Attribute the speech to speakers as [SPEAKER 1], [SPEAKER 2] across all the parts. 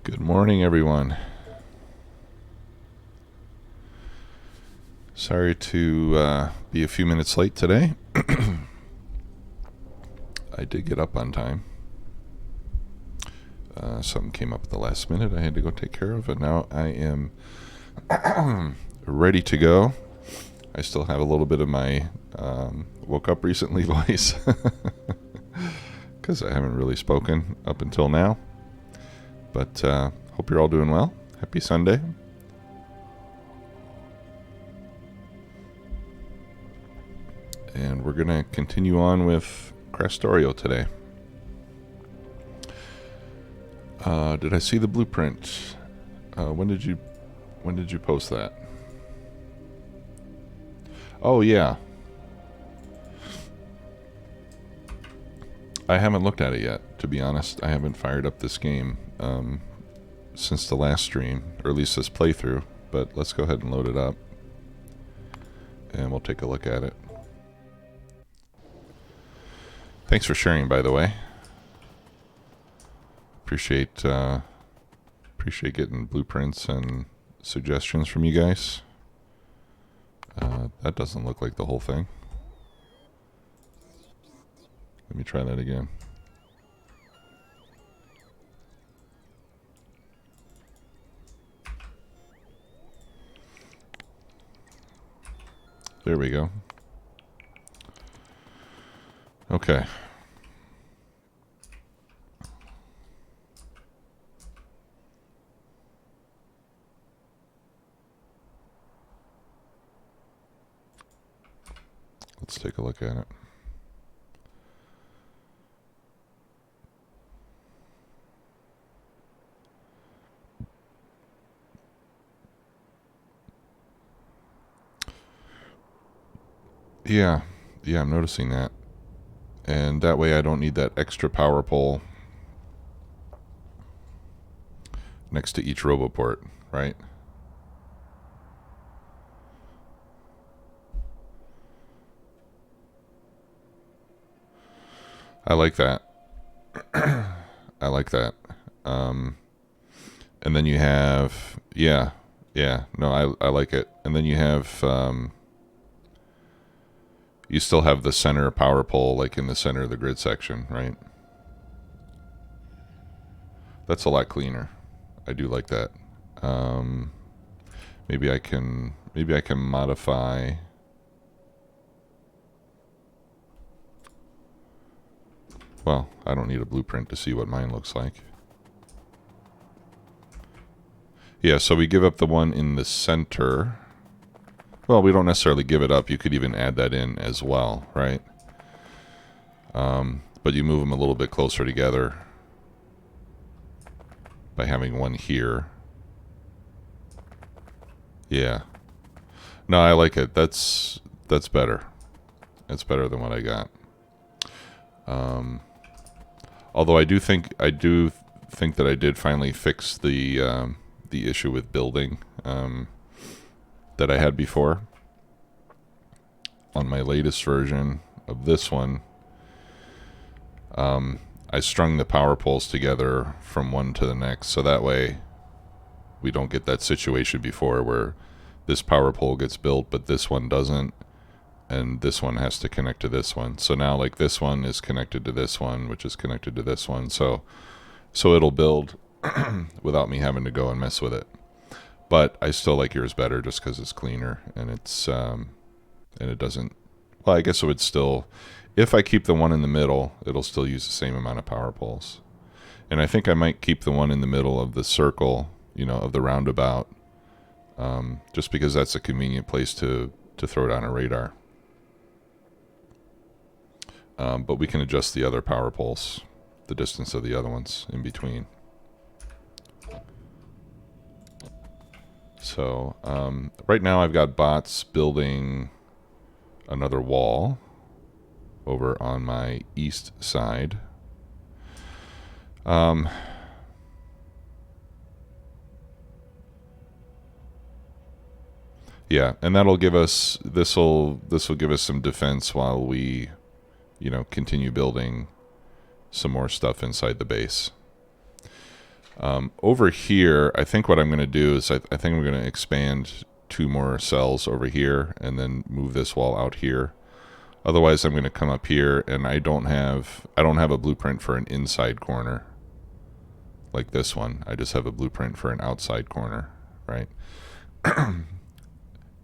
[SPEAKER 1] Good morning, everyone. Sorry to be a few minutes late today. I did get up on time. Something came up at the last minute I had to go take care of, and now I am ready to go. I still have a little bit of my woke up recently voice because I haven't really spoken up until now. But hope you're all doing well. Happy Sunday. And we're going to continue on with Krastorio today. Did I see the blueprint? When did you post that? Oh yeah. I haven't looked at it yet, to be honest. I haven't fired up this game since the last stream, or at least this playthrough, but let's go ahead and load it up and we'll take a look at it. Thanks for sharing, by the way. Appreciate getting blueprints and suggestions from you guys. That doesn't look like the whole thing. Let me try that again. There we go. Okay. Let's take a look at it. Yeah, I'm noticing that. And that way I don't need that extra power pole next to each roboport, right? I like that. I like that. And then you have, yeah, no, I like it. And then you have, you still have the center power pole, like in the center of the grid section, right? That's a lot cleaner. I do like that. Maybe I can modify. Well, I don't need a blueprint to see what mine looks like. Yeah, so we give up the one in the center. Well, we don't necessarily give it up. You could even add that in as well, right? But you move them a little bit closer together by having one here. Yeah. No, I like it. That's better. That's better than what I got. Although I do think that I did finally fix the issue with building that I had before. On my latest version of this one, I strung the power poles together from one to the next, so that way we don't get that situation before where this power pole gets built but this one doesn't, and this one has to connect to this one. So now, like, this one is connected to this one, which is connected to this one, so it'll build without me having to go and mess with it. But I still like yours better just because it's cleaner, and it's and it doesn't, well, I guess it would still, if I keep the one in the middle, it'll still use the same amount of power poles. And I think I might keep the one in the middle of the circle, you know, of the roundabout, just because that's a convenient place to throw it on a radar. But we can adjust the other power poles, the distance of the other ones in between. So right now I've got bots building another wall over on my east side. Yeah, and that'll give us, this will give us some defense while we, you know, continue building some more stuff inside the base. Over here, I think what I'm going to do is I think I'm going to expand 2 more cells over here and then move this wall out here. Otherwise, I'm going to come up here, and I don't have a blueprint for an inside corner like this one. I just have a blueprint for an outside corner, right?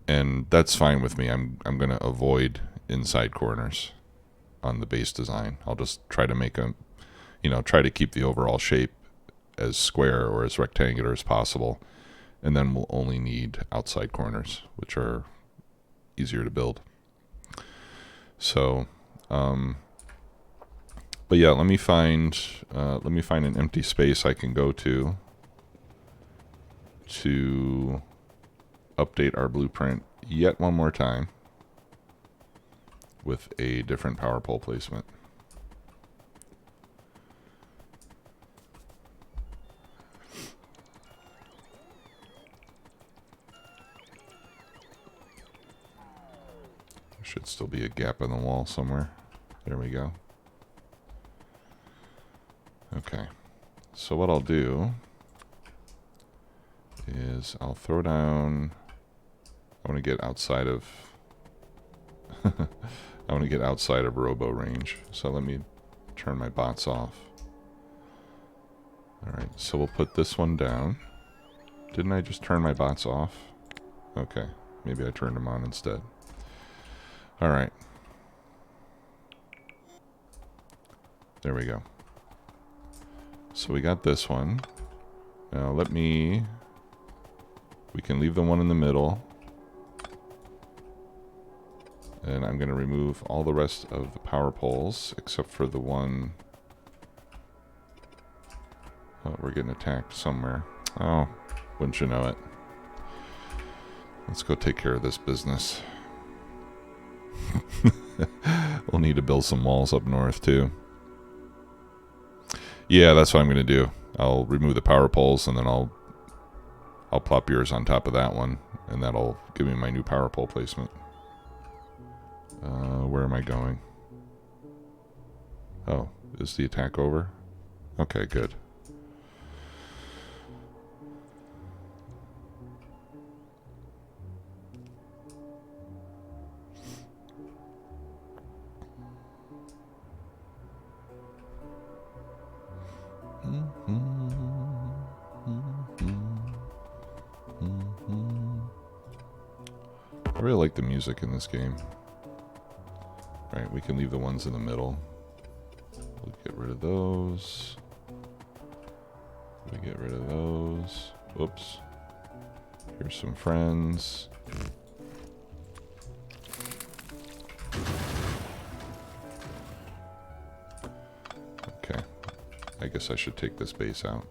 [SPEAKER 1] And that's fine with me. I'm going to avoid inside corners on the base design. I'll just try to make them, try to keep the overall shape as square or as rectangular as possible, and then we'll only need outside corners, which are easier to build. So, but yeah, let me find an empty space I can go to update our blueprint yet one more time with a different power pole placement. Should still be a gap in the wall somewhere. There we go. Okay. So what I'll do is I'll throw down... I want to get outside of... I want to get outside of robo range. So let me turn my bots off. Alright, so we'll put this one down. Didn't I just turn my bots off? Okay, maybe I turned them on instead. Alright. There we go. So we got this one. Now we can leave the one in the middle. And I'm going to remove all the rest of the power poles except for the one. Oh, we're getting attacked somewhere. Oh, wouldn't you know it. Let's go take care of this business. We'll need to build some walls up north too. Yeah, that's what I'm going to do. I'll remove the power poles and then I'll plop yours on top of that one, and that'll give me my new power pole placement. Where am I going? Oh, is the attack over? Okay, good. I really like the music in this game. Right, we can leave the ones in the middle. We'll get rid of those. We get rid of those. Whoops. Here's some friends. Okay. I guess I should take this base out.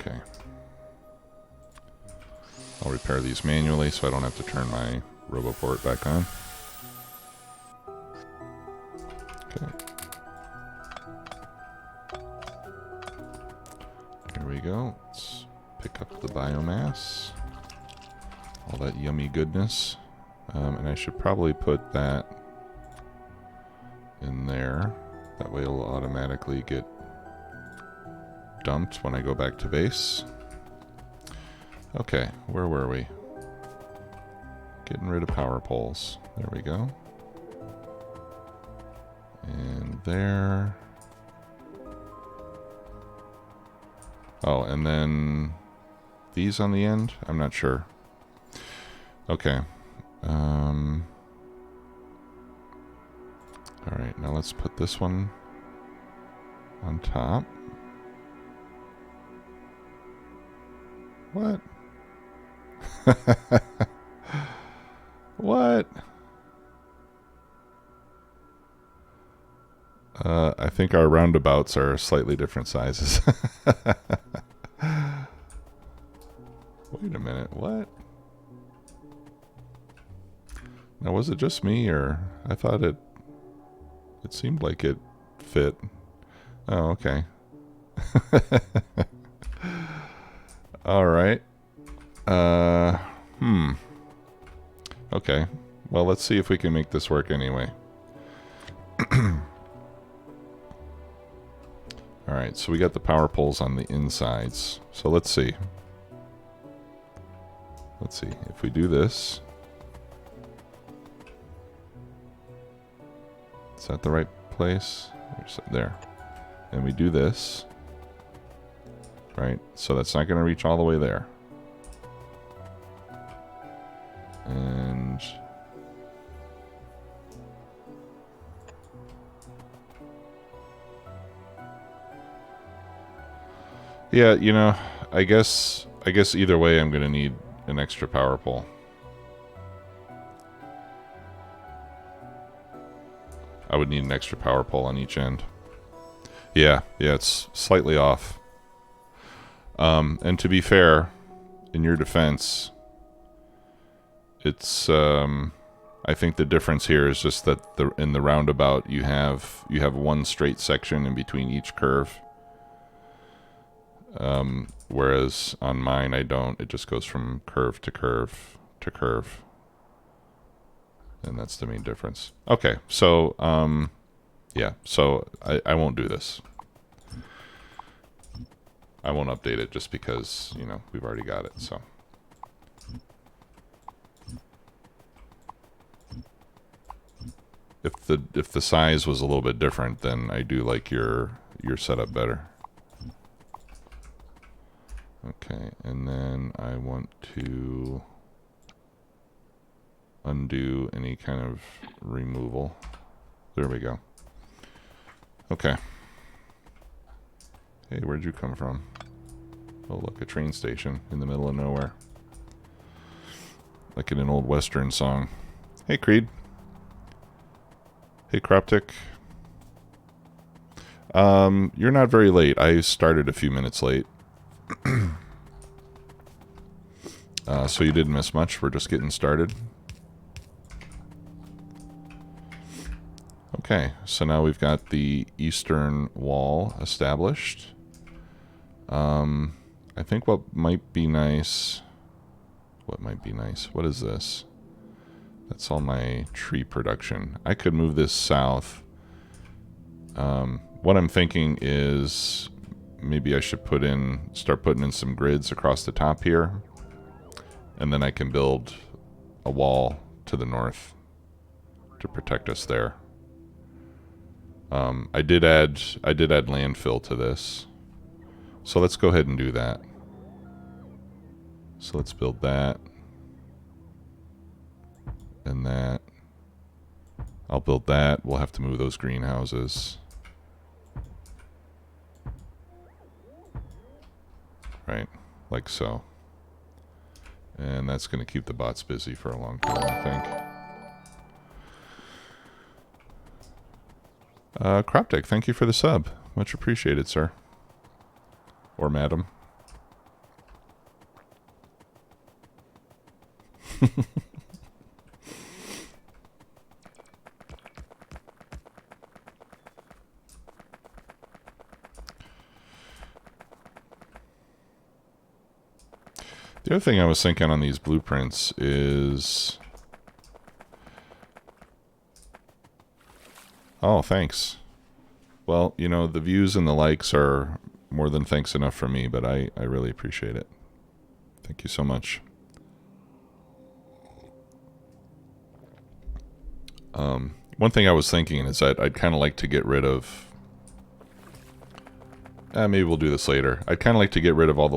[SPEAKER 1] Okay. I'll repair these manually so I don't have to turn my RoboPort back on. Okay. Here we go. Let's pick up the biomass. All that yummy goodness. And I should probably put that in there. That way it'll automatically get dumped when I go back to base. Okay, where were we? Getting rid of power poles. There we go. And there. Oh, and then these on the end? I'm not sure. Okay. Alright, now let's put this one on top. What? What? I think our roundabouts are slightly different sizes. Wait a minute, what? Was it just me, or I thought it seemed like it fit. Oh, okay. All right. Okay. Well, let's see if we can make this work anyway. All right, so we got the power poles on the insides. So let's see. Let's see if we do this. Is that the right place? There. And we do this. Right? So that's not going to reach all the way there. And yeah, you know, I guess either way I'm going to need an extra power pole. I would need an extra power pole on each end. Yeah, it's slightly off. And to be fair, in your defense, it's I think the difference here is just that in the roundabout you have one straight section in between each curve. Whereas on mine I don't. It just goes from curve to curve to curve. And that's the main difference. Okay, so yeah, so I won't do this. I won't update it just because, you know, we've already got it, so. If the size was a little bit different, then I do like your setup better. Okay, and then I want to undo any kind of removal. There we go. Okay. Hey, where'd you come from? Oh, look, a train station in the middle of nowhere. Like in an old Western song. Hey, Creed. Hey, Croptic. You're not very late. I started a few minutes late. So you didn't miss much. We're just getting started. Okay, so now we've got the eastern wall established. I think what might be nice... What is this? That's all my tree production. I could move this south. What I'm thinking is maybe I should start putting in some grids across the top here. And then I can build a wall to the north to protect us there. I did add landfill to this. So let's go ahead and do that. So let's build that. And that. I'll build that. We'll have to move those greenhouses. Right, like so. And that's going to keep the bots busy for a long time, I think. Croptic, thank you for the sub. Much appreciated, sir. Or madam. The other thing I was thinking on these blueprints is... Oh, thanks. Well, you know, the views and the likes are more than thanks enough for me, but I really appreciate it. Thank you so much. One thing I was thinking is that I'd kind of like to get rid of... maybe we'll do this later. I'd kind of like to get rid of all the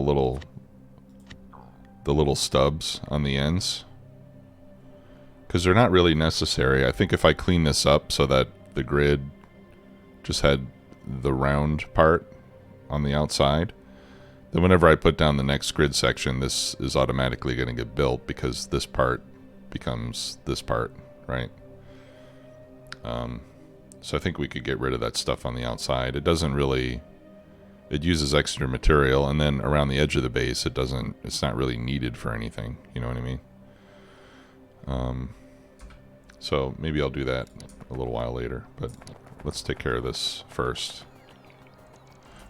[SPEAKER 1] little stubs on the ends. Because they're not really necessary. I think if I clean this up so that the grid just had the round part on the outside, then whenever I put down the next grid section, this is automatically going to get built because this part becomes this part, right? So I think we could get rid of that stuff on the outside. It doesn't really... It uses extra material, and then around the edge of the base, it's not really needed for anything. You know what I mean? So maybe I'll do that a little while later, but let's take care of this first.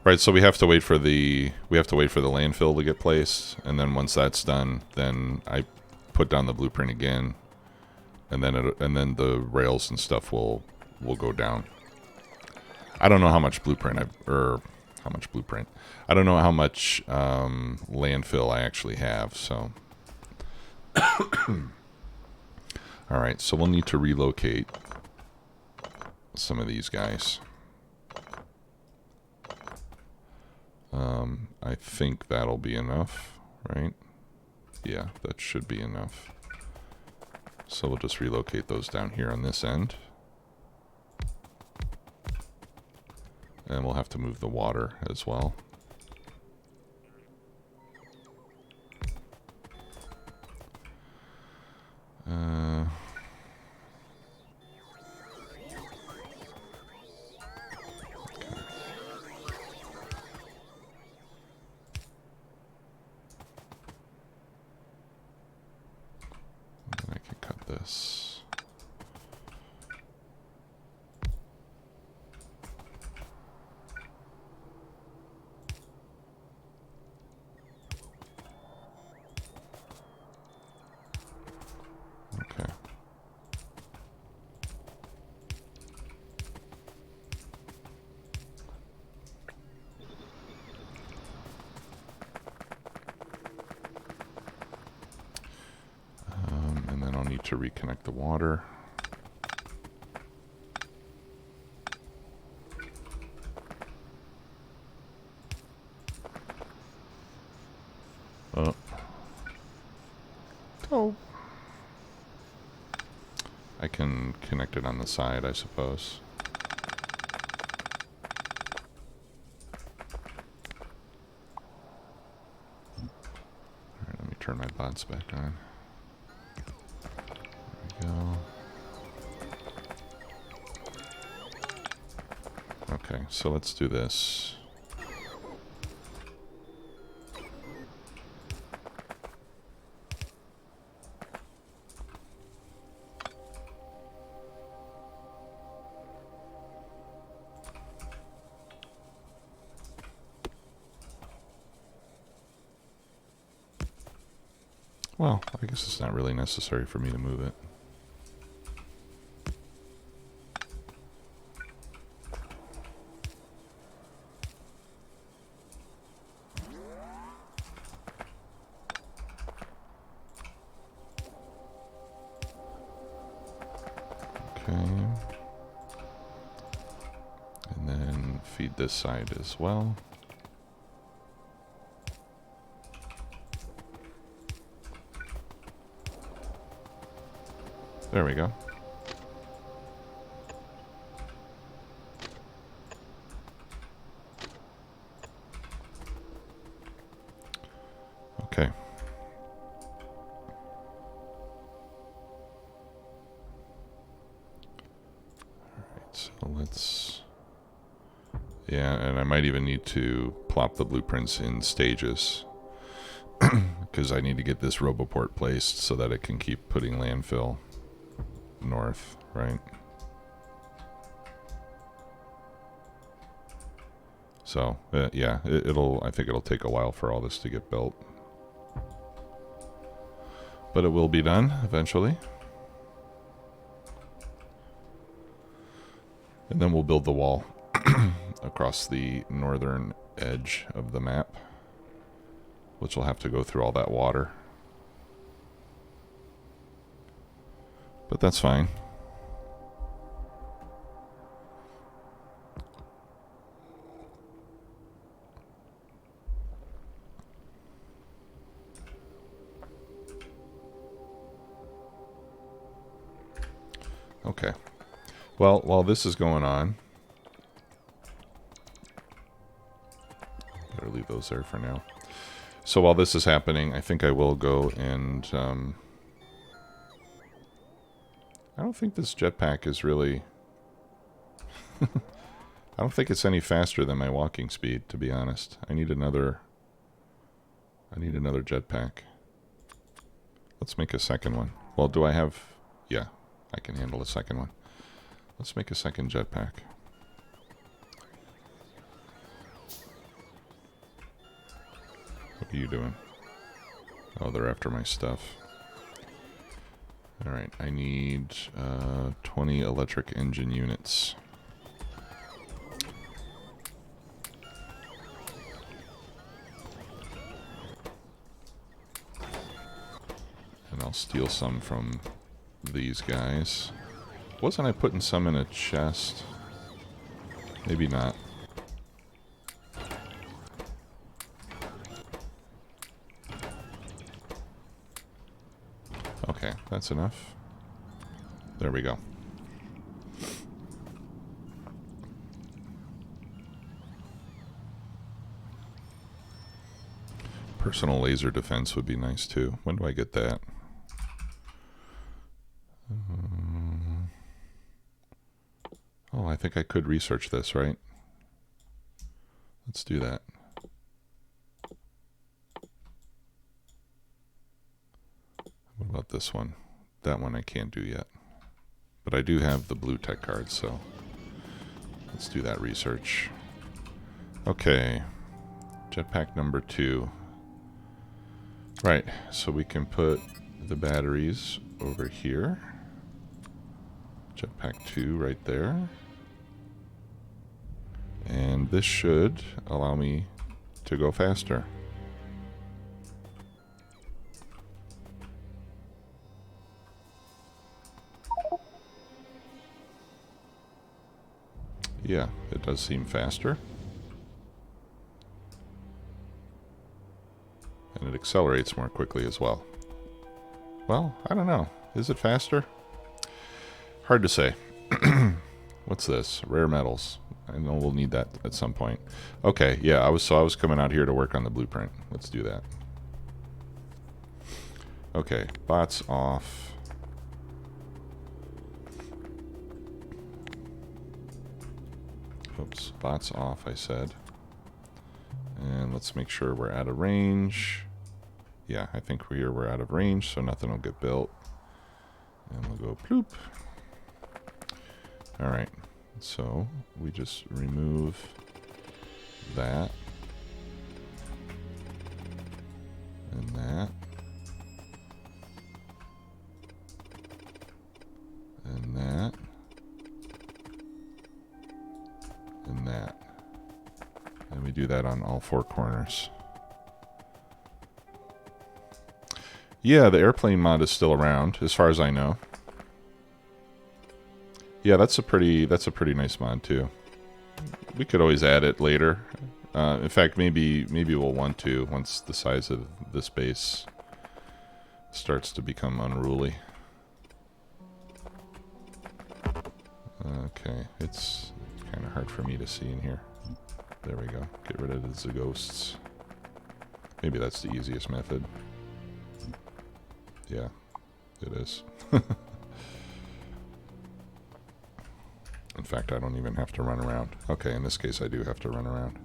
[SPEAKER 1] Right, so we have to wait for the landfill to get placed, and then once that's done, then I put down the blueprint again, and then the rails and stuff will go down. I don't know how much blueprint I don't know how much landfill I actually have, so. All right, so we'll need to relocate some of these guys. I think that'll be enough, right? Yeah, that should be enough. So we'll just relocate those down here on this end. And we'll have to move the water as well. I can cut this. Okay. And then I'll need to reconnect the water. Oh. I can connect it on the side, I suppose. Alright, let me turn my bots back on. There we go. Okay, so let's do this. Well, I guess it's not really necessary for me to move it. Okay. And then feed this side as well. There we go. Okay. Alright, so let's... Yeah, and I might even need to plop the blueprints in stages. Because I need to get this roboport placed so that it can keep putting landfill north, right? So, yeah, I think it'll take a while for all this to get built. But it will be done eventually. And then we'll build the wall across the northern edge of the map, which will have to go through all that water. But that's fine. Okay. Well, while this is going on, better leave those there for now. So while this is happening, I think I will go and I don't think this jetpack is really... I don't think it's any faster than my walking speed, to be honest. I need another jetpack. Let's make a second one. Well, do I have... Yeah, I can handle a second one. Let's make a second jetpack. What are you doing? Oh, they're after my stuff. Alright, I need 20 electric engine units. And I'll steal some from these guys. Wasn't I putting some in a chest? Maybe not. Okay, that's enough. There we go. Personal laser defense would be nice too. When do I get that? Oh, I think I could research this, right? Let's do that. What about this one? That one I can't do yet. But I do have the blue tech card, so let's do that research. Okay. Jetpack number 2. Right, so we can put the batteries over here. Jetpack 2 right there. And this should allow me to go faster. Yeah, it does seem faster. And it accelerates more quickly as well. Well, I don't know. Is it faster? Hard to say. What's this? Rare metals. I know we'll need that at some point. Okay, yeah, I was coming out here to work on the blueprint. Let's do that. Okay, bots off. Oops, bots off, I said. And let's make sure we're out of range. Yeah, I think we're out of range, so nothing will get built. And we'll go ploop. Alright, so we just remove that. And that. And that. And that. And we do that on all 4 corners. Yeah, the airplane mod is still around, as far as I know. Yeah, that's a pretty nice mod too. We could always add it later. In fact, maybe we'll want to once the size of this base starts to become unruly. Okay, it's kind of hard for me to see in here. There we go. Get rid of the ghosts. Maybe that's the easiest method. Yeah, it is. In fact, I don't even have to run around. Okay, in this case, I do have to run around.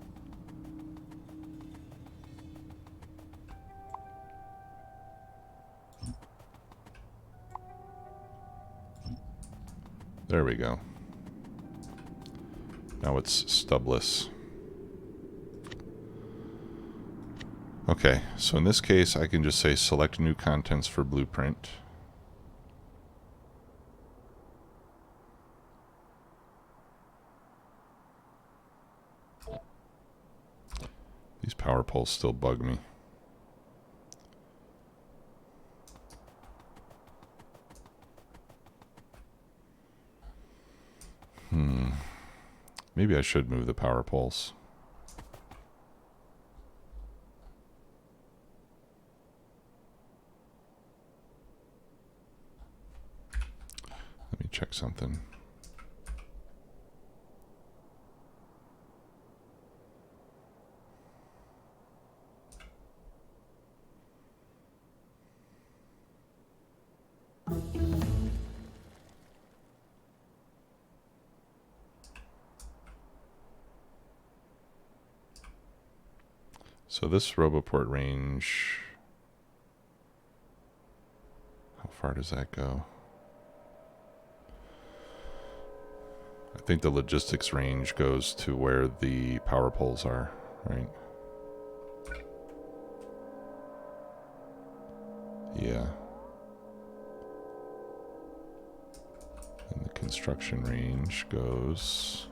[SPEAKER 1] There we go. Now it's stubless. Okay, so in this case, I can just say select new contents for blueprint. These power poles still bug me. Maybe I should move the power poles. Let me check something. So this Roboport range, how far does that go? think the logistics range goes to where the power poles are, right? Yeah. And the construction range goes...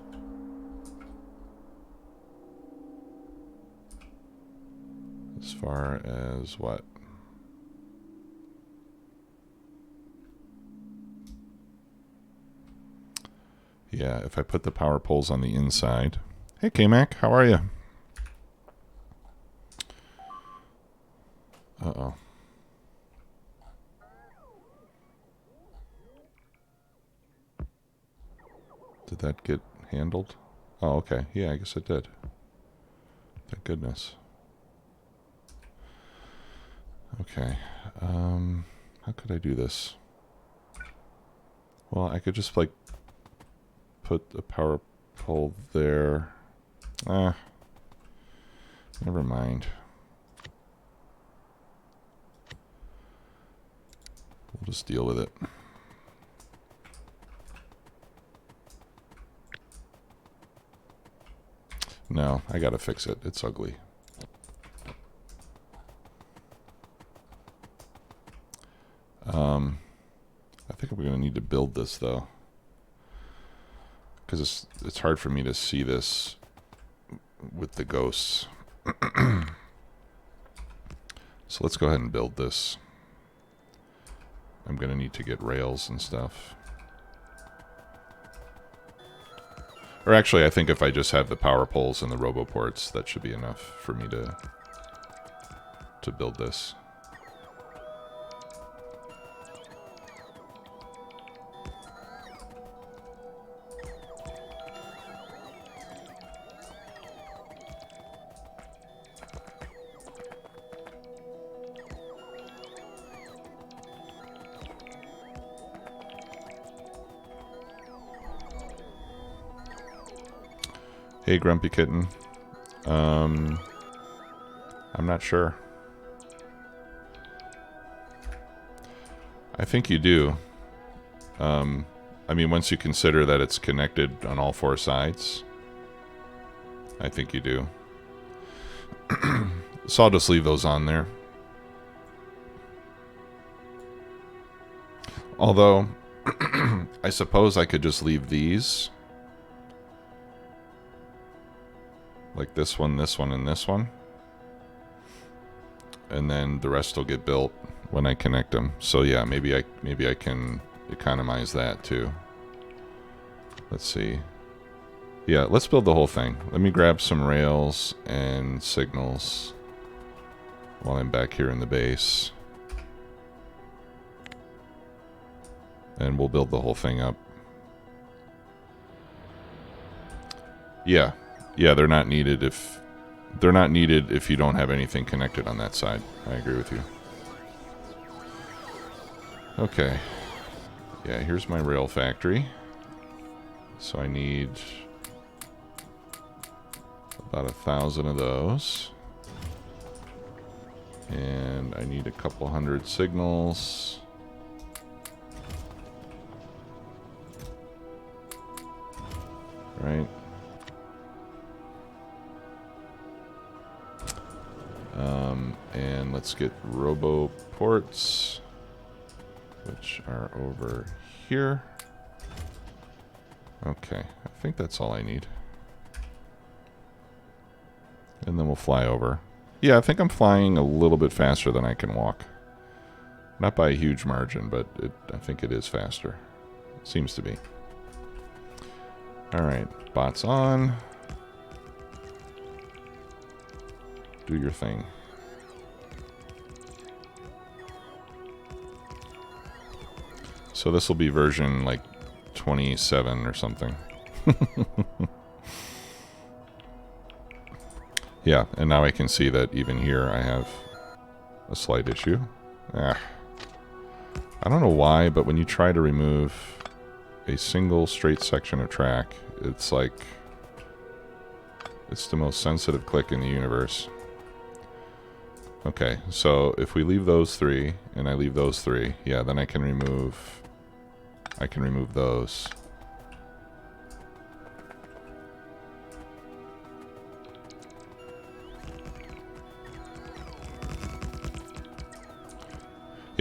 [SPEAKER 1] as far as what? Yeah, if I put the power poles on the inside. Hey, K-Mac, how are you? Uh-oh. Did that get handled? Oh, okay. Yeah, I guess it did. Thank goodness. Okay. How could I do this? Well, I could just, like, put a power pole there. Never mind. We'll just deal with it. No, I gotta fix it. It's ugly. I think we're gonna need to build this though, because it's hard for me to see this with the ghosts. So let's go ahead and build this. I'm gonna need to get rails and stuff. Or actually, I think if I just have the power poles and the roboports, that should be enough for me to build this. Hey, Grumpy Kitten. I'm not sure. I think you do. I mean, once you consider that it's connected on all four sides, I think you do. So I'll just leave those on there. Although, I suppose I could just leave these. Like this one, and this one. And then the rest will get built when I connect them. So yeah, maybe I can economize that too. Let's see. Yeah, let's build the whole thing. Let me grab some rails and signals while I'm back here in the base. And we'll build the whole thing up. Yeah. Yeah, they're not needed if you don't have anything connected on that side. I agree with you. Okay. Yeah, here's my rail factory. So I need about 1,000 of those. And I need a couple hundred signals. Right. And let's get robo ports, which are over here. Okay, I think that's all I need. And then we'll fly over. Yeah, I think I'm flying a little bit faster than I can walk. Not by a huge margin, but I think it is faster. Seems to be. Alright, bots on. Do your thing. So this will be version like 27 or something. Yeah, and now I can see that even here I have a slight issue. I don't know why, but when you try to remove a single straight section of track, it's like it's the most sensitive click in the universe. Okay, so if we leave those three and I leave those three, yeah, then I can remove those.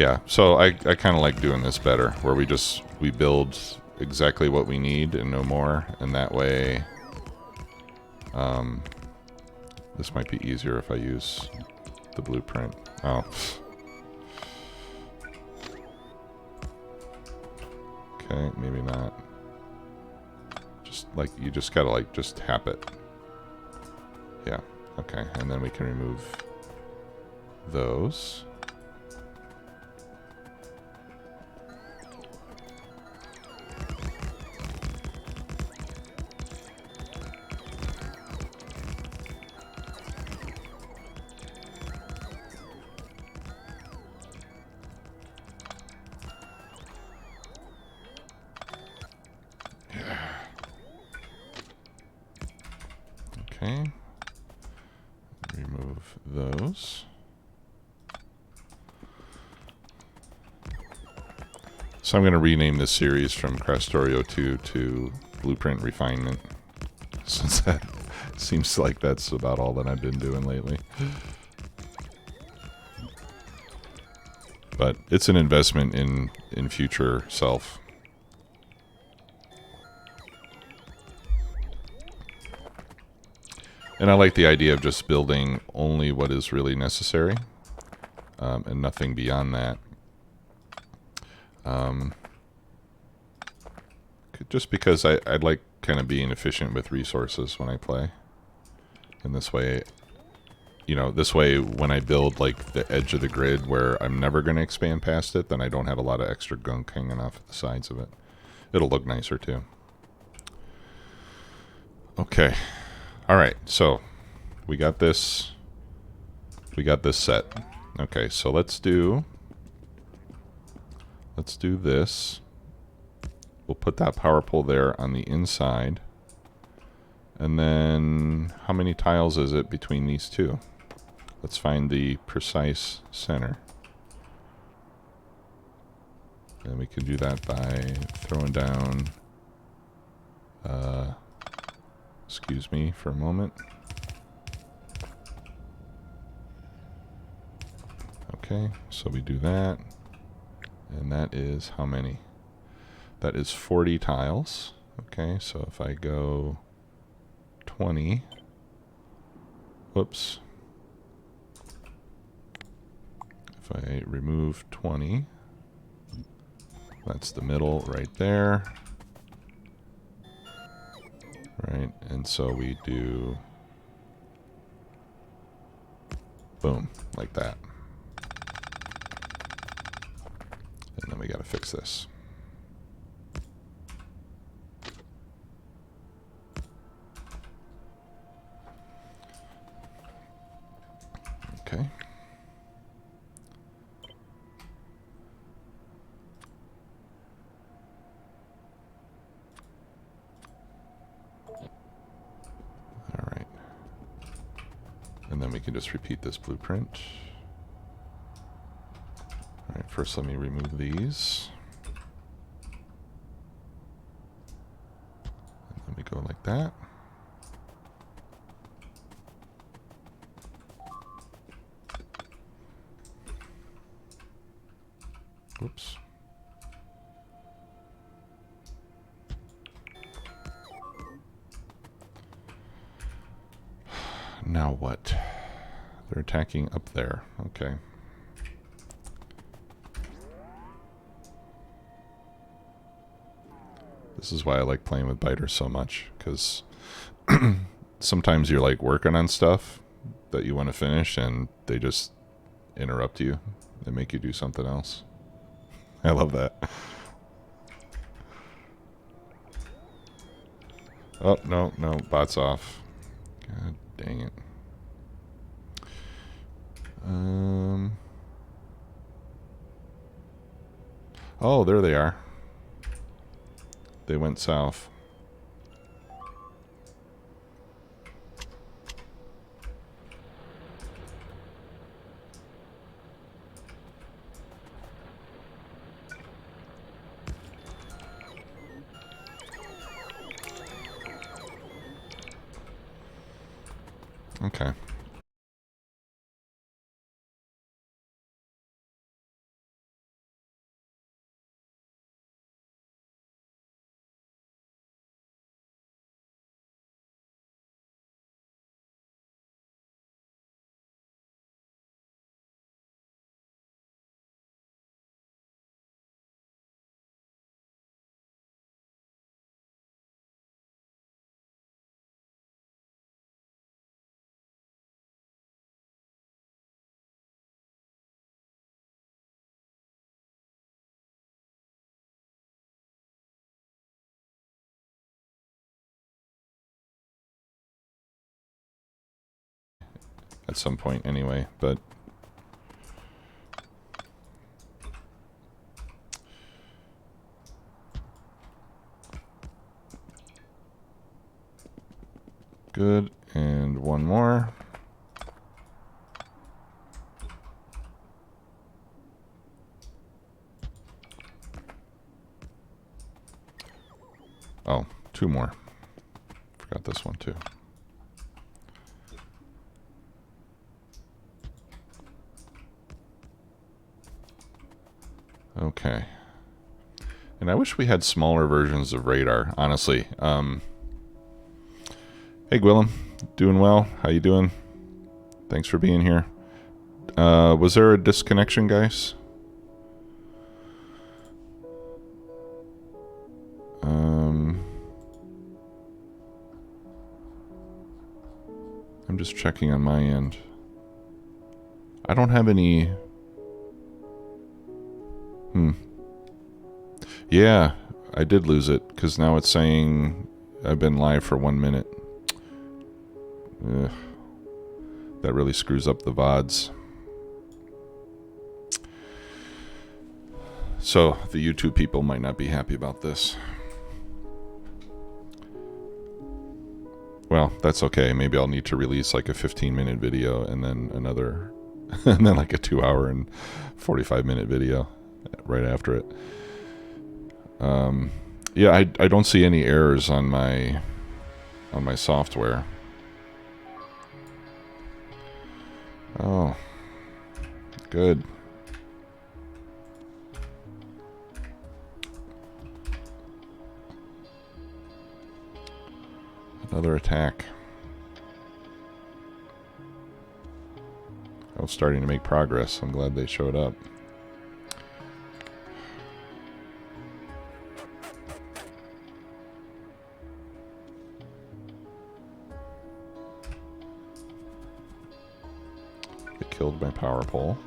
[SPEAKER 1] Yeah, so I kind of like doing this better, where we build exactly what we need and no more, and that way, this might be easier if I use the blueprint. Oh. Okay, maybe not. Just like, you just gotta like, just tap it. Yeah, okay, and then we can remove those. Okay. Remove those. So I'm going to rename this series from Krastorio 2 to Blueprint Refinement, since that seems like that's about all that I've been doing lately. But it's an investment in future self. And I like the idea of just building only what is really necessary, and nothing beyond that. Just because I like kind of being efficient with resources when I play. And this way, you know, this way when I build like the edge of the grid where I'm never going to expand past it, then I don't have a lot of extra gunk hanging off the sides of it. It'll look nicer too. Okay. All right. So we got this. We got this set. Okay. So let's do this. We'll put that power pole there on the inside. And then how many tiles is it between these two? Let's find the precise center. And we can do that by throwing down, excuse me for a moment. Okay, so we do that. And that is how many? That is 40 tiles. Okay, so if I go 20, whoops. If I remove 20, that's the middle right there. Right, and so we do, boom, like that. And then we gotta fix this. Okay. All right. And then we can just repeat this blueprint. All right, first let me remove these. And then we go like that. Whoops. Now what? They're attacking up there. Okay. This is why I like playing with biters so much, because sometimes you're like working on stuff that you want to finish and they just interrupt you. They make you do something else. I love that. Oh, no, no, bot's off. God dang it. Oh, there they are. They went south. Okay. at some point anyway, but good. And one more. Oh, two more. Forgot this one too. Okay. And I wish we had smaller versions of radar, honestly. Hey, Gwillem. Doing well. How you doing? Thanks for being here. Was there a disconnection, guys? I'm just checking on my end. I don't have any... Yeah, I did lose it, because now it's saying I've been live for 1 minute. Ugh. That really screws up the VODs. So, the YouTube people might not be happy about this. Well, that's okay. Maybe I'll need to release like a 15-minute video and then another, and then like a 2-hour and 45-minute video right after it. Yeah, I don't see any errors on my software. Oh, good. Another attack. I was starting to make progress. I'm glad they showed up. They killed my power pole.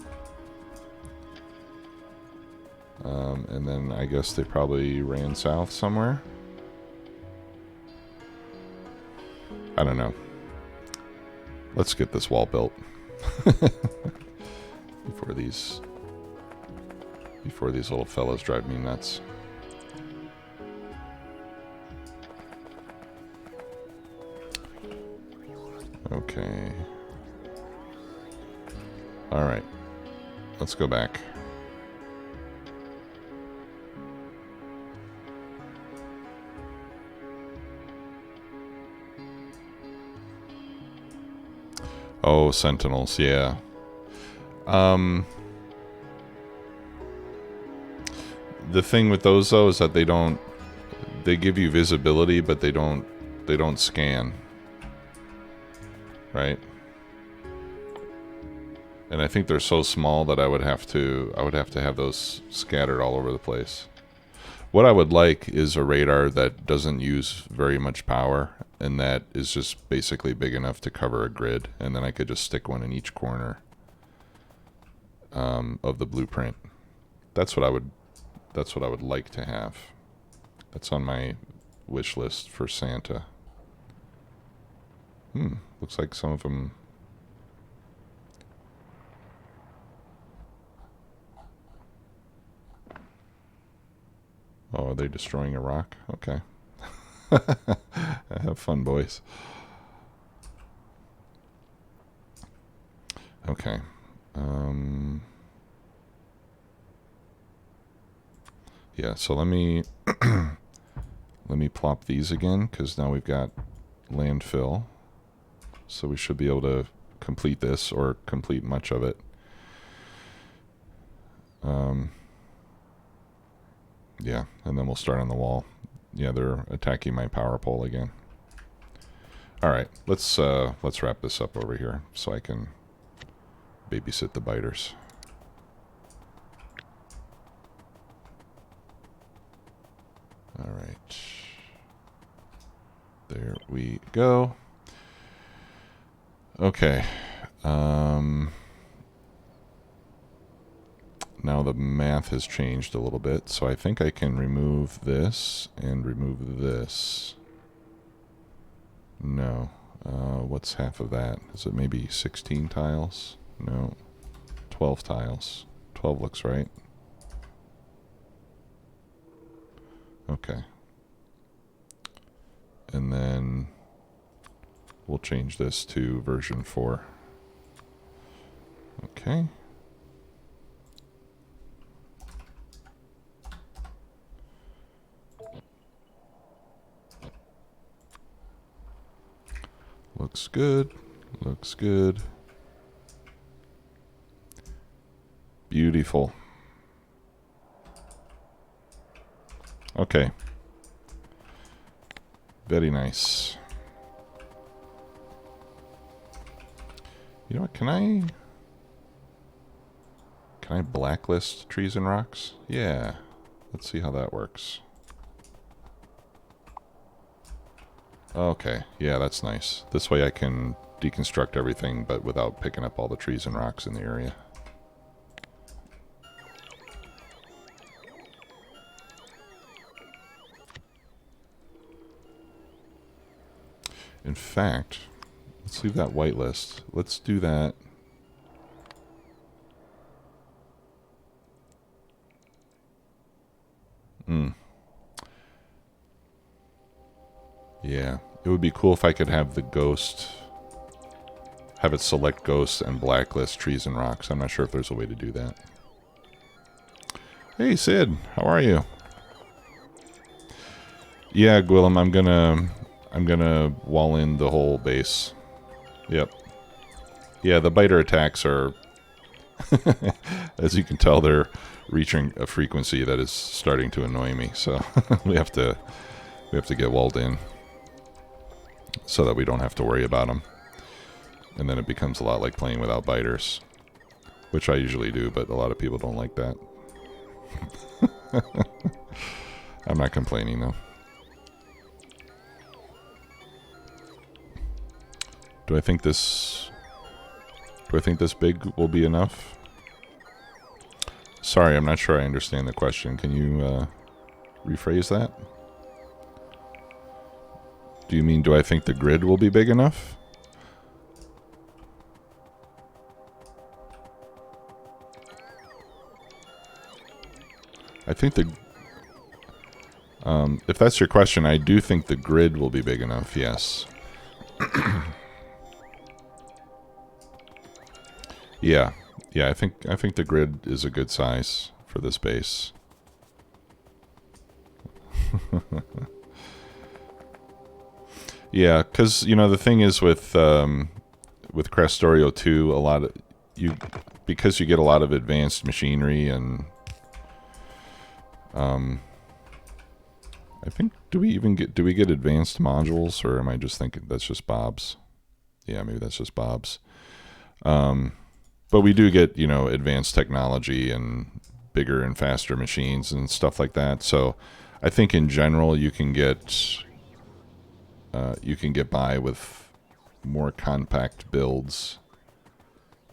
[SPEAKER 1] And then I guess they probably ran south somewhere. I don't know. Let's get this wall built before these little fellas drive me nuts. Okay. All right. Let's go back. Oh, Sentinels, yeah. The thing with those though is that they give you visibility, but they don't scan. Right? And I think they're so small that I would have to have those scattered all over the place. What I would like is a radar that doesn't use very much power and that is just basically big enough to cover a grid, and then I could just stick one in each corner of the blueprint. That's what I would like to have. That's on my wish list for Santa. Looks like some of them. Oh, are they destroying a rock? Okay. Have fun, boys. Okay. Yeah, so let me let me plop these again, because now we've got landfill. So we should be able to complete this, or complete much of it. Yeah, and then we'll start on the wall. Yeah, they're attacking my power pole again. All right, let's wrap this up over here so I can babysit the biters. All right, there we go. Okay. Now the math has changed a little bit, so I think I can remove this and remove this. No. What's half of that? Is it maybe 16 tiles? No. 12 tiles. 12 looks right. Okay. And then we'll change this to version 4. Okay. Looks good. Looks good. Beautiful. Okay. Very nice. You know what, can I blacklist trees and rocks? Yeah. Let's see how that works. Okay, yeah, that's nice. This way I can deconstruct everything, but without picking up all the trees and rocks in the area. In fact, let's leave that whitelist. Let's do that. Yeah, it would be cool if I could have the ghost, have it select ghosts and blacklist trees and rocks. I'm not sure if there's a way to do that. Hey Sid, how are you? Yeah, Gwillem, I'm gonna wall in the whole base. Yep. Yeah, the biter attacks are, as you can tell, they're reaching a frequency that is starting to annoy me. So we have to get walled in so that we don't have to worry about them. And then it becomes a lot like playing without biters, which I usually do, but a lot of people don't like that. I'm not complaining though. Do I think this big will be enough? Sorry, I'm not sure I understand the question. Can you rephrase that? Do you mean, do I think the grid will be big enough? I think if that's your question, I do think the grid will be big enough, yes. Yeah, I think the grid is a good size for this base. Yeah, because you know the thing is with Krastorio 2, because you get a lot of advanced machinery and I think do we get advanced modules, or am I just thinking that's just Bob's? Yeah, maybe that's just Bob's. But we do get, you know, advanced technology and bigger and faster machines and stuff like that. So I think in general you can get by with more compact builds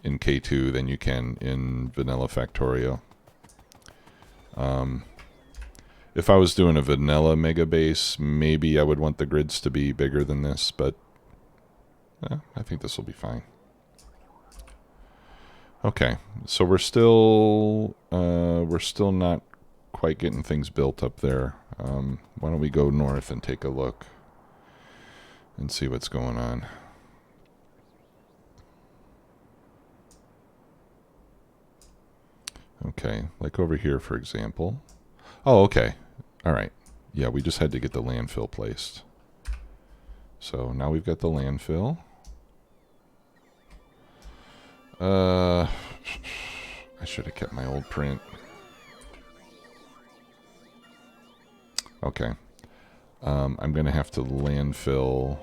[SPEAKER 1] in K2 than you can in vanilla Factorio. If I was doing a vanilla mega base, maybe I would want the grids to be bigger than this, but I think this will be fine. Okay, so we're still not quite getting things built up there. Why don't we go north and take a look and see what's going on? Okay, like over here, for example. Oh, okay. All right. Yeah, we just had to get the landfill placed. So now we've got the landfill. I should have kept my old print. Okay. I'm going to have to landfill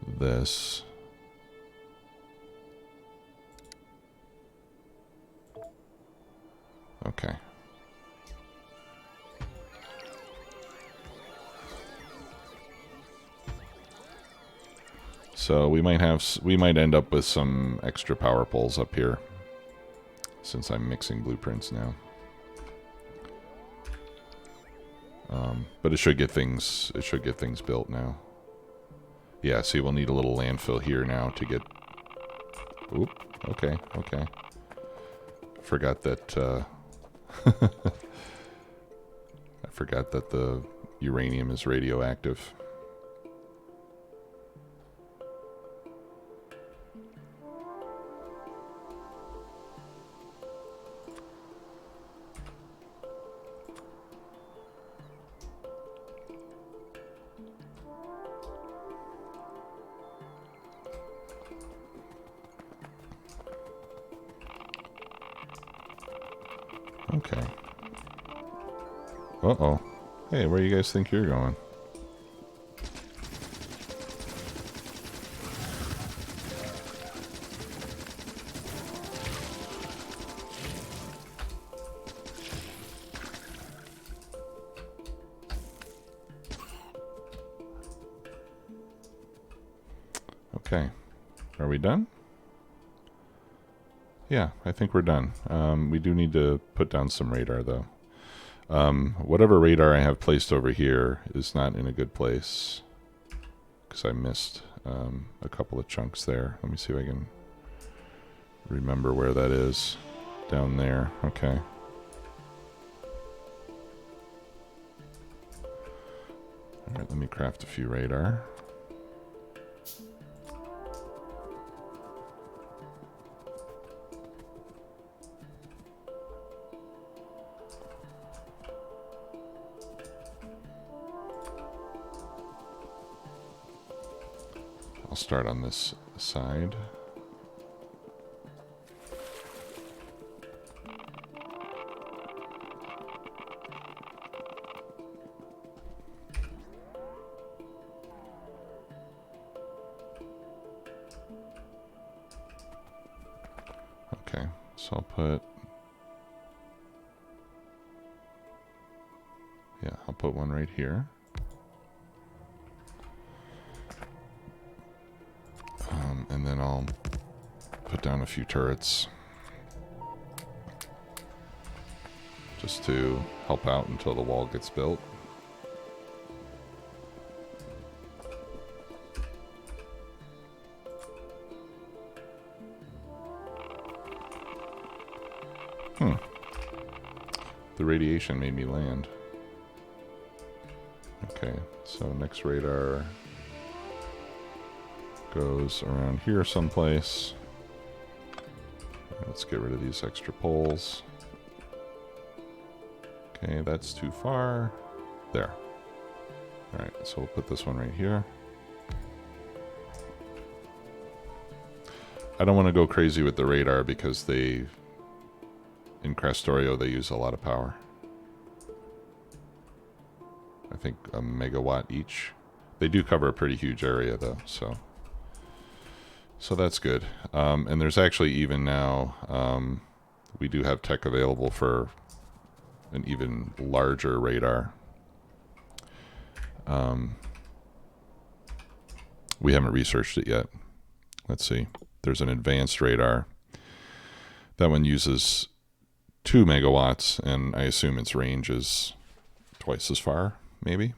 [SPEAKER 1] this. Okay. So we might end up with some extra power poles up here, since I'm mixing blueprints now. But it should get things built now. Yeah, see, we'll need a little landfill here now to get... Oop, okay, okay. Forgot that, I forgot that the uranium is radioactive. Okay. Uh-oh. Hey, where do you guys think you're going? Okay. Are we done? Yeah, I think we're done. We do need to put down some radar, though. Whatever radar I have placed over here is not in a good place, because I missed a couple of chunks there. Let me see if I can remember where that is. Down there. Okay. Alright, let me craft a few radar. I'll start on this side. Okay, so I'll put... Yeah, I'll put one right here. And then I'll put down a few turrets just to help out until the wall gets built. The radiation made me land. Okay, so next radar goes around here someplace. Let's get rid of these extra poles. Okay, that's too far. There. Alright, so we'll put this one right here. I don't want to go crazy with the radar because they... In Krastorio, they use a lot of power. I think a megawatt each. They do cover a pretty huge area, though, so that's good. And there's actually even now, we do have tech available for an even larger radar. We haven't researched it yet. Let's see. There's an advanced radar. That one uses 2 megawatts, and I assume its range is twice as far, maybe.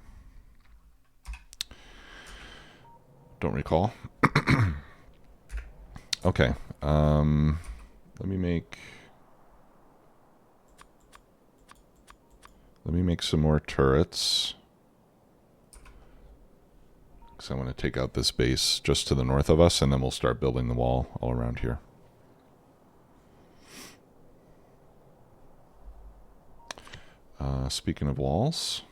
[SPEAKER 1] Don't recall. Okay. Let me make some more turrets. Because I want to take out this base just to the north of us, and then we'll start building the wall all around here. Speaking of walls.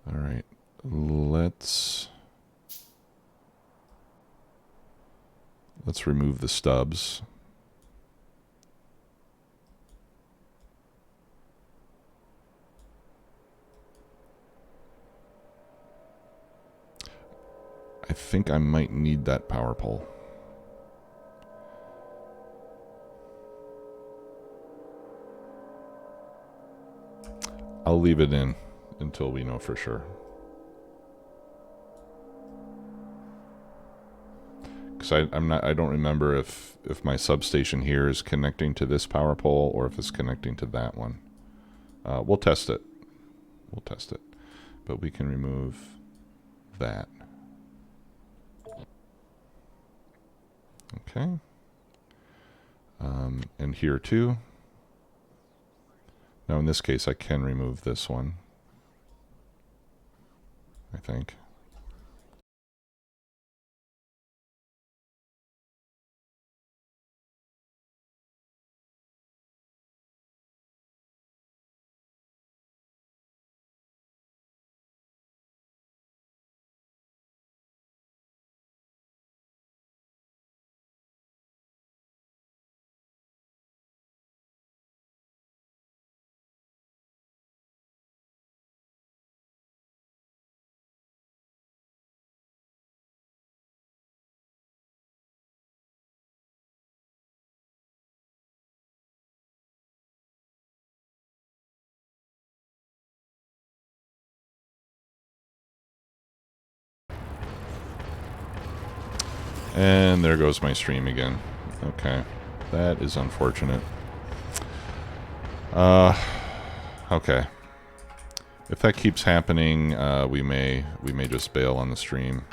[SPEAKER 1] All right, let's remove the stubs. I think I might need that power pole. I'll leave it in until we know for sure. Because I don't remember if my substation here is connecting to this power pole or if it's connecting to that one. We'll test it. We'll test it. but we can remove that. Okay. And here too. Now in this case I can remove this one, I think. And there goes my stream again. Okay. That is unfortunate. Okay. If that keeps happening, we may just bail on the stream.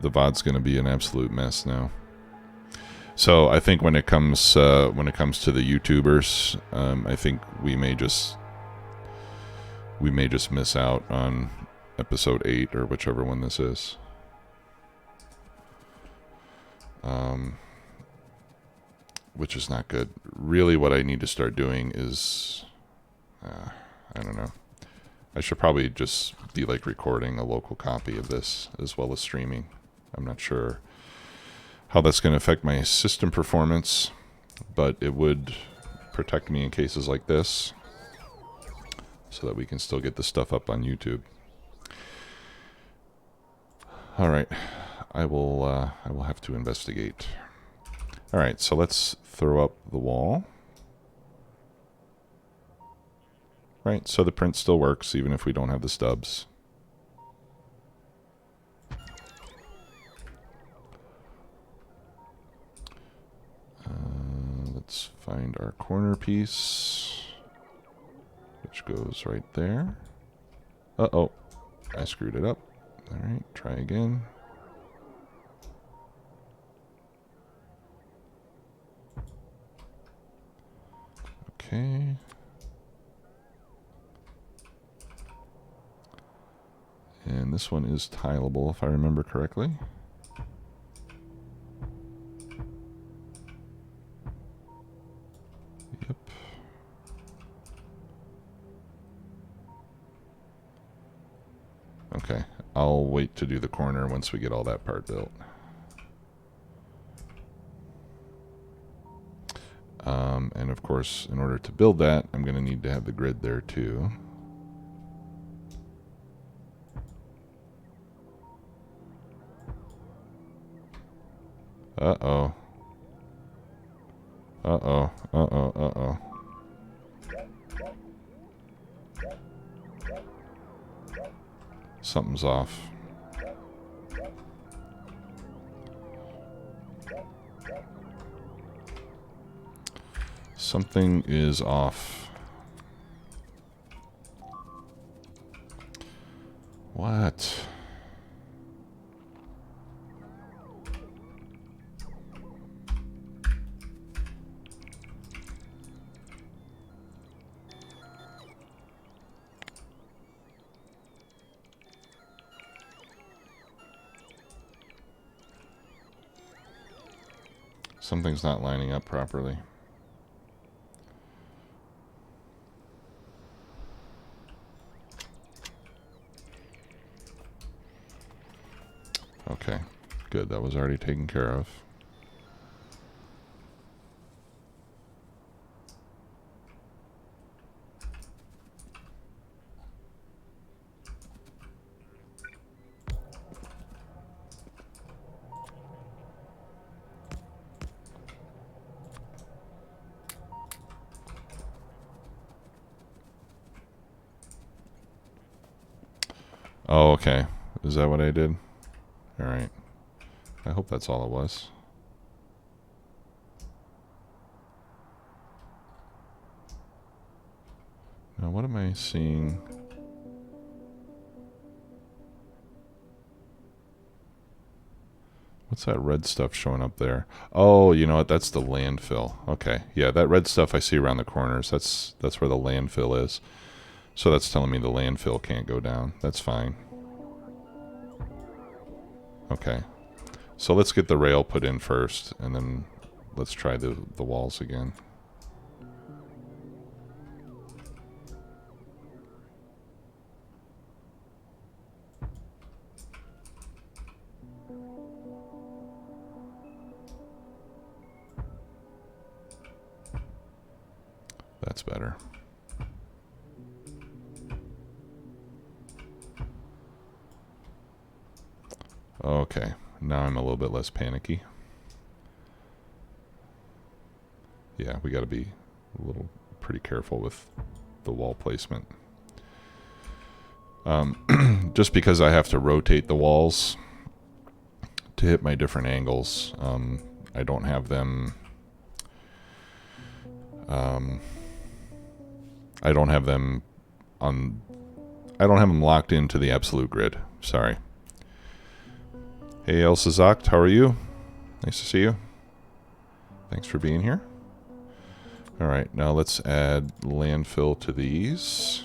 [SPEAKER 1] The VOD's going to be an absolute mess now. So I think when it comes to the YouTubers, I think we may just miss out on episode 8 or whichever one this is. Which is not good. Really what I need to start doing is, I don't know. I should probably just be like recording a local copy of this as well as streaming. I'm not sure how that's going to affect my system performance, but it would protect me in cases like this so that we can still get the stuff up on YouTube. All right. I will have to investigate. All right, so let's throw up the wall. Right, so the print still works even if we don't have the stubs. Let's find our corner piece, which goes right there. Uh-oh, I screwed it up. All right, try again. Okay. And this one is tileable, if I remember correctly. Yep. Okay, I'll wait to do the corner once we get all that part built. And of course, in order to build that, I'm going to need to have the grid there too. Uh-oh. Uh-oh. Uh-oh. Uh-oh. Something's off. Something is off. What? Something's not lining up properly. Okay, good. That was already taken care of. Oh, okay. Is that what I did? All right. I hope that's all it was. Now, what am I seeing? What's that red stuff showing up there? Oh, you know what? That's the landfill. Okay. Yeah, that red stuff I see around the corners, that's where the landfill is. So that's telling me the landfill can't go down. That's fine. Okay. So let's get the rail put in first, and then let's try the walls again. That's better. Okay, now I'm a little bit less panicky. Yeah, we got to be a little pretty careful with the wall placement. Just because I have to rotate the walls to hit my different angles, I don't have them. I don't have them on. I don't have them locked into the absolute grid. Sorry. Hey, Elsa Zocht, how are you? Nice to see you. Thanks for being here. All right, now let's add landfill to these.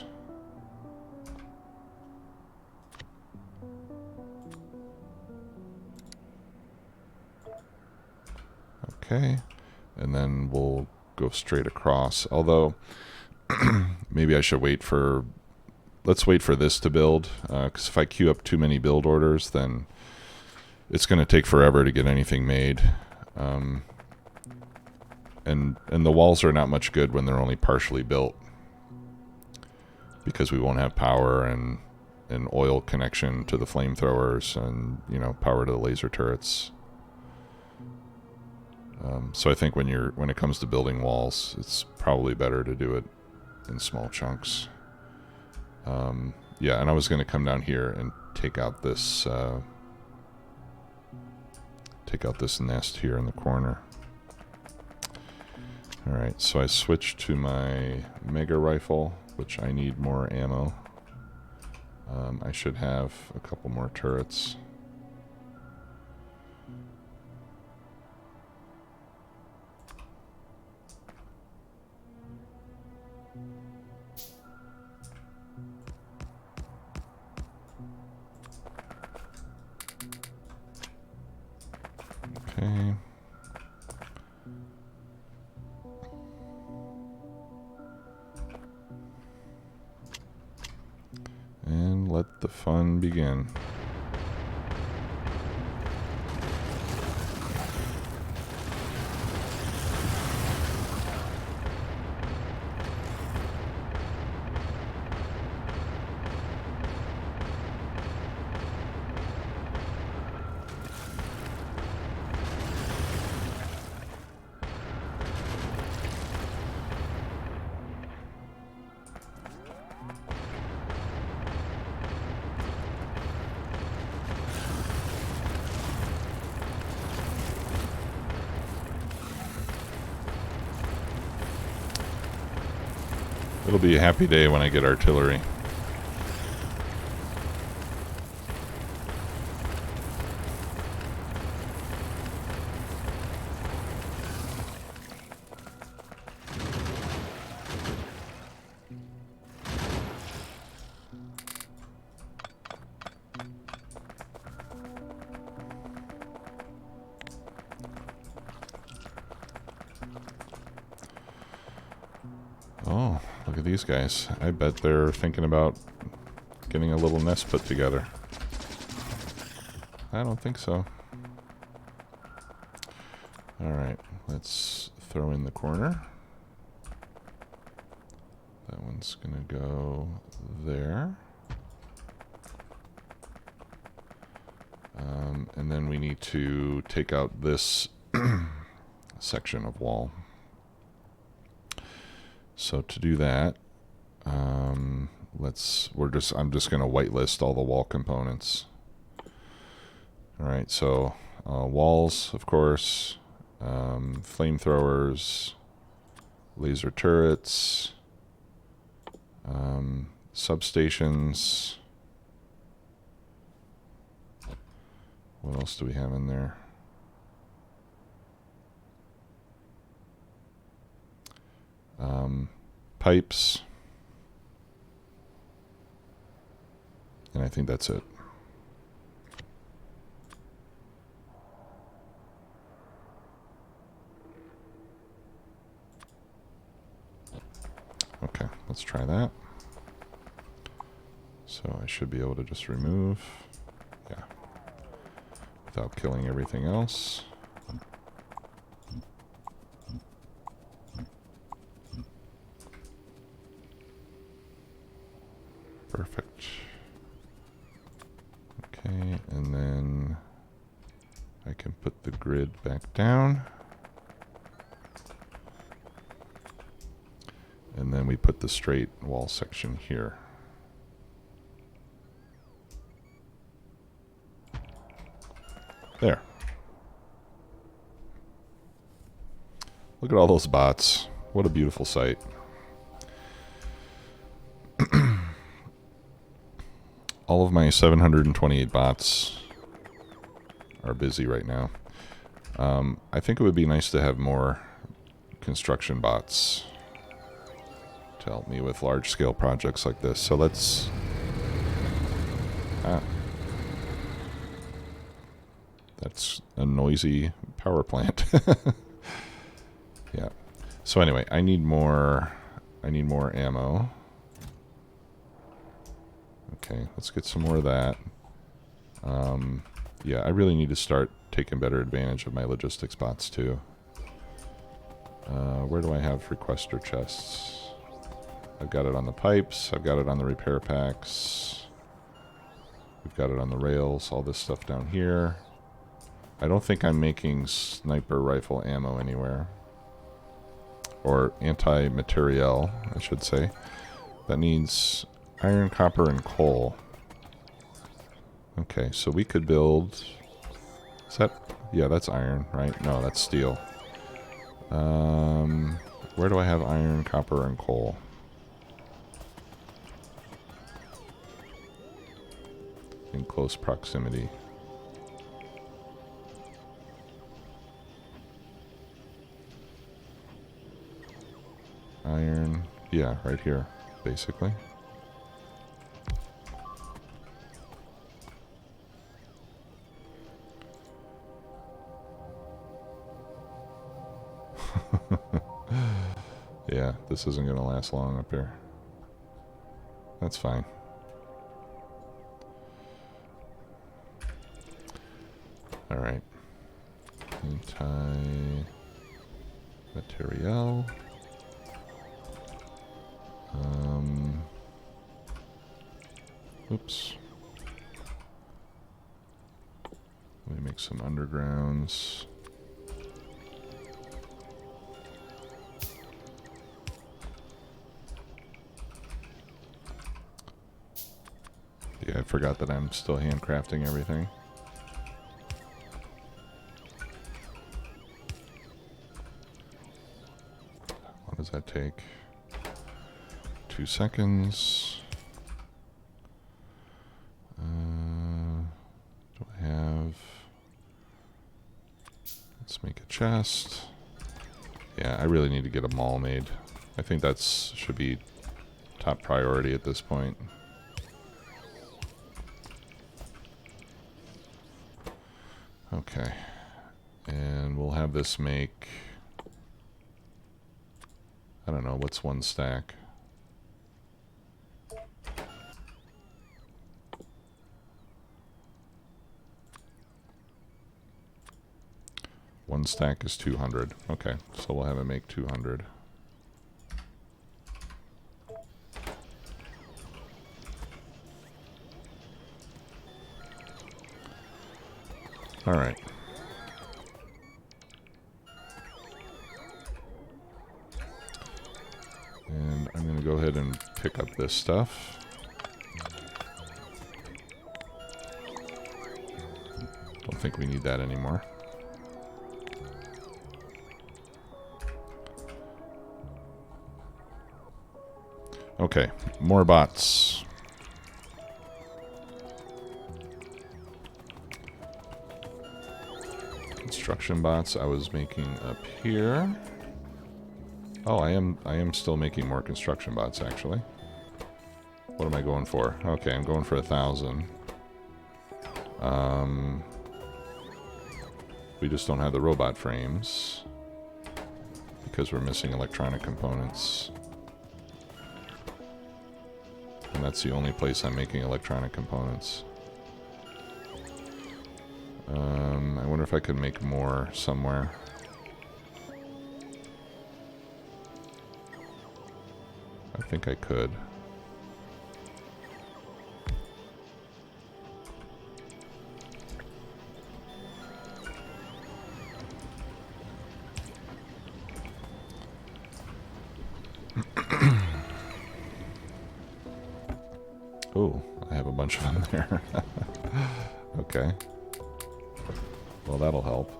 [SPEAKER 1] Okay, and then we'll go straight across. Although, maybe I should wait for... Let's wait for this to build, because if I queue up too many build orders, then it's going to take forever to get anything made. And the walls are not much good when they're only partially built, because we won't have power and an oil connection to the flamethrowers and, you know, power to the laser turrets. So I think when it comes to building walls, it's probably better to do it in small chunks. Yeah, and I was going to come down here and take out this nest here in the corner. All right, so I switched to my mega rifle, which I need more ammo. I should have a couple more turrets. Okay. And let the fun begin. It'll be a happy day when I get artillery. Oh, look at these guys. I bet they're thinking about getting a little nest put together. I don't think so. Alright, let's throw in the corner. That one's gonna go there. And then we need to take out this section of wall. So to do that, I'm just going to whitelist all the wall components. All right, so walls, of course, flamethrowers, laser turrets, Substations. What else do we have in there? Pipes. And I think that's it. Okay, let's try that. So I should be able to just remove, yeah, without killing everything else. Perfect. Okay, and then I can put the grid back down. And then we put the straight wall section here. There. Look at all those bots. What a beautiful sight. All of my 728 bots are busy right now. I think it would be nice to have more construction bots to help me with large-scale projects like this. So let's... that's a noisy power plant. Yeah. So anyway, I need more ammo. Okay, let's get some more of that. Yeah, I really need to start taking better advantage of my logistics bots too. Where do I have requester chests? I've got it on the pipes. I've got it on the repair packs. We've got it on the rails. All this stuff down here. I don't think I'm making sniper rifle ammo anywhere. Or anti-materiel, I should say. That needs iron, copper, and coal. Okay, so we could build... Is that... Yeah, that's iron, right? No, that's steel. Where do I have iron, copper, and coal? In close proximity. Iron, yeah, right here, basically. Yeah, this isn't going to last long up here. That's fine. Alright. Anti-material. Oops. Let me make some undergrounds. Yeah, I forgot that I'm still handcrafting everything. What does that take? 2 seconds. Do I have... Let's make a chest. Yeah, I really need to get a mall made. I think that's should be top priority at this point. Okay. And we'll have this make... I don't know, what's one stack? One stack is 200. Okay, so we'll have it make 200. All right. And I'm going to go ahead and pick up this stuff. Don't think we need that anymore. Okay, more bots. Construction bots I was making up here. Oh, I am still making more construction bots, actually. What am I going for? Okay, I'm going for 1,000. We just don't have the robot frames because we're missing electronic components. And that's the only place I'm making electronic components. I wonder if I could make more somewhere. I think I could. Oh, I have a bunch of them there. Okay. Well, that'll help.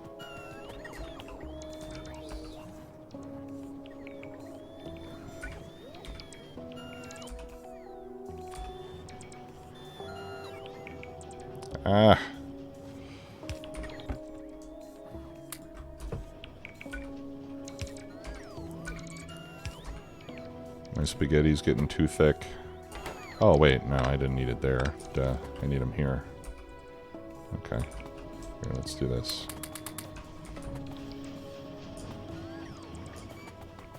[SPEAKER 1] Ah. My spaghetti's getting too thick. Oh, wait. No, I didn't need it there. Duh. I need them here. Okay. Here, let's do this.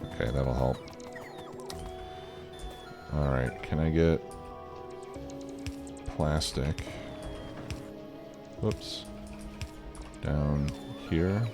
[SPEAKER 1] Okay, that'll help. Alright, can I get plastic? Whoops. Down here.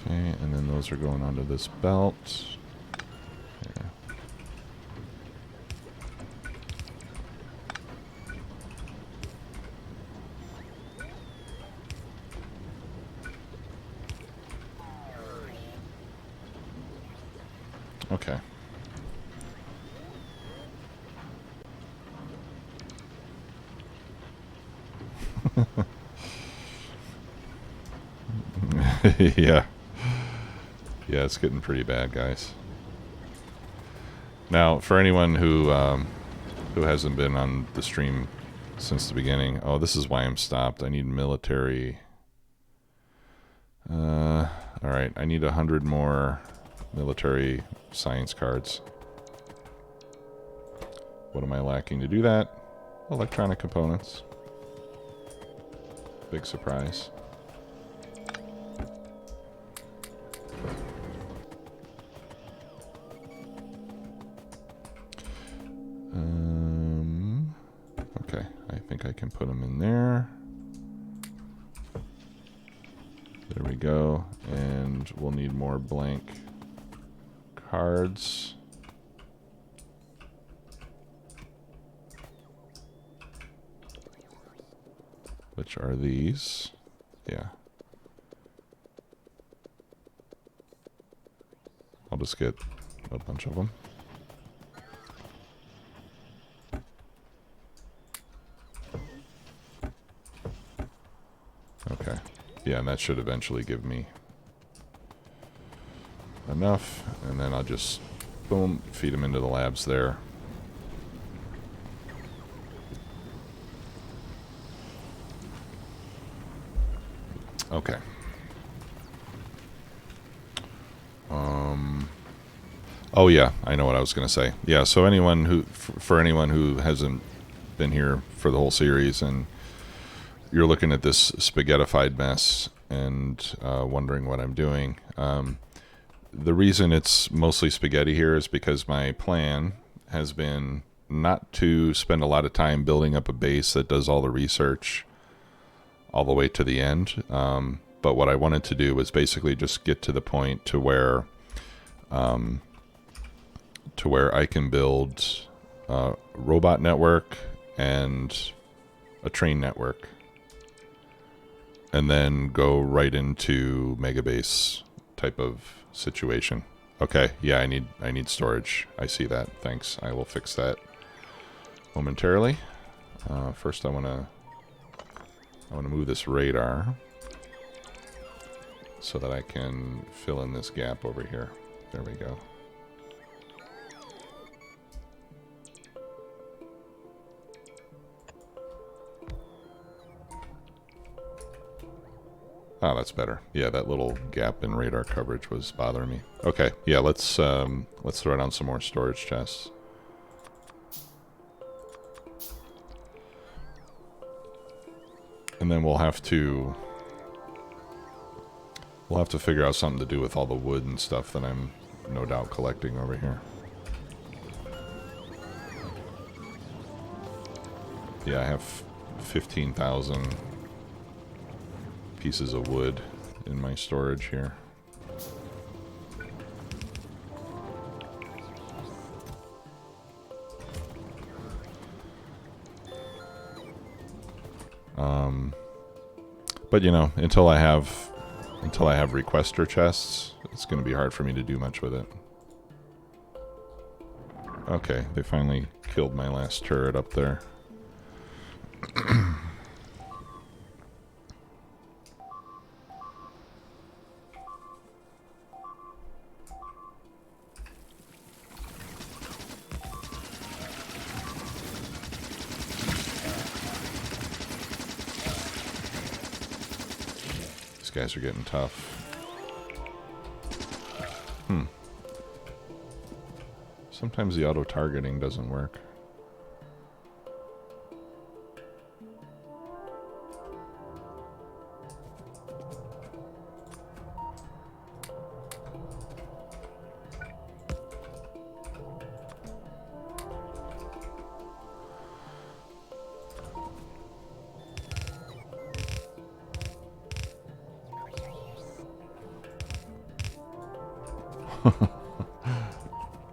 [SPEAKER 1] Okay, and then those are going onto this belt. Here. Okay. Yeah. Yeah, it's getting pretty bad, guys. Now, for anyone who hasn't been on the stream since the beginning, oh, this is why I'm stopped. I need military. All right, I need 100 more military science cards. What am I lacking to do that? Electronic components. Big surprise. Okay, I think I can put them in there. There we go. And we'll need more blank cards. Which are these? Yeah. I'll just get a bunch of them. Okay. Yeah, and that should eventually give me enough. And then I'll just, boom, feed them into the labs there. Okay. Oh yeah, I know what I was going to say. Yeah, so anyone who, for anyone who hasn't been here for the whole series and you're looking at this spaghettified mess and wondering what I'm doing, the reason it's mostly spaghetti here is because my plan has been not to spend a lot of time building up a base that does all the research all the way to the end. But what I wanted to do was basically just get to the point to where I can build a robot network and a train network. and then go right into mega base type of situation. Okay, yeah, I need storage. I see that. Thanks. I will fix that momentarily. First, I want to move this radar so that I can fill in this gap over here. There we go. Oh, that's better. Yeah, that little gap in radar coverage was bothering me. Okay, yeah, let's throw down some more storage chests. And then we'll have to figure out something to do with all the wood and stuff that I'm no doubt collecting over here. Yeah, I have 15,000 pieces of wood in my storage here. But you know, until I have requester chests, it's going to be hard for me to do much with it. Okay, they finally killed my last turret up there. These guys are getting tough. Sometimes the auto-targeting doesn't work.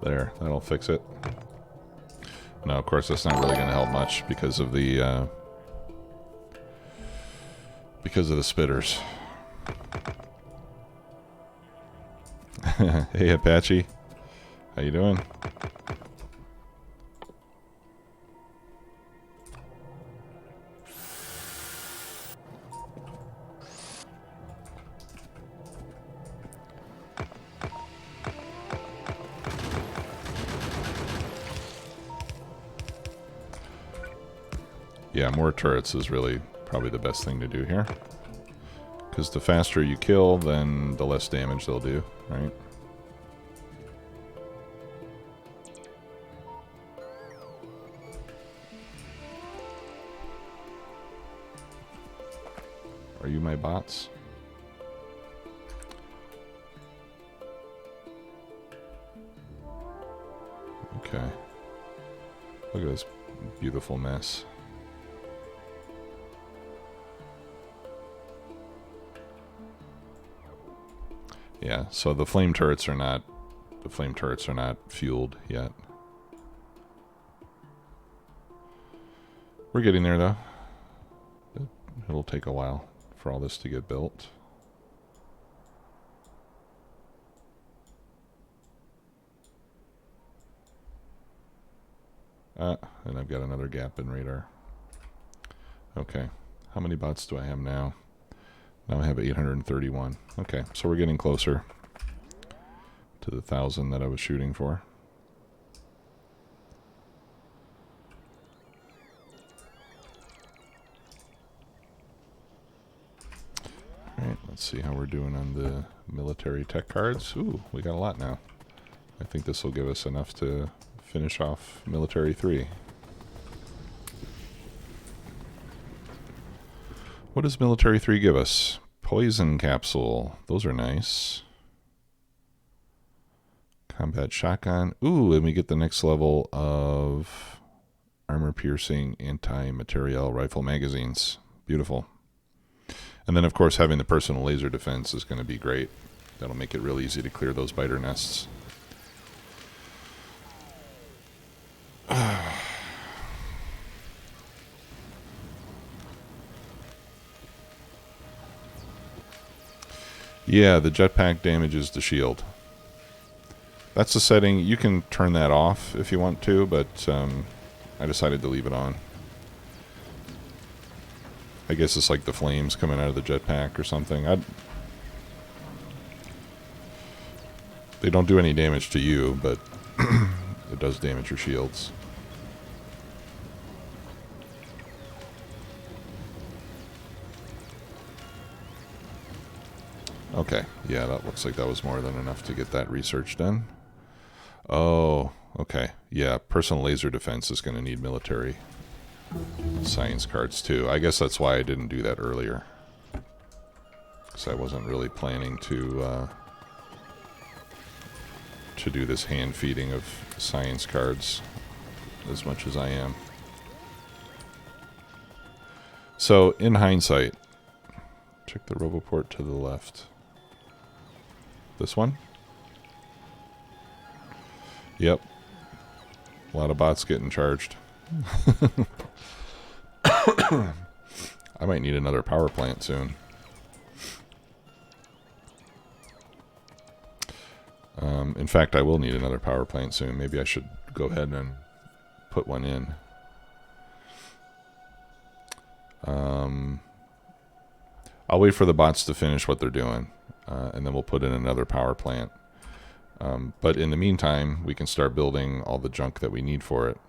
[SPEAKER 1] There, that'll fix it. No, of course that's not really going to help much because of the spitters. Hey Apache, how you doing? Yeah, more turrets is really probably the best thing to do here. Because the faster you kill, then the less damage they'll do, right? Are you my bots? Okay. Look at this beautiful mess. Yeah, so the flame turrets are not fueled yet. We're getting there though. It'll take a while for all this to get built. And I've got another gap in radar. Okay, how many bots do I have now? Now I have 831. Okay, so we're getting closer to the 1,000 that I was shooting for. Alright, let's see how we're doing on the military tech cards. Ooh, we got a lot now. I think this will give us enough to finish off military 3. What does military 3 give us? Poison capsule. Those are nice. Combat shotgun. Ooh, and we get the next level of armor-piercing anti-materiel rifle magazines. Beautiful. And then, of course, having the personal laser defense is going to be great. That'll make it real easy to clear those biter nests. Yeah, the jetpack damages the shield. That's a setting. You can turn that off if you want to, but I decided to leave it on. I guess it's like the flames coming out of the jetpack or something. They don't do any damage to you, but it does damage your shields. Okay, yeah, that looks like that was more than enough to get that research done. Oh, okay. Yeah, personal laser defense is going to need military science cards too. I guess that's why I didn't do that earlier. Because I wasn't really planning to do this hand feeding of science cards as much as I am. So, in hindsight, check the Roboport to the left. This one? Yep. A lot of bots getting charged. I might need another power plant soon. In fact, I will need another power plant soon. Maybe I should go ahead and put one in. I'll wait for the bots to finish what they're doing, and then we'll put in another power plant. But in the meantime, we can start building all the junk that we need for it.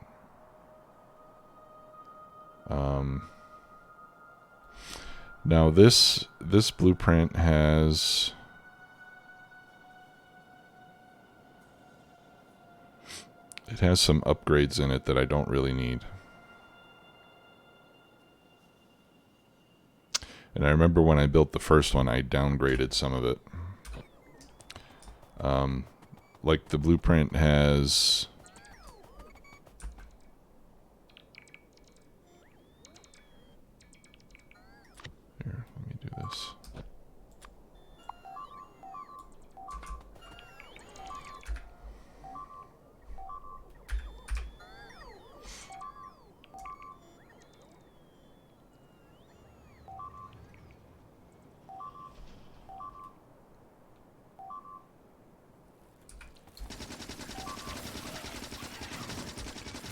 [SPEAKER 1] Now this blueprint has... It has some upgrades in it that I don't really need. And I remember when I built the first one, I downgraded some of it. Like the blueprint has... Here, let me do this.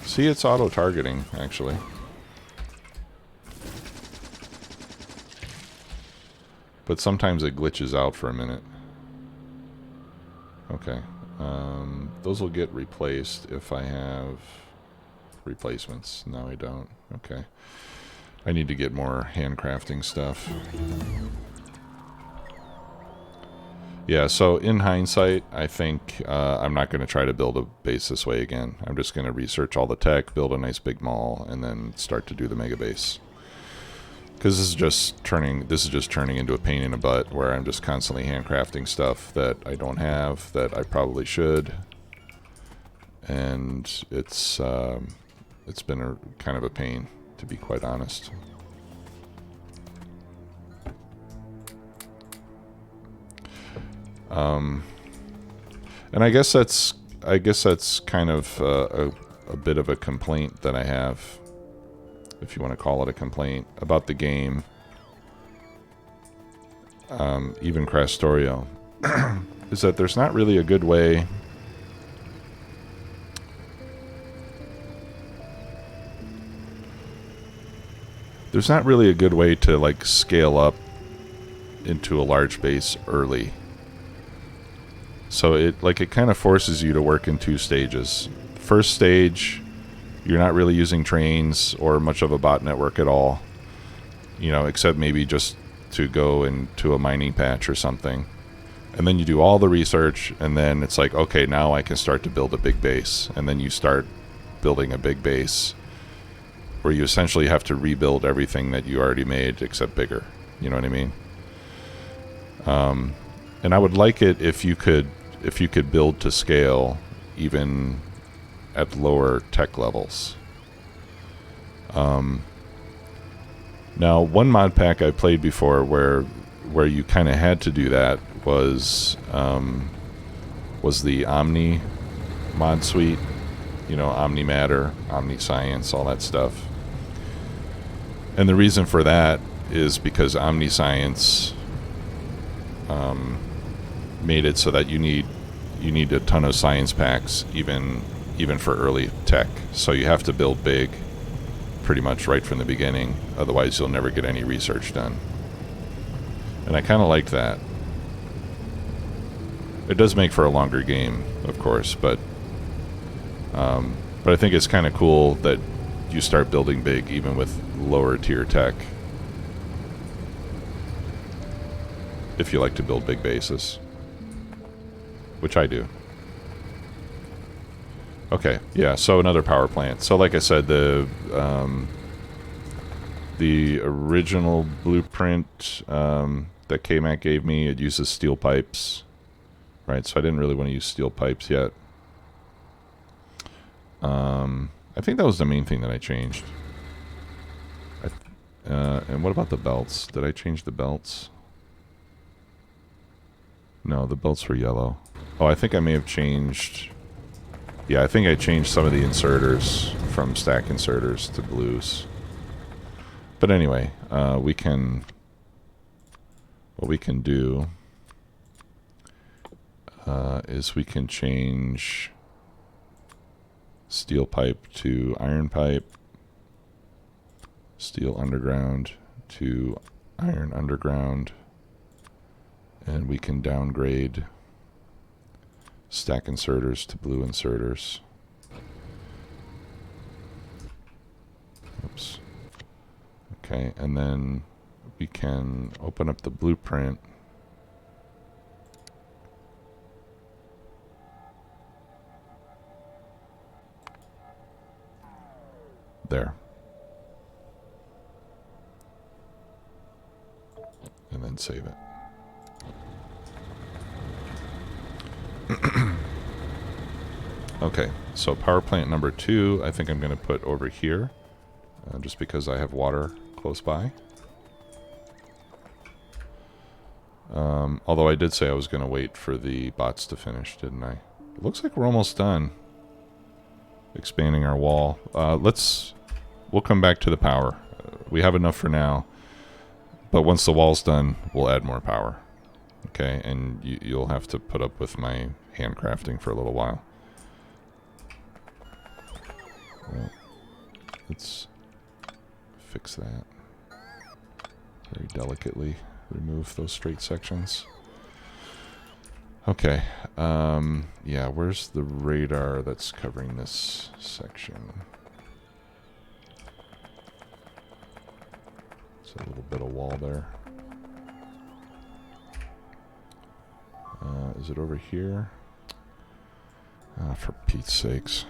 [SPEAKER 1] See, it's auto-targeting, actually. But sometimes it glitches out for a minute. Okay. Those will get replaced if I have replacements. No, I don't. Okay. I need to get more handcrafting stuff. Yeah, so in hindsight, I think I'm not going to try to build a base this way again. I'm just going to research all the tech, build a nice big mall, and then start to do the mega base. Because this is just turning into a pain in the butt where I'm just constantly handcrafting stuff that I don't have that I probably should, and it's been a kind of a pain, to be quite honest. And I guess that's kind of a bit of a complaint that I have, if you want to call it a complaint, about the game. Even Krastorio, is that there's not really a good way to like scale up into a large base early. So it kind of forces you to work in two stages. First stage, you're not really using trains or much of a bot network at all, you know, except maybe just to go into a mining patch or something. And then you do all the research, and then it's like, okay, now I can start to build a big base. And then you start building a big base where you essentially have to rebuild everything that you already made except bigger. You know what I mean? And I would like it if you could build to scale even at lower tech levels. Now, one mod pack I played before where you kind of had to do that was the Omni mod suite. You know, Omni Matter, Omni Science, all that stuff. And the reason for that is because Omni Science made it so that you need a ton of science packs even for early tech. So you have to build big pretty much right from the beginning, otherwise you'll never get any research done. And I kind of liked that. It does make for a longer game, of course, but I think it's kind of cool that you start building big even with lower tier tech, if you like to build big bases, which I do. Okay, yeah, so another power plant. So like I said, the original blueprint that KMAC gave me, it uses steel pipes, right? So I didn't really want to use steel pipes yet. I think that was the main thing that I changed. And what about the belts? Did I change the belts? No, the belts were yellow. Oh, I think I may have changed... Yeah, I think I changed some of the inserters from stack inserters to blues. But anyway, we can... What we can do is we can change steel pipe to iron pipe, steel underground to iron underground, and we can downgrade stack inserters to blue inserters. Oops. Okay, and then we can open up the blueprint. There. And then save it. Okay, so power plant number 2, I think I'm going to put over here, just because I have water close by. Although I did say I was going to wait for the bots to finish, didn't I? It looks like we're almost done expanding our wall. We'll come back to the power. We have enough for now, but once the wall's done, we'll add more power. Okay, and you'll have to put up with my handcrafting for a little while. Well, let's fix that. Very delicately remove those straight sections. Okay, yeah, where's the radar that's covering this section? It's a little bit of wall there. Is it over here? For Pete's sakes.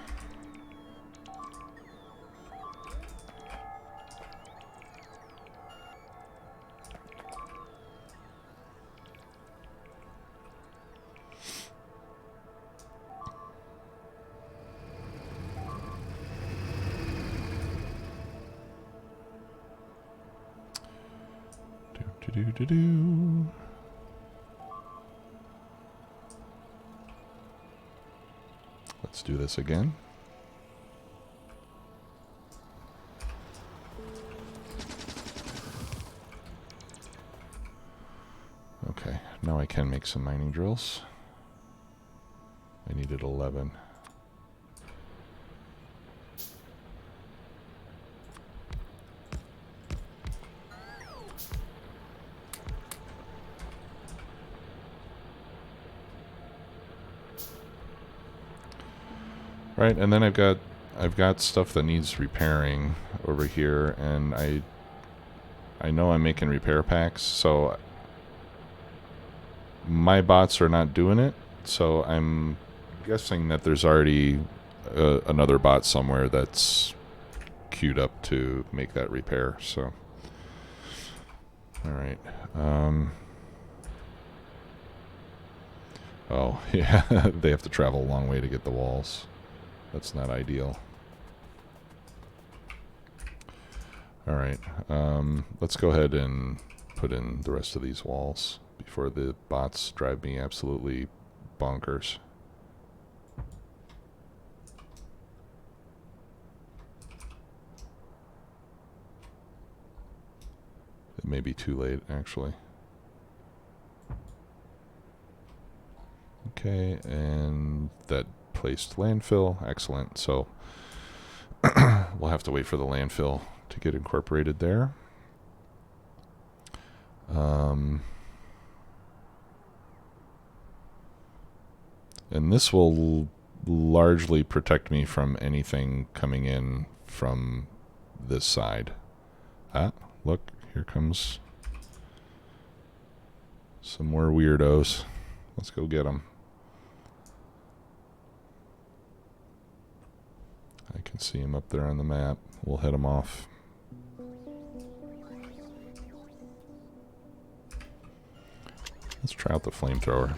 [SPEAKER 1] Do-do-do-do-do. Let's do this again. Okay, now I can make some mining drills. I needed 11. Right, and then I've got stuff that needs repairing over here, and I know I'm making repair packs, so my bots are not doing it, so I'm guessing that there's already another bot somewhere that's queued up to make that repair. So, all right. Oh, yeah, they have to travel a long way to get the walls. That's not ideal. All right, let's go ahead and put in the rest of these walls before the bots drive me absolutely bonkers. It may be too late, actually. Okay, and that placed landfill. Excellent. So we'll have to wait for the landfill to get incorporated there. And this will largely protect me from anything coming in from this side. Ah, look, here comes some more weirdos. Let's go get them. I can see them up there on the map. We'll head them off. Let's try out the flamethrower.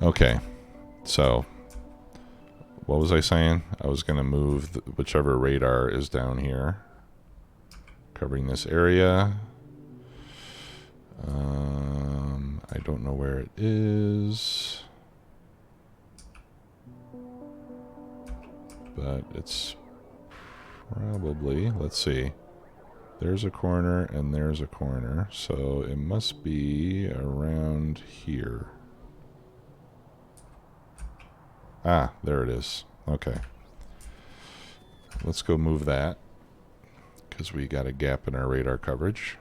[SPEAKER 1] Okay, so what was I saying? I was going to move whichever radar is down here, covering this area. I don't know where it is, but it's probably, let's see, there's a corner and there's a corner, so it must be around here. Ah, there it is. Okay. Let's go move that, because we got a gap in our radar coverage.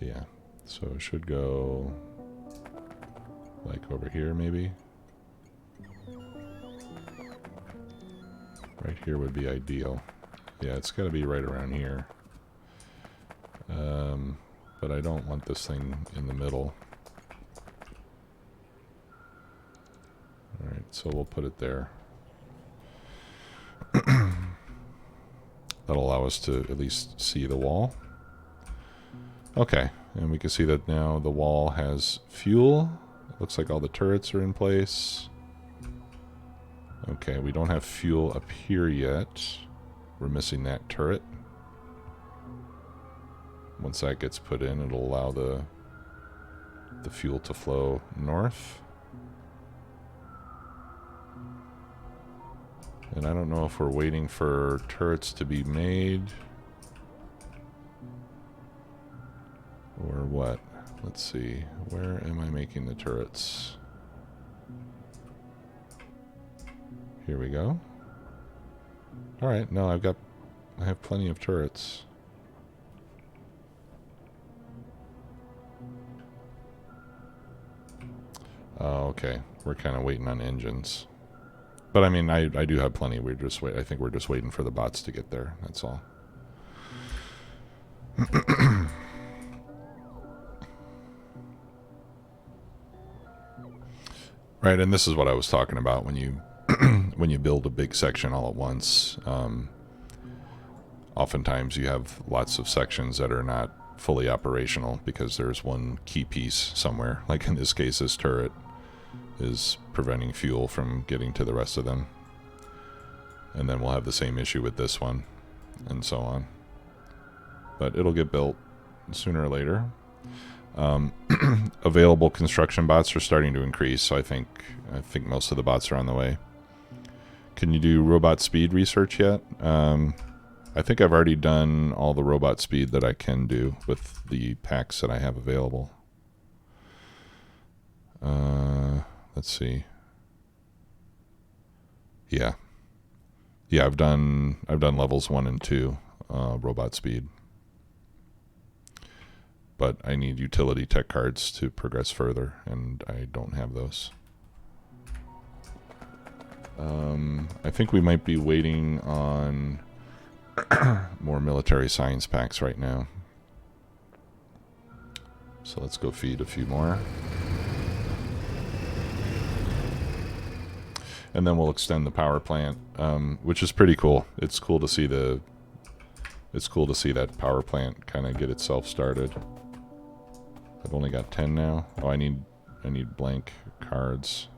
[SPEAKER 1] Yeah, so it should go like over here maybe. Right here would be ideal. Yeah, it's got to be right around here. But I don't want this thing in the middle. Alright, so we'll put it there. That'll allow us to at least see the wall. Okay, and we can see that now the wall has fuel. It looks like all the turrets are in place. Okay, we don't have fuel up here yet. We're missing that turret. Once that gets put in, it'll allow the fuel to flow north. And I don't know if we're waiting for turrets to be made or what. Let's see. Where am I making the turrets? Here we go. Alright, no, I have plenty of turrets. Oh, okay. We're kind of waiting on engines. But I mean, I do have plenty. I think we're just waiting for the bots to get there. That's all. Right, and this is what I was talking about when you when you build a big section all at once. Oftentimes you have lots of sections that are not fully operational because there's one key piece somewhere. Like in this case, this turret is preventing fuel from getting to the rest of them. And then we'll have the same issue with this one, and so on. But it'll get built sooner or later. Available construction bots are starting to increase, so I think most of the bots are on the way. Can you do robot speed research yet? I think I've already done all the robot speed that I can do with the packs that I have available. Let's see. Yeah, I've done levels 1 and 2 robot speed. But I need utility tech cards to progress further, and I don't have those. I think we might be waiting on more military science packs right now. So let's go feed a few more. And then we'll extend the power plant, which is pretty cool. It's cool to see that power plant kind of get itself started. I've only got 10 now. Oh, I need blank cards.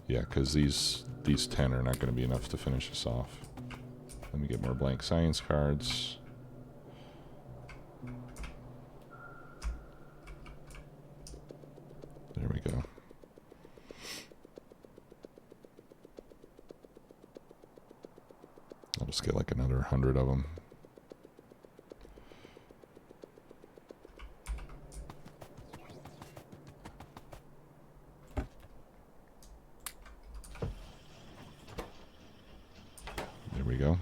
[SPEAKER 1] Yeah, because these 10 are not going to be enough to finish us off. Let me get more blank science cards. There we go. I'll just get like another 100 of them. There we go.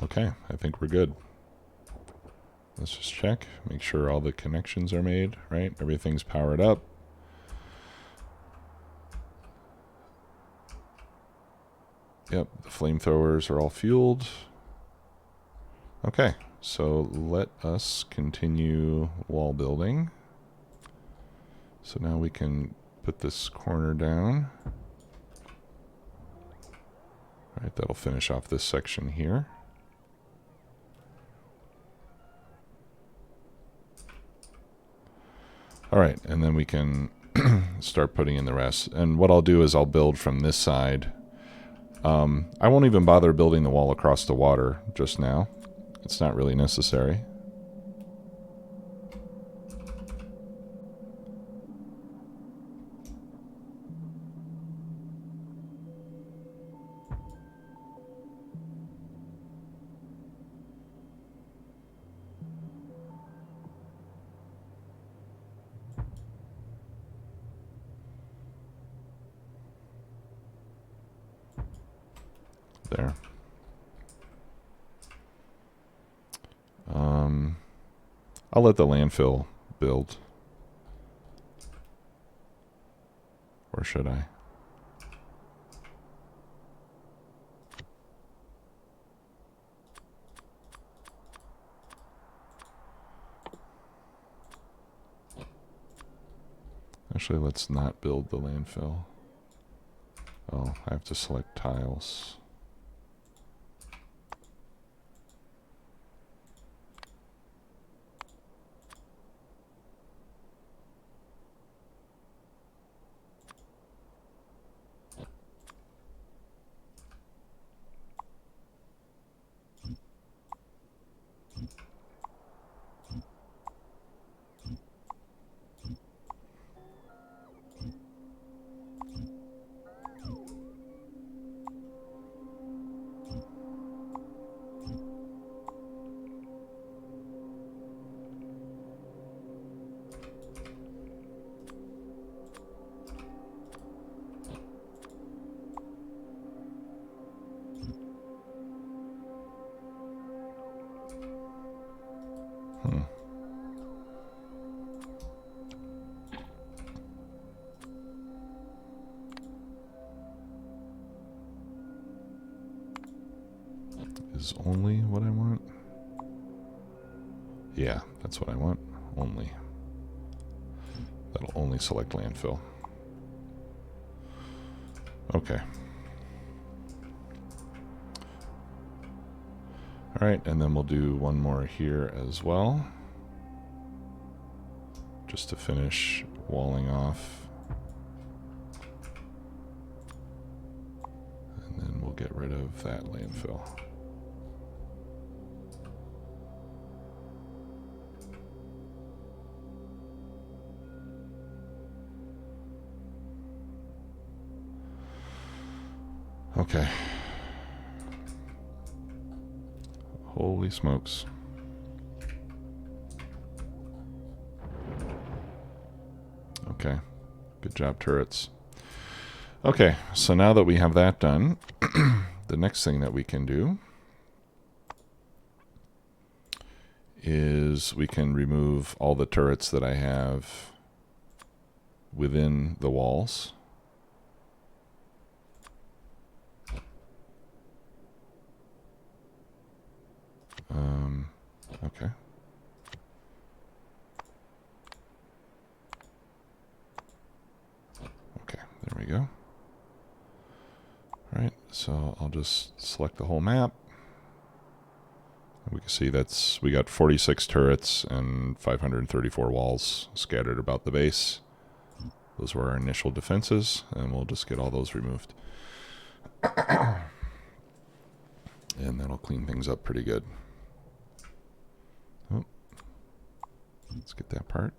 [SPEAKER 1] Okay, I think we're good. Let's just check, make sure all the connections are made, right? Everything's powered up. Yep, the flamethrowers are all fueled. Okay, so let us continue wall building. So now we can put this corner down. All right, that'll finish off this section here. All right, and then we can start putting in the rest. And what I'll do is I'll build from this side. I won't even bother building the wall across the water just now. It's not really necessary. There. I'll let the landfill build. Or should I? Actually, let's not build the landfill. Oh, I have to select tiles. Is only what I want? Yeah, that's what I want. Only. That'll only select landfill. Okay. Alright, and then we'll do one more here as well. Just to finish walling off. And then we'll get rid of that landfill. Okay. Holy smokes. Okay. Good job, turrets. Okay, so now that we have that done, the next thing that we can do is we can remove all the turrets that I have within the walls. Okay. Okay, there we go. All right, so I'll just select the whole map. We can see we got 46 turrets and 534 walls scattered about the base. Those were our initial defenses, and we'll just get all those removed. And that'll clean things up pretty good. Oh, let's get that part.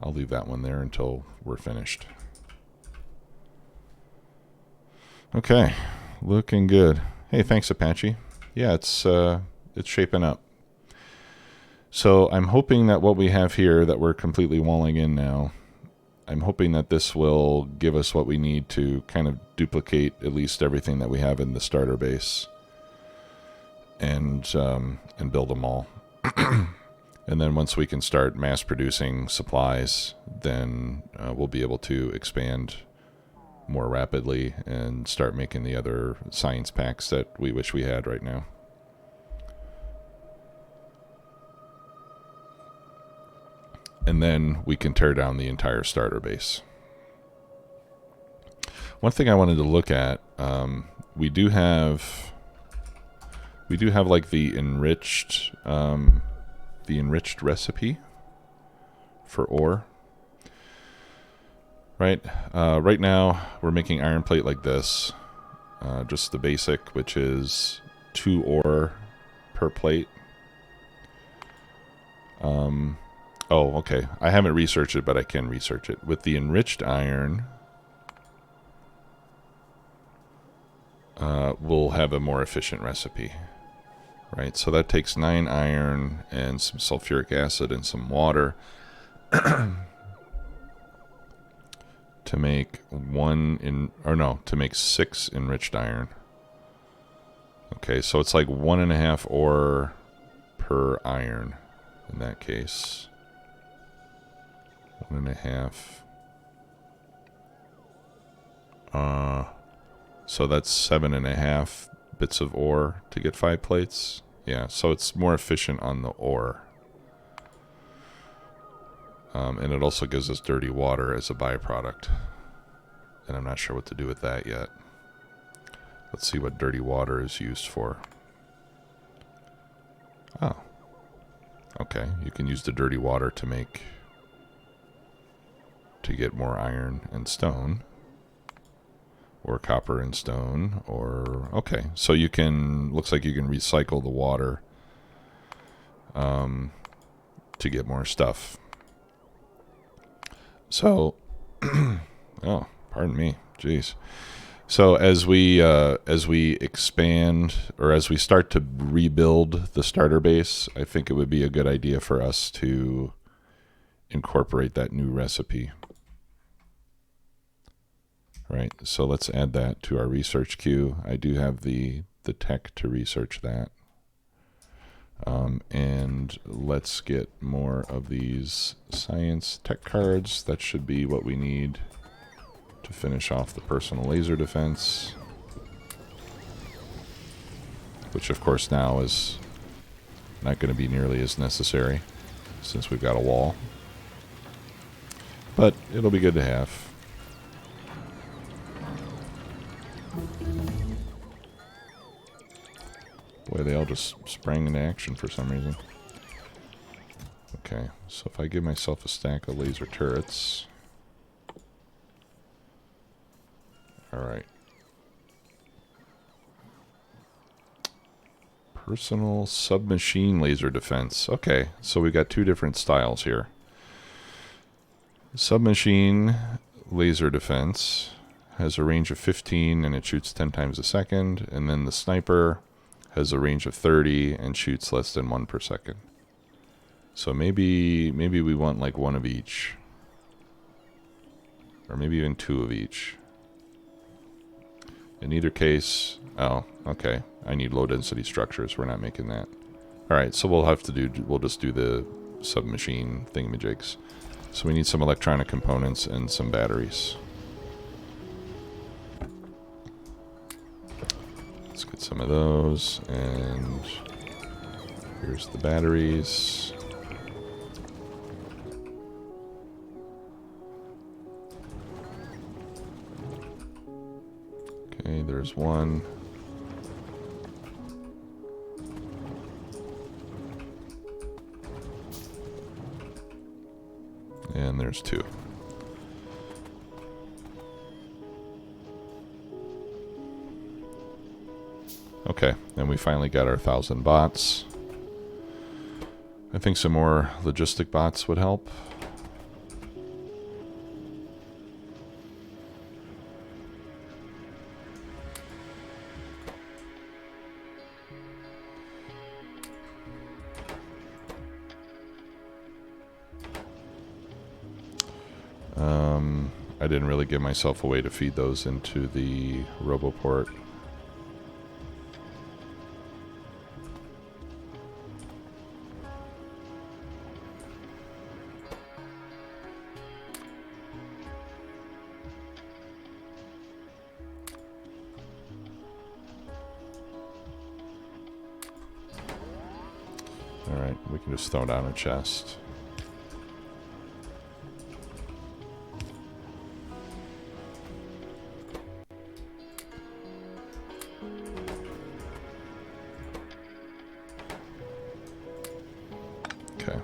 [SPEAKER 1] I'll leave that one there until we're finished. Okay, looking good. Hey, thanks, Apache. Yeah, it's shaping up. So I'm hoping that what we have here that we're completely walling in now, I'm hoping that this will give us what we need to kind of duplicate at least everything that we have in the starter base, and build them all. And then once we can start mass producing supplies, then we'll be able to expand more rapidly and start making the other science packs that we wish we had right now. And then we can tear down the entire starter base. One thing I wanted to look at, we do have like the enriched recipe for ore. Right, right now we're making iron plate like this, just the basic, which is 2 ore per plate. Oh, okay. I haven't researched it, but I can research it. With the enriched iron, we'll have a more efficient recipe. Right, so that takes 9 iron and some sulfuric acid and some water to make to make 6 enriched iron. Okay, so it's like 1.5 ore per iron in that case. 1.5. So that's 7.5 bits of ore to get 5 plates. Yeah, so it's more efficient on the ore. And it also gives us dirty water as a byproduct. And I'm not sure what to do with that yet. Let's see what dirty water is used for. Oh. Okay, you can use the dirty water to get more iron and stone. Or copper and stone, or... Okay, so you can... Looks like you can recycle the water to get more stuff. So... oh, pardon me. Jeez. So as we expand, or as we start to rebuild the starter base, I think it would be a good idea for us to incorporate that new recipe. Right, so let's add that to our research queue. I do have the tech to research that. And let's get more of these science tech cards. That should be what we need to finish off the personal laser defense. Which of course now is not going to be nearly as necessary since we've got a wall. But it'll be good to have. Boy, they all just sprang into action for some reason. Okay, so if I give myself a stack of laser turrets... Alright. Personal submachine laser defense. Okay, so we got 2 different styles here. Submachine laser defense has a range of 15 and it shoots 10 times a second, and then the sniper has a range of 30 and shoots less than 1 per second. So maybe we want like 1 of each. Or maybe even 2 of each. In either case... Oh, okay. I need low density structures. We're not making that. Alright, so we'll just do the submachine thingamajigs. So we need some electronic components and some batteries. Let's get some of those, and here's the batteries. Okay, there's one. And there's two. Okay, and we finally got our 1,000 bots. I think some more logistic bots would help. I didn't really give myself a way to feed those into the RoboPort. Alright, we can just throw down a chest. Okay.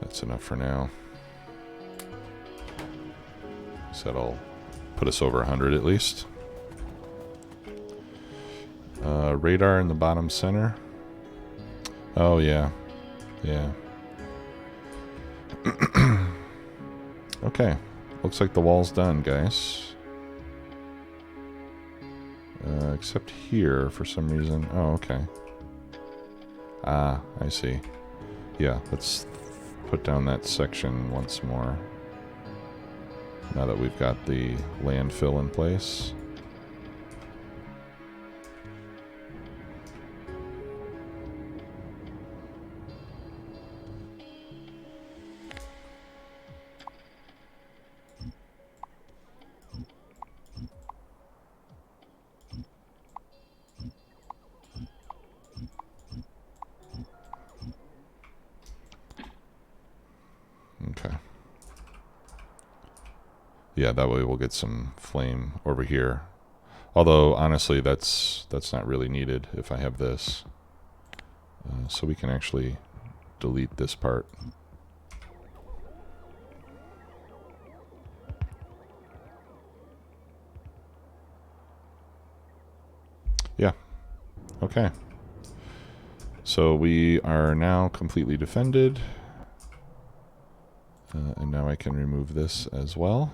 [SPEAKER 1] That's enough for now. So that'll put us over 100 at least. Radar in the bottom center. Oh, yeah. Yeah. Okay. Looks like the wall's done, guys. Except here, for some reason. Oh, okay. Ah, I see. Yeah, let's put down that section once more. Now that we've got the landfill in place. Okay. Yeah, that way we'll get some flame over here. Although, honestly, that's not really needed if I have this. So we can actually delete this part. Yeah. Okay. So we are now completely defended. And now I can remove this as well.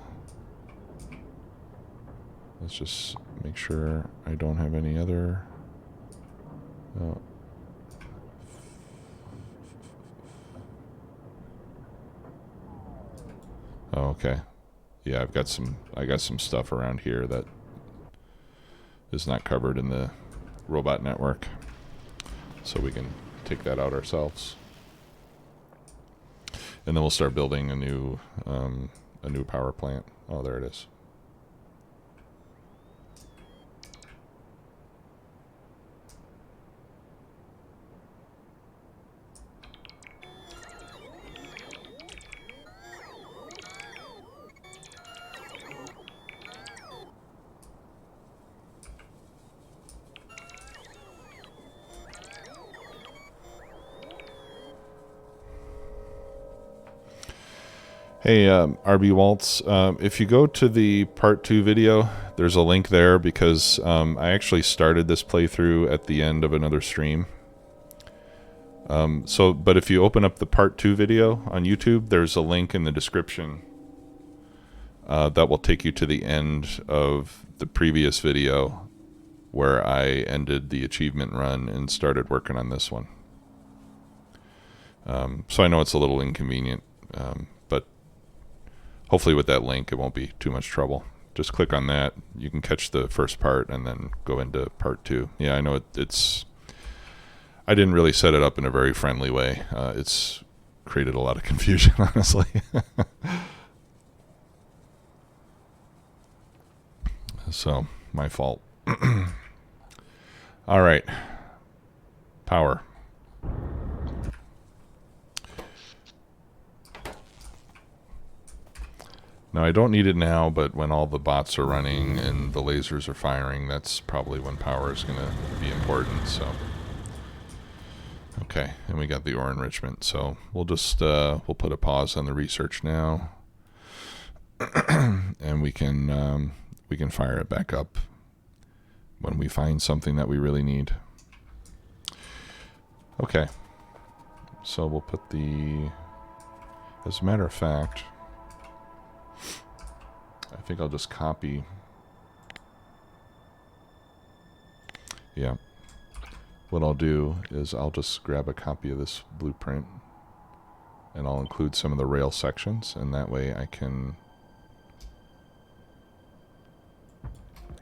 [SPEAKER 1] Let's just make sure I don't have any other... Oh. Oh, okay. Yeah, I got some stuff around here that is not covered in the robot network. So we can take that out ourselves. And then we'll start building a new power plant. Oh, there it is. Hey, RB Waltz, if you go to the part 2 video, there's a link there because I actually started this playthrough at the end of another stream. But if you open up the part 2 video on YouTube, there's a link in the description that will take you to the end of the previous video where I ended the achievement run and started working on this one. So I know it's a little inconvenient, but hopefully with that link it won't be too much trouble. Just click on that. You can catch the first part and then go into part 2. Yeah, I know it's... I didn't really set it up in a very friendly way. It's created a lot of confusion, honestly. So, my fault. All right. Power. Now, I don't need it now, but when all the bots are running and the lasers are firing, that's probably when power is going to be important, so... Okay, and we got the ore enrichment, so we'll just, we'll put a pause on the research now. And we can fire it back up when we find something that we really need. Okay, so we'll put the... As a matter of fact... I think I'll just copy. Yeah. What I'll do is I'll just grab a copy of this blueprint and I'll include some of the rail sections, and that way I can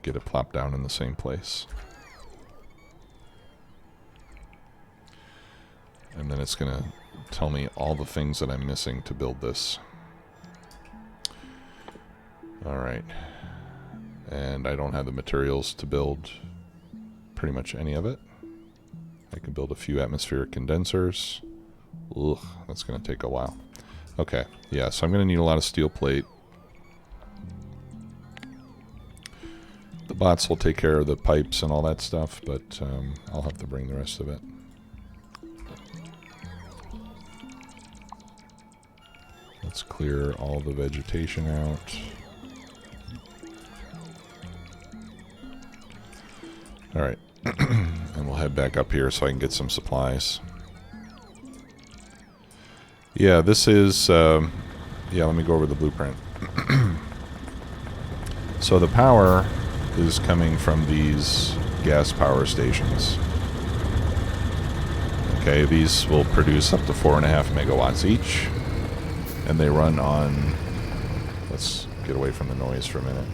[SPEAKER 1] get it plopped down in the same place. And then it's going to tell me all the things that I'm missing to build this. Alright, and I don't have the materials to build pretty much any of it. I can build a few atmospheric condensers. Ugh, that's going to take a while. Okay, yeah, so I'm going to need a lot of steel plate. The bots will take care of the pipes and all that stuff, but I'll have to bring the rest of it. Let's clear all the vegetation out. Alright, and we'll head back up here so I can get some supplies. Yeah, this is, yeah, let me go over the blueprint. So the power is coming from these gas power stations. Okay, these will produce up to 4.5 megawatts each. And they run on, let's get away from the noise for a minute.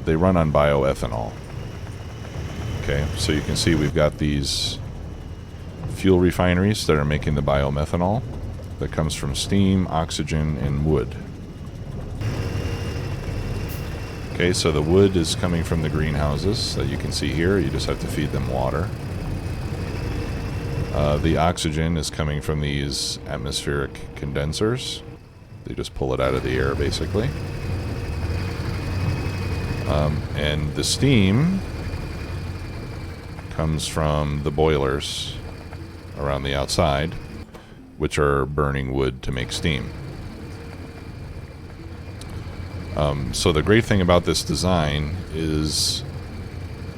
[SPEAKER 1] They run on bioethanol. Okay, so you can see we've got these fuel refineries that are making the biomethanol that comes from steam, oxygen, and wood. Okay, so the wood is coming from the greenhouses that you can see here. You just have to feed them water. The oxygen is coming from these atmospheric condensers. They just pull it out of the air, basically. And the steam comes from the boilers around the outside, which are burning wood to make steam. So the great thing about this design is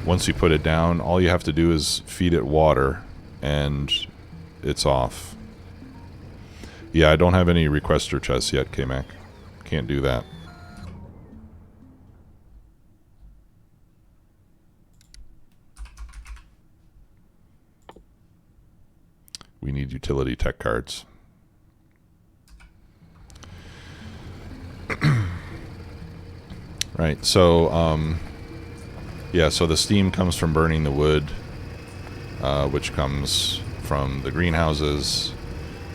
[SPEAKER 1] once you put it down, all you have to do is feed it water and it's off. Yeah, I don't have any requester chests yet, K-Mac. Can't do that. We need utility tech cards. Right, so, yeah, so the steam comes from burning the wood, which comes from the greenhouses.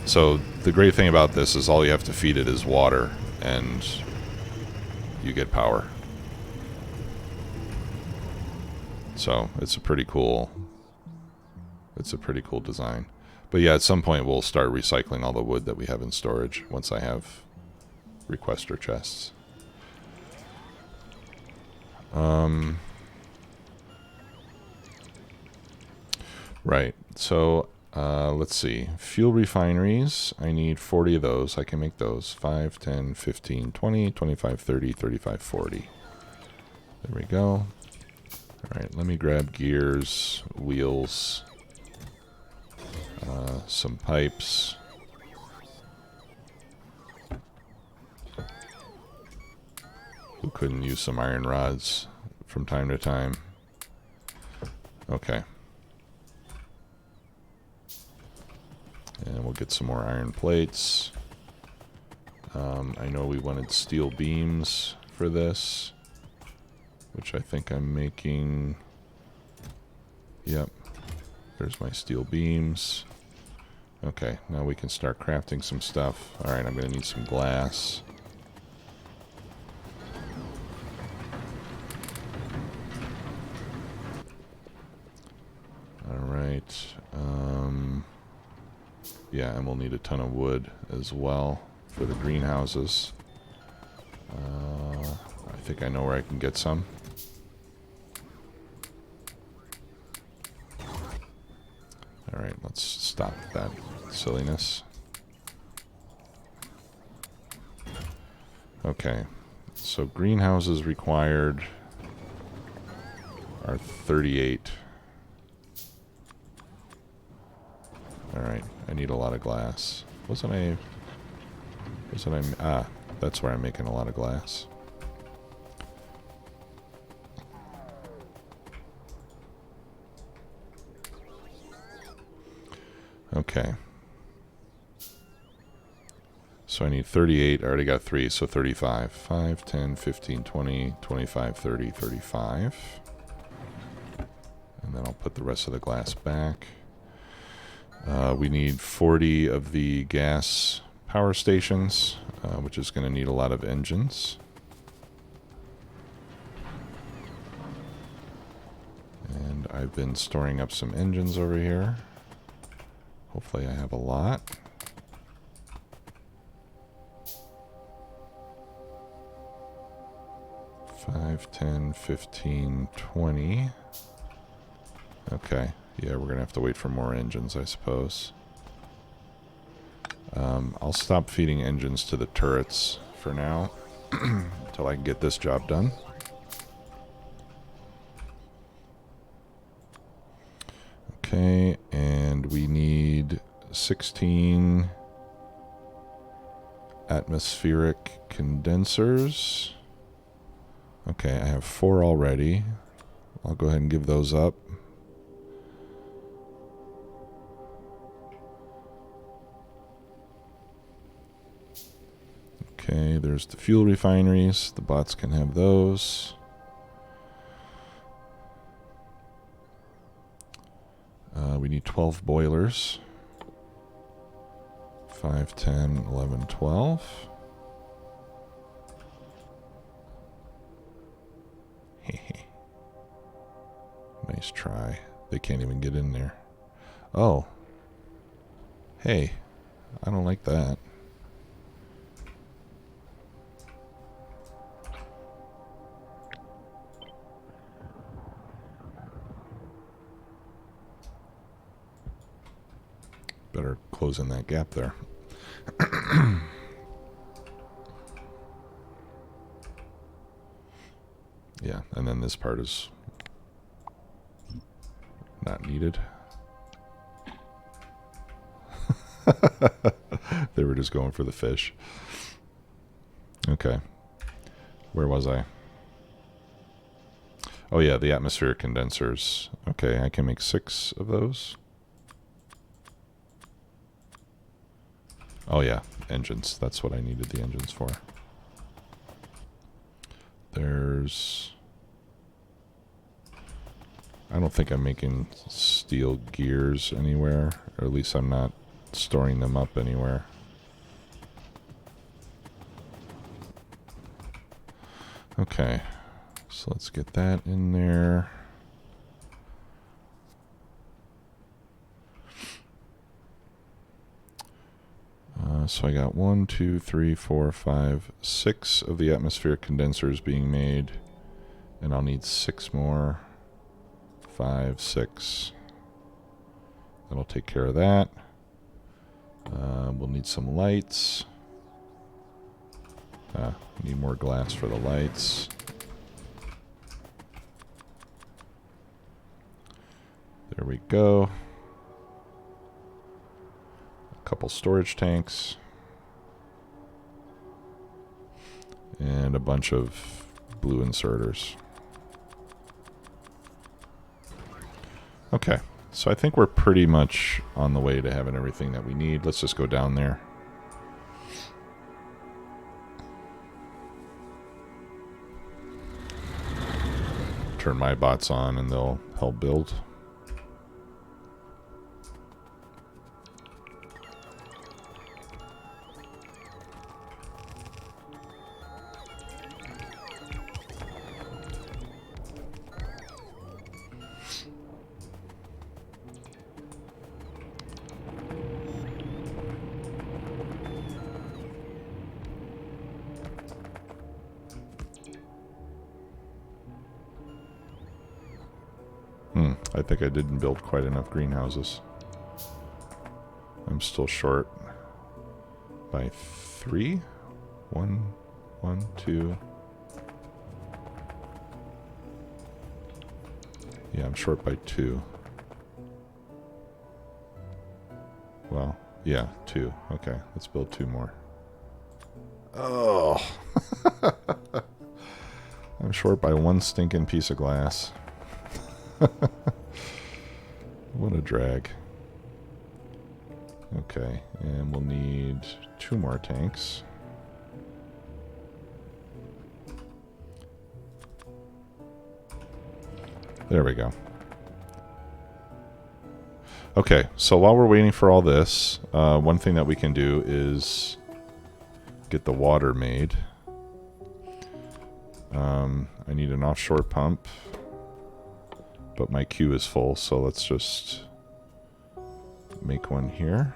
[SPEAKER 1] So the great thing about this is all you have to feed it is water, and you get power. So it's a pretty cool design. But yeah, at some point we'll start recycling all the wood that we have in storage once I have requester chests. Right, so let's see. Fuel refineries, I need 40 of those. I can make those. 5, 10, 15, 20, 25, 30, 35, 40. There we go. Alright, let me grab gears, wheels, some pipes. Who couldn't use some iron rods from time to time? Okay. And we'll get some more iron plates. I know we wanted steel beams for this, which I think I'm making. Yep. There's my steel beams. Okay, now we can start crafting some stuff. Alright, I'm going to need some glass. right. Yeah, and we'll need a ton of wood as well for the greenhouses. I think I know where I can get some. Alright, let's stop that silliness. Okay, so greenhouses required are 38. Alright, I need a lot of glass. Ah, that's where I'm making a lot of glass. Okay. So I need 38. I already got 3, so 35. 5, 10, 15, 20, 25, 30, 35. And then I'll put the rest of the glass back. We need 40 of the gas power stations, which is going to need a lot of engines. And I've been storing up some engines over here. Hopefully I have a lot. Five, 10, 15, 20. Okay. Yeah, we're going to have to wait for more engines, I suppose. I'll stop feeding engines to the turrets for now until I can get this job done. Okay, and we need 16 atmospheric condensers. Okay, I have 4 already. I'll go ahead and give those up. Okay, there's the fuel refineries. The bots can have those. We need 12 boilers. 5, 10, 11, 12. Nice try. They can't even get in there. Oh. Hey, I don't like that. Better close in that gap there. Yeah, and then this part is not needed. They were just going for the fish. Okay. Where was I? Oh yeah, the atmospheric condensers. Okay, I can make 6 of those. Oh yeah, engines. That's what I needed the engines for. There's... I don't think I'm making steel gears anywhere, or at least I'm not storing them up anywhere. Okay, so let's get that in there. So I got 1, 2, 3, 4, 5, 6 of the atmospheric condensers being made, and I'll need 6 more. 5, 6. That'll take care of that. We'll need some lights. Need more glass for the lights. There we go. A couple storage tanks. And a bunch of blue inserters. Okay, so I think we're pretty much on the way to having everything that we need. Let's just go down there. Turn my bots on and they'll help build. I think I didn't build quite enough greenhouses. I'm still short by 3. 1, 2. Yeah, I'm short by 2. Well, yeah, 2. Okay, let's build 2 more. Oh! I'm short by 1 stinking piece of glass. What a drag. Okay, and we'll need 2 more tanks. There we go. Okay, so while we're waiting for all this, one thing that we can do is get the water made. I need an offshore pump, but my queue is full, so let's just make one here.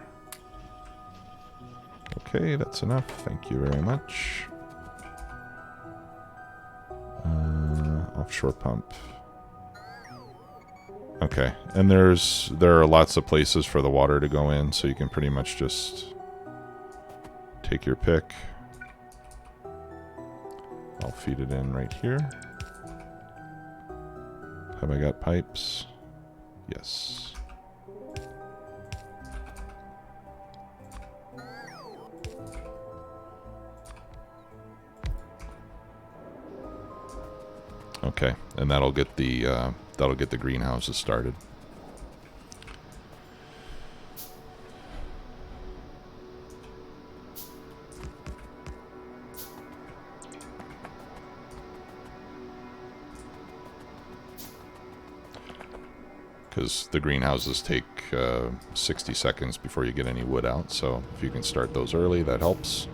[SPEAKER 1] Okay, that's enough. Thank you very much. Offshore pump. Okay, and there are lots of places for the water to go in, so you can pretty much just take your pick. I'll feed it in right here. Have I got pipes? Yes. Okay, and that'll get the greenhouses started. Because the greenhouses take 60 seconds before you get any wood out, so if you can start those early, that helps.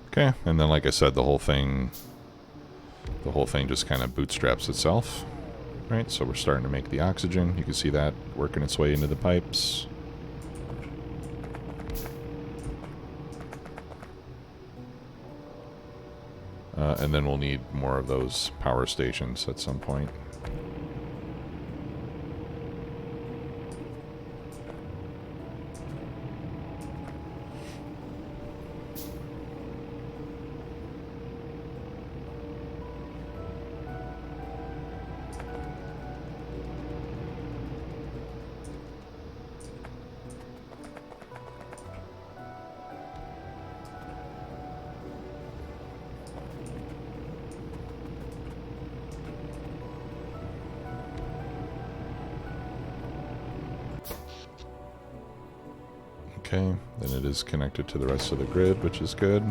[SPEAKER 1] Okay, and then like I said, the whole thing just kind of bootstraps itself. Right, so we're starting to make the oxygen. You can see that working its way into the pipes. And then we'll need more of those power stations at some point. Okay, then it is connected to the rest of the grid, which is good.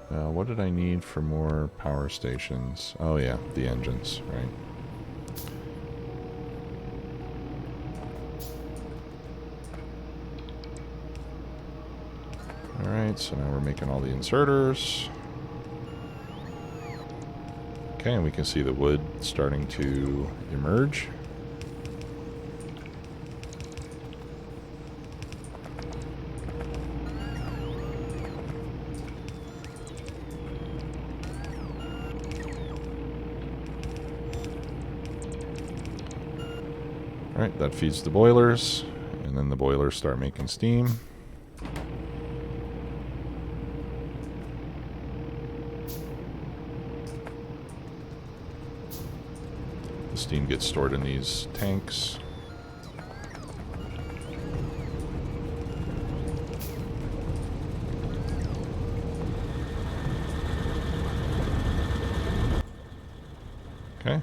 [SPEAKER 1] What did I need for more power stations? Oh yeah, the engines, right. Alright, so now we're making all the inserters. Okay, and we can see the wood starting to emerge. Alright, that feeds the boilers, and then the boilers start making steam. The steam gets stored in these tanks. Okay,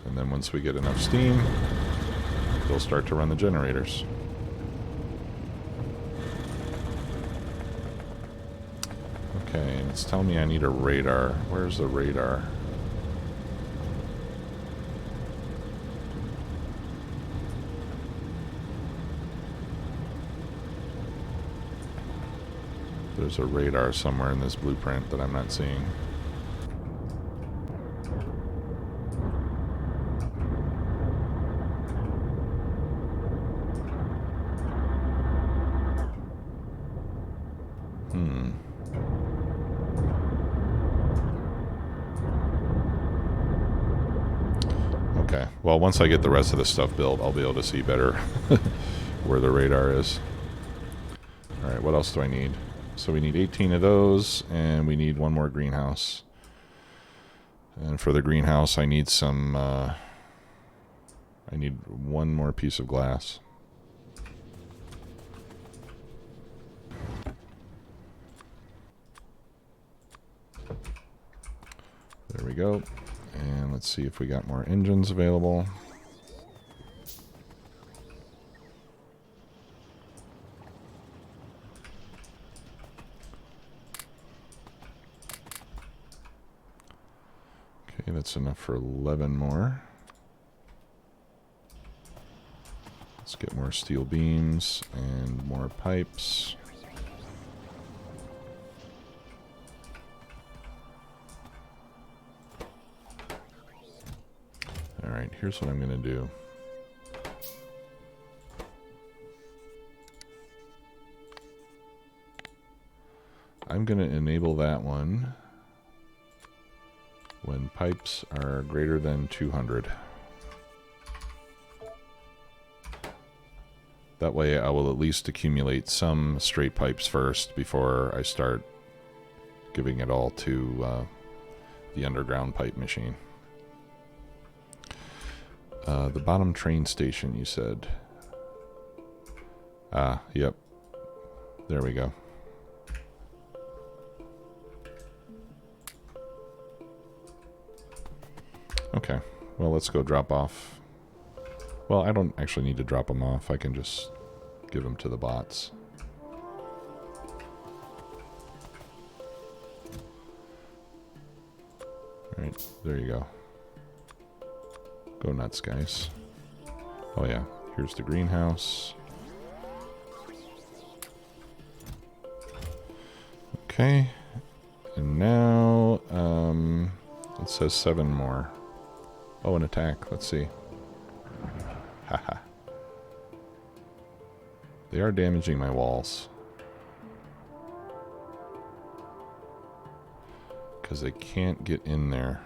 [SPEAKER 1] and then once we get enough steam, they'll start to run the generators. Okay, and it's telling me I need a radar. Where's the radar? There's a radar somewhere in this blueprint that I'm not seeing. Hmm. Okay. Well, once I get the rest of the stuff built, I'll be able to see better where the radar is. Alright, what else do I need? So we need 18 of those, and we need one more greenhouse. And for the greenhouse, I need some... I need one more piece of glass. There we go. And let's see if we got more engines available. Okay, that's enough for 11 more. Let's get more steel beams and more pipes. Alright, here's what I'm going to do. I'm going to enable that one when pipes are greater than 200. That way I will at least accumulate some straight pipes first before I start giving it all to the underground pipe machine. The bottom train station, you said. Ah, yep. There we go. Okay, well, let's go drop off. Well, I don't actually need to drop them off. I can just give them to the bots. Alright, there you go. Go nuts, guys. Oh yeah, here's the greenhouse. Okay, and now, it says 7 more. Oh, an attack. Let's see. Haha. They are damaging my walls. Because they can't get in there.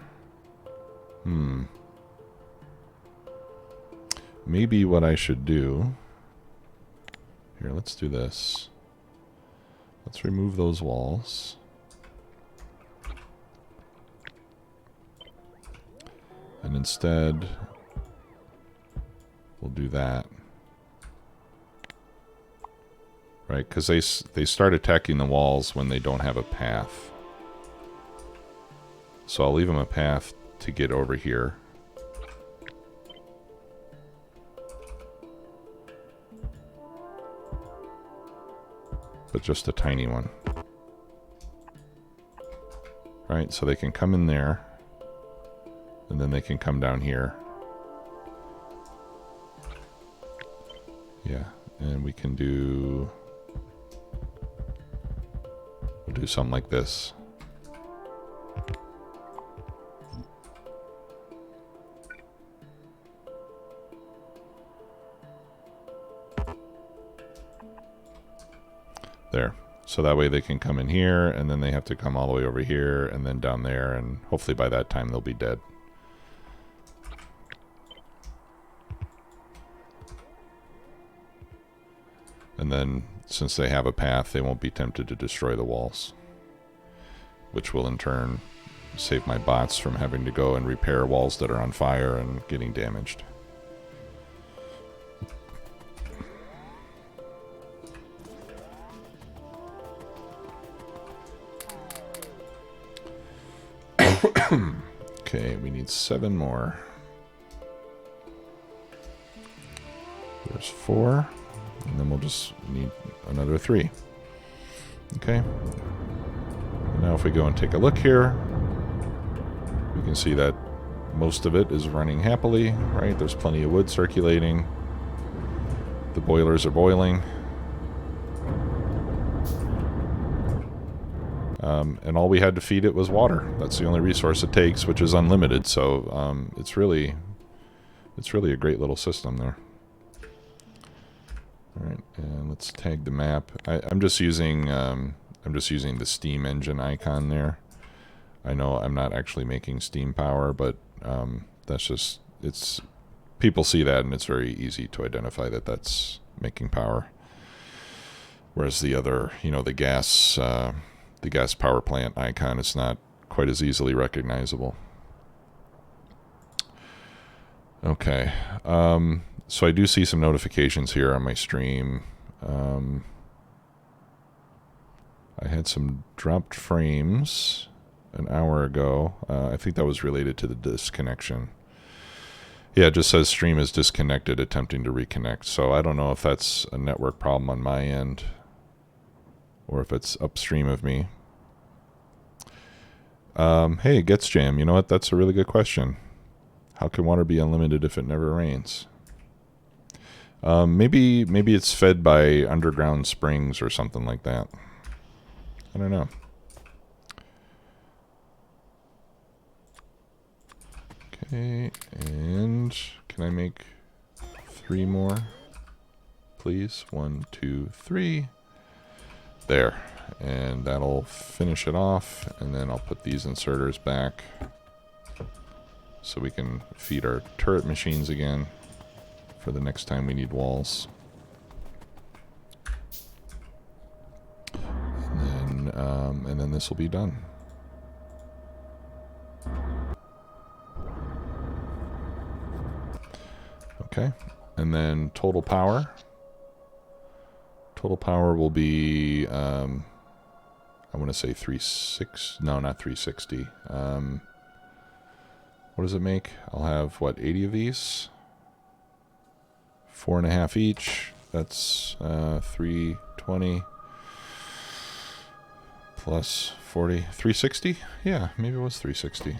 [SPEAKER 1] Maybe what I should do... Here, let's do this. Let's remove those walls. And instead, we'll do that. Right, because they start attacking the walls when they don't have a path. So I'll leave them a path to get over here. But just a tiny one. Right, so they can come in there. And then they can come down here. Yeah, and we can do... We'll do something like this. There. So that way they can come in here, and then they have to come all the way over here, and then down there, and hopefully by that time they'll be dead. And then, since they have a path, they won't be tempted to destroy the walls. Which will in turn save my bots from having to go and repair walls that are on fire and getting damaged. Okay, we need 7 more. There's 4. And then we'll just need another 3. Okay. And now if we go and take a look here, we can see that most of it is running happily, right? There's plenty of wood circulating. The boilers are boiling. And all we had to feed it was water. That's the only resource it takes, which is unlimited. So it's really a great little system there. All right, and let's tag the map. I'm just using I'm just using the steam engine icon there. I know I'm not actually making steam power, but that's just, it's, people see that and it's very easy to identify that that's making power. Whereas the other, you know, the gas power plant icon is not quite as easily recognizable. Okay, so I do see some notifications here on my stream. I had some dropped frames an hour ago. I think that was related to the disconnection. Yeah, it just says stream is disconnected, attempting to reconnect. So I don't know if that's a network problem on my end or if it's upstream of me. Hey, Gets Jam, you know what? That's a really good question. How can water be unlimited if it never rains? Maybe it's fed by underground springs or something like that. I don't know. Okay, and can I make 3 more, please? 1, 2, 3. There, and that'll finish it off, and then I'll put these inserters back so we can feed our turret machines again for the next time we need walls. And then this will be done. Okay, and then total power. Total power will be, I want to say 360. No, not 360. What does it make? I'll have, what, 80 of these? 4.5 each. That's 320 plus 40. 360? Yeah, maybe it was 360.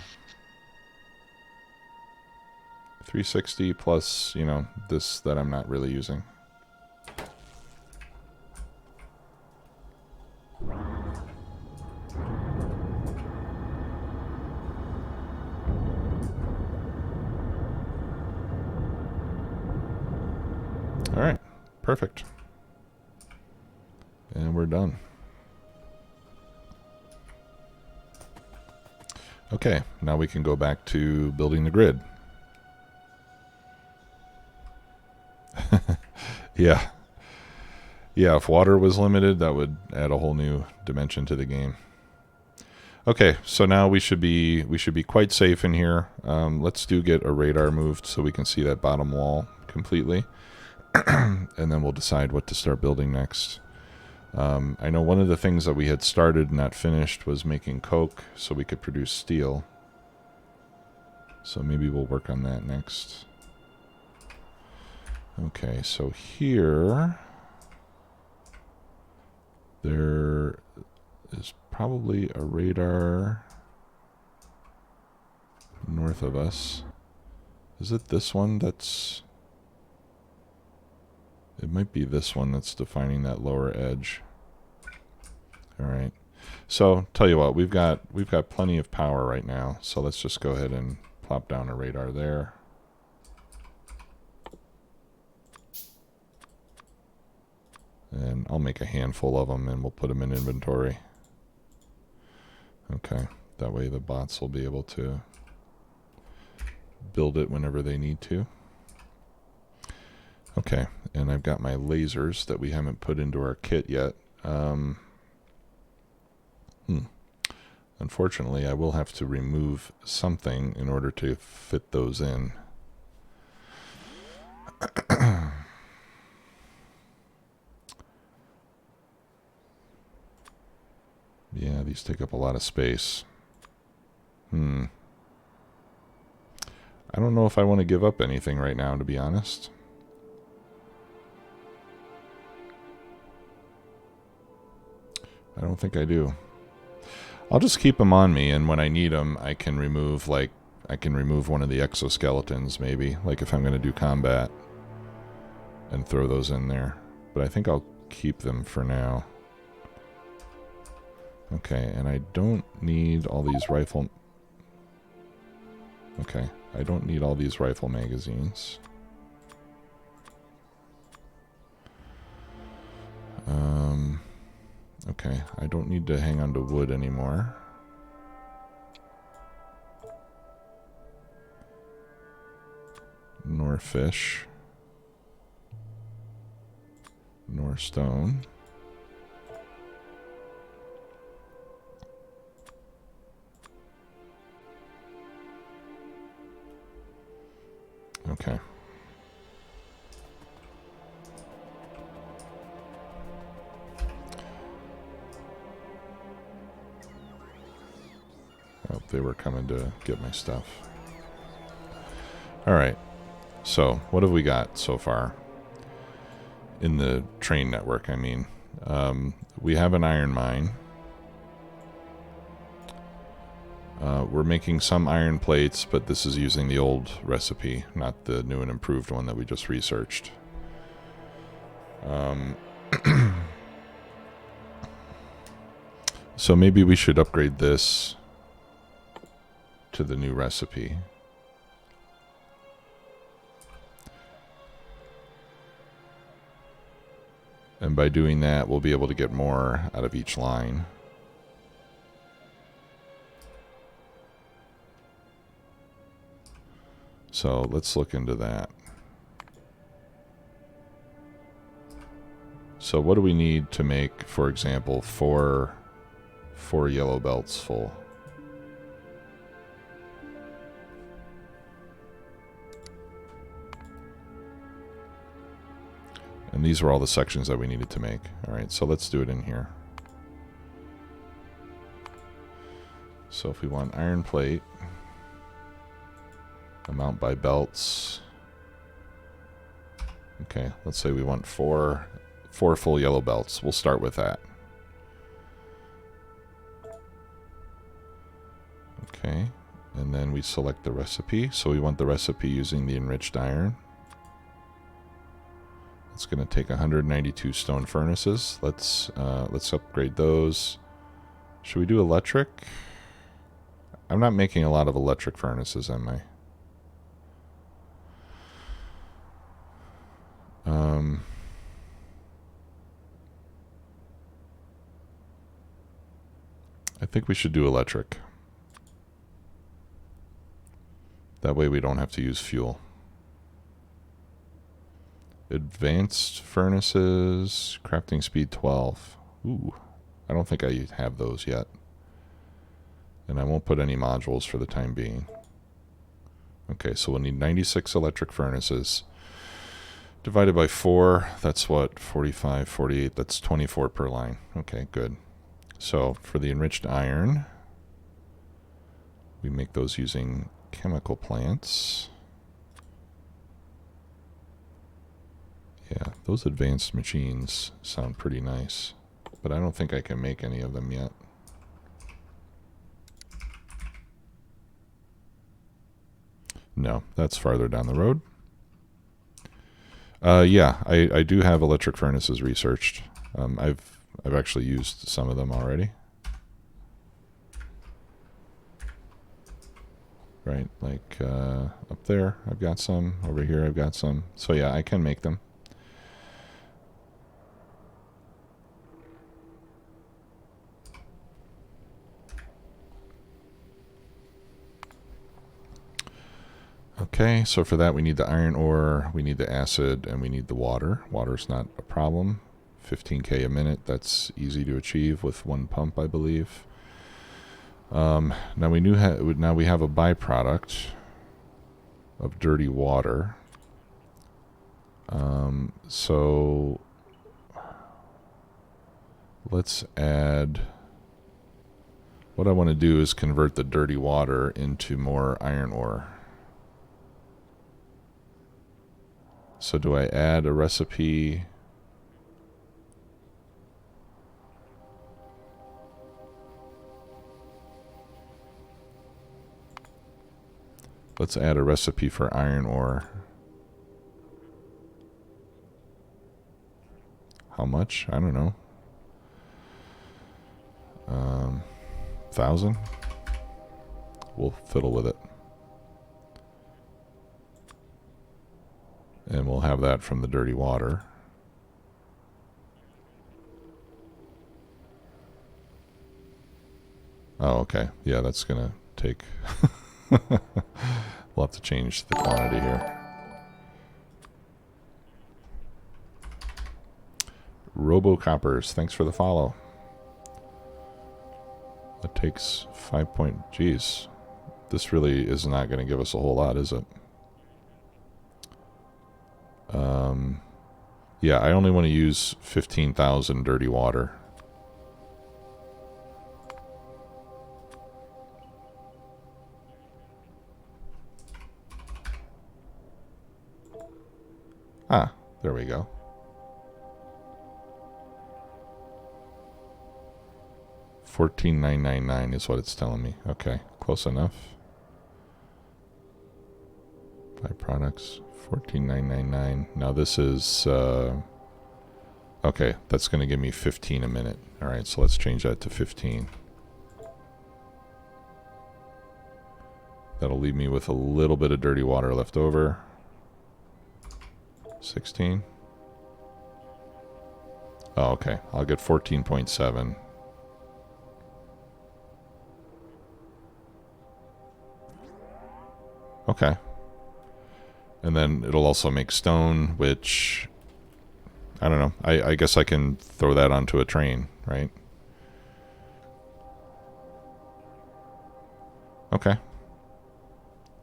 [SPEAKER 1] 360 plus, you know, this that I'm not really using. All right, perfect. And we're done. Okay, now we can go back to building the grid. Yeah. Yeah, if water was limited, that would add a whole new dimension to the game. Okay, so now we should be quite safe in here. Let's get a radar moved so we can see that bottom wall completely. And then we'll decide what to start building next. I know one of the things that we had started and not finished was making coke so we could produce steel. So maybe we'll work on that next. Okay, so here there is probably a radar north of us. Is it this one that's... It might be this one that's defining that lower edge. All right. So, tell you what, we've got plenty of power right now. So let's just go ahead and plop down a radar there. And I'll make a handful of them and we'll put them in inventory. Okay. That way the bots will be able to build it whenever they need to. Okay, and I've got my lasers that we haven't put into our kit yet. Unfortunately, I will have to remove something in order to fit those in. Yeah, these take up a lot of space. I don't know if I want to give up anything right now, to be honest. I don't think I do. I'll just keep them on me, and when I need them, I can remove, like, I can remove one of the exoskeletons, maybe, like if I'm going to do combat, and throw those in there. But I think I'll keep them for now. Okay, and I don't need all these rifle... Okay, I don't need all these rifle magazines. Okay. Okay, I don't need to hang on to wood anymore. Nor fish. Nor stone. Okay. Oh, they were coming to get my stuff. Alright. So, what have we got so far? In the train network, I mean. We have an iron mine. We're making some iron plates, but this is using the old recipe, not the new and improved one that we just researched. So maybe we should upgrade this to the new recipe. And by doing that, we'll be able to get more out of each line. So let's look into that. So what do we need to make, for example, four yellow belts full? And these were all the sections that we needed to make. Alright, so let's do it in here. So if we want iron plate, amount by belts. Okay, let's say we want four full yellow belts. We'll start with that. Okay, and then we select the recipe. So we want the recipe using the enriched iron. It's going to take 192 stone furnaces. Let's upgrade those. Should we do electric? I'm not making a lot of electric furnaces, am I? I think we should do electric. That way we don't have to use fuel. Advanced furnaces, crafting speed 12. Ooh, I don't think I have those yet. And I won't put any modules for the time being. Okay, so we'll need 96 electric furnaces. Divided by 4, that's what? 45, 48, that's 24 per line. Okay, good. So for the enriched iron, we make those using chemical plants. Yeah, those advanced machines sound pretty nice, but I don't think I can make any of them yet. No, that's farther down the road. Yeah, I do have electric furnaces researched. I've actually used some of them already. Right, like up there I've got some, over here I've got some. So yeah, I can make them. Okay, so for that we need the iron ore, we need the acid, and we need the water. Water's not a problem. 15k a minute, that's easy to achieve with one pump, I believe. Now we have a byproduct of dirty water. So let's add. What I want to do is convert the dirty water into more iron ore. So do I add a recipe? Let's add a recipe for iron ore. How much? I don't know. 1,000? We'll fiddle with it. And we'll have that from the dirty water. Oh, okay. Yeah, that's going to take... We'll have to change the quantity here. Robocoppers, thanks for the follow. That takes 5 point... Geez. This really is not going to give us a whole lot, is it? Yeah, I only want to use 15,000 dirty water. Ah, there we go. 14,999 is what it's telling me. Okay, close enough. Byproducts, 14,999. Now this is... okay, that's going to give me 15 a minute. All right, so let's change that to 15. That'll leave me with a little bit of dirty water left over. 16. Oh, okay. I'll get 14.7. Okay. And then it'll also make stone, which... I don't know. I guess I can throw that onto a train, right? Okay.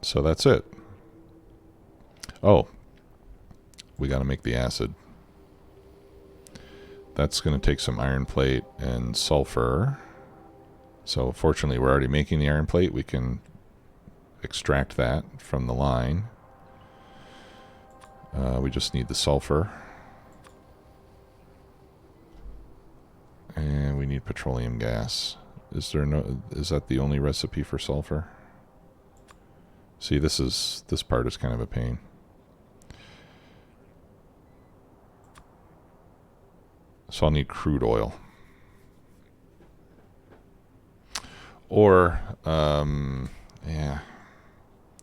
[SPEAKER 1] So that's it. Oh. We got to make the acid. That's going to take some iron plate and sulfur. So fortunately, we're already making the iron plate. We can extract that from the line. We just need the sulfur. And we need petroleum gas. Is that the only recipe for sulfur? See, this part is kind of a pain. So I'll need crude oil. Or, yeah.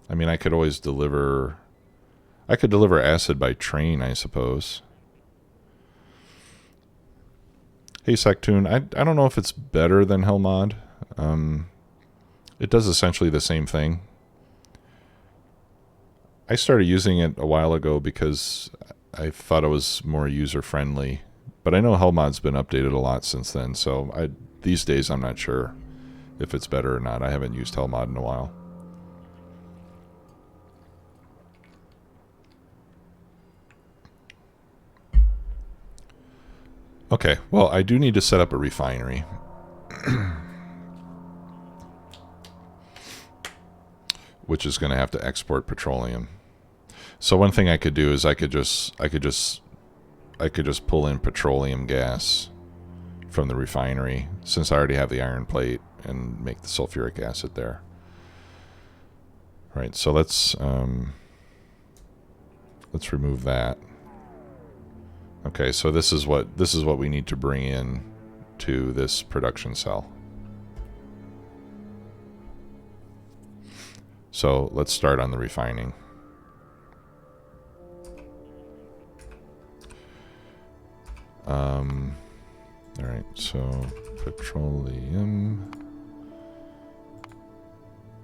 [SPEAKER 1] I mean, I could always deliver... I could deliver acid by train, I suppose. Hey, Sectoon, I don't know if it's better than Hellmod. It does essentially the same thing. I started using it a while ago because I thought it was more user-friendly. But I know Hellmod's been updated a lot since then, so these days I'm not sure if it's better or not. I haven't used Hellmod in a while. Okay, well, I do need to set up a refinery. Which is going to have to export petroleum. So one thing I could do is I could just pull in petroleum gas from the refinery, since I already have the iron plate, and make the sulfuric acid there. All right, so let's remove that. Okay, so this is what we need to bring in to this production cell. So let's start on the refining. All right, so petroleum.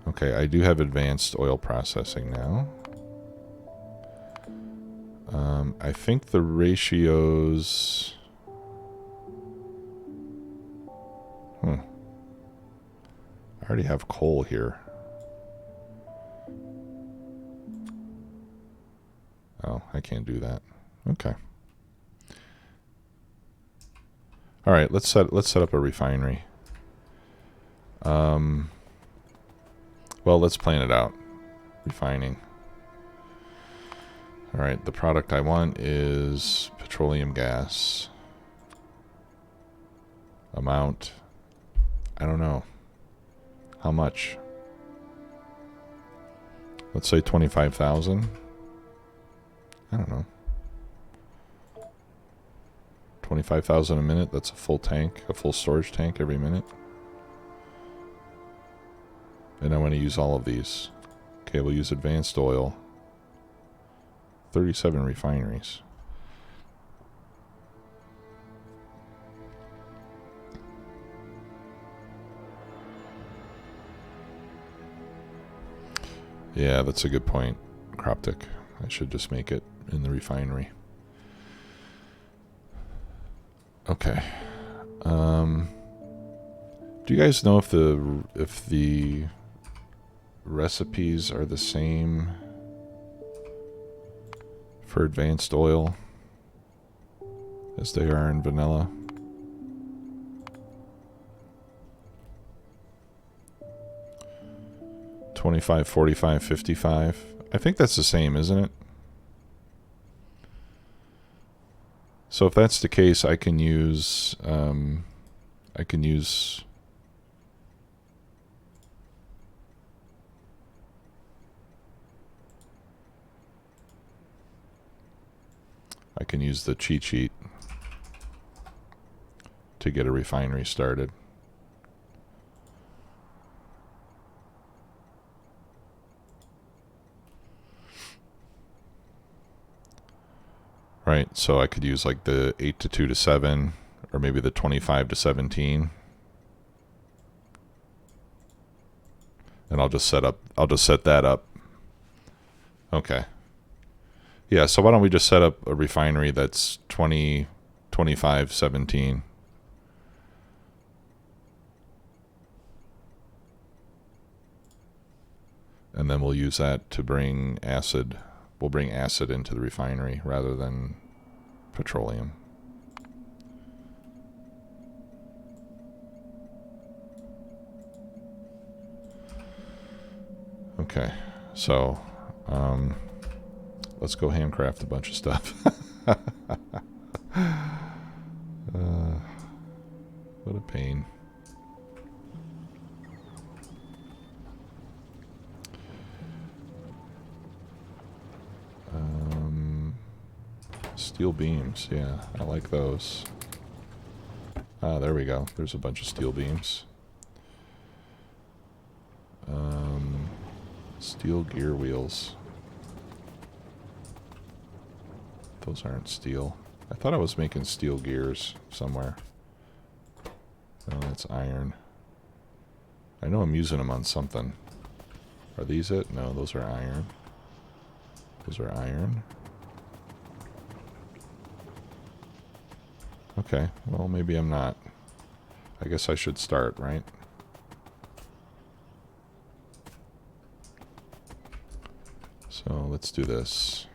[SPEAKER 1] Okay, I do have advanced oil processing now. I think the ratios... I already have coal here. Oh, I can't do that. Okay. All right, let's set up a refinery. Well, let's plan it out. Refining. All right, the product I want is petroleum gas. Amount, I don't know. How much? Let's say 25,000. I don't know. 25,000 a minute, that's a full tank, a full storage tank every minute. And I want to use all of these. Okay, we'll use advanced oil. 37 refineries. Yeah, that's a good point. Croptic. I should just make it in the refinery. Okay. Do you guys know if the recipes are the same for advanced oil as they are in vanilla? $25, $45, $55. I think that's the same, isn't it? So if that's the case, I can use I can use the cheat sheet to get a refinery started. Right, so I could use like the 8 to 2 to 7, or maybe the 25 to 17. And I'll just set that up. Okay. Yeah, so why don't we just set up a refinery that's 20, 25, 17. And then we'll use that to bring acid. We'll bring acid into the refinery rather than petroleum. Okay, so let's go handcraft a bunch of stuff. What a pain. Steel beams, yeah, I like those. Ah, there we go. There's a bunch of steel beams. Steel gear wheels. Those aren't steel. I thought I was making steel gears somewhere. Oh, that's iron. I know I'm using them on something. Are these it? No, those are iron. Those are iron. Okay, well, maybe I'm not. I guess I should start, right? So let's do this.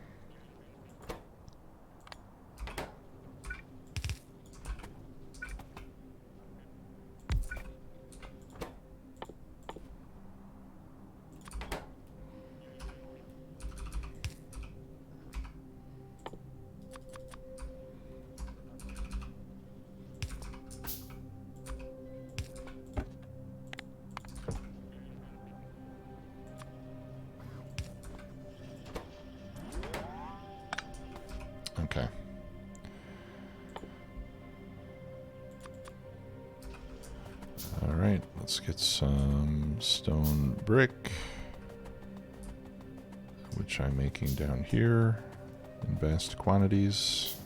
[SPEAKER 1] Okay. All right, let's get some stone brick, which I'm making down here in vast quantities.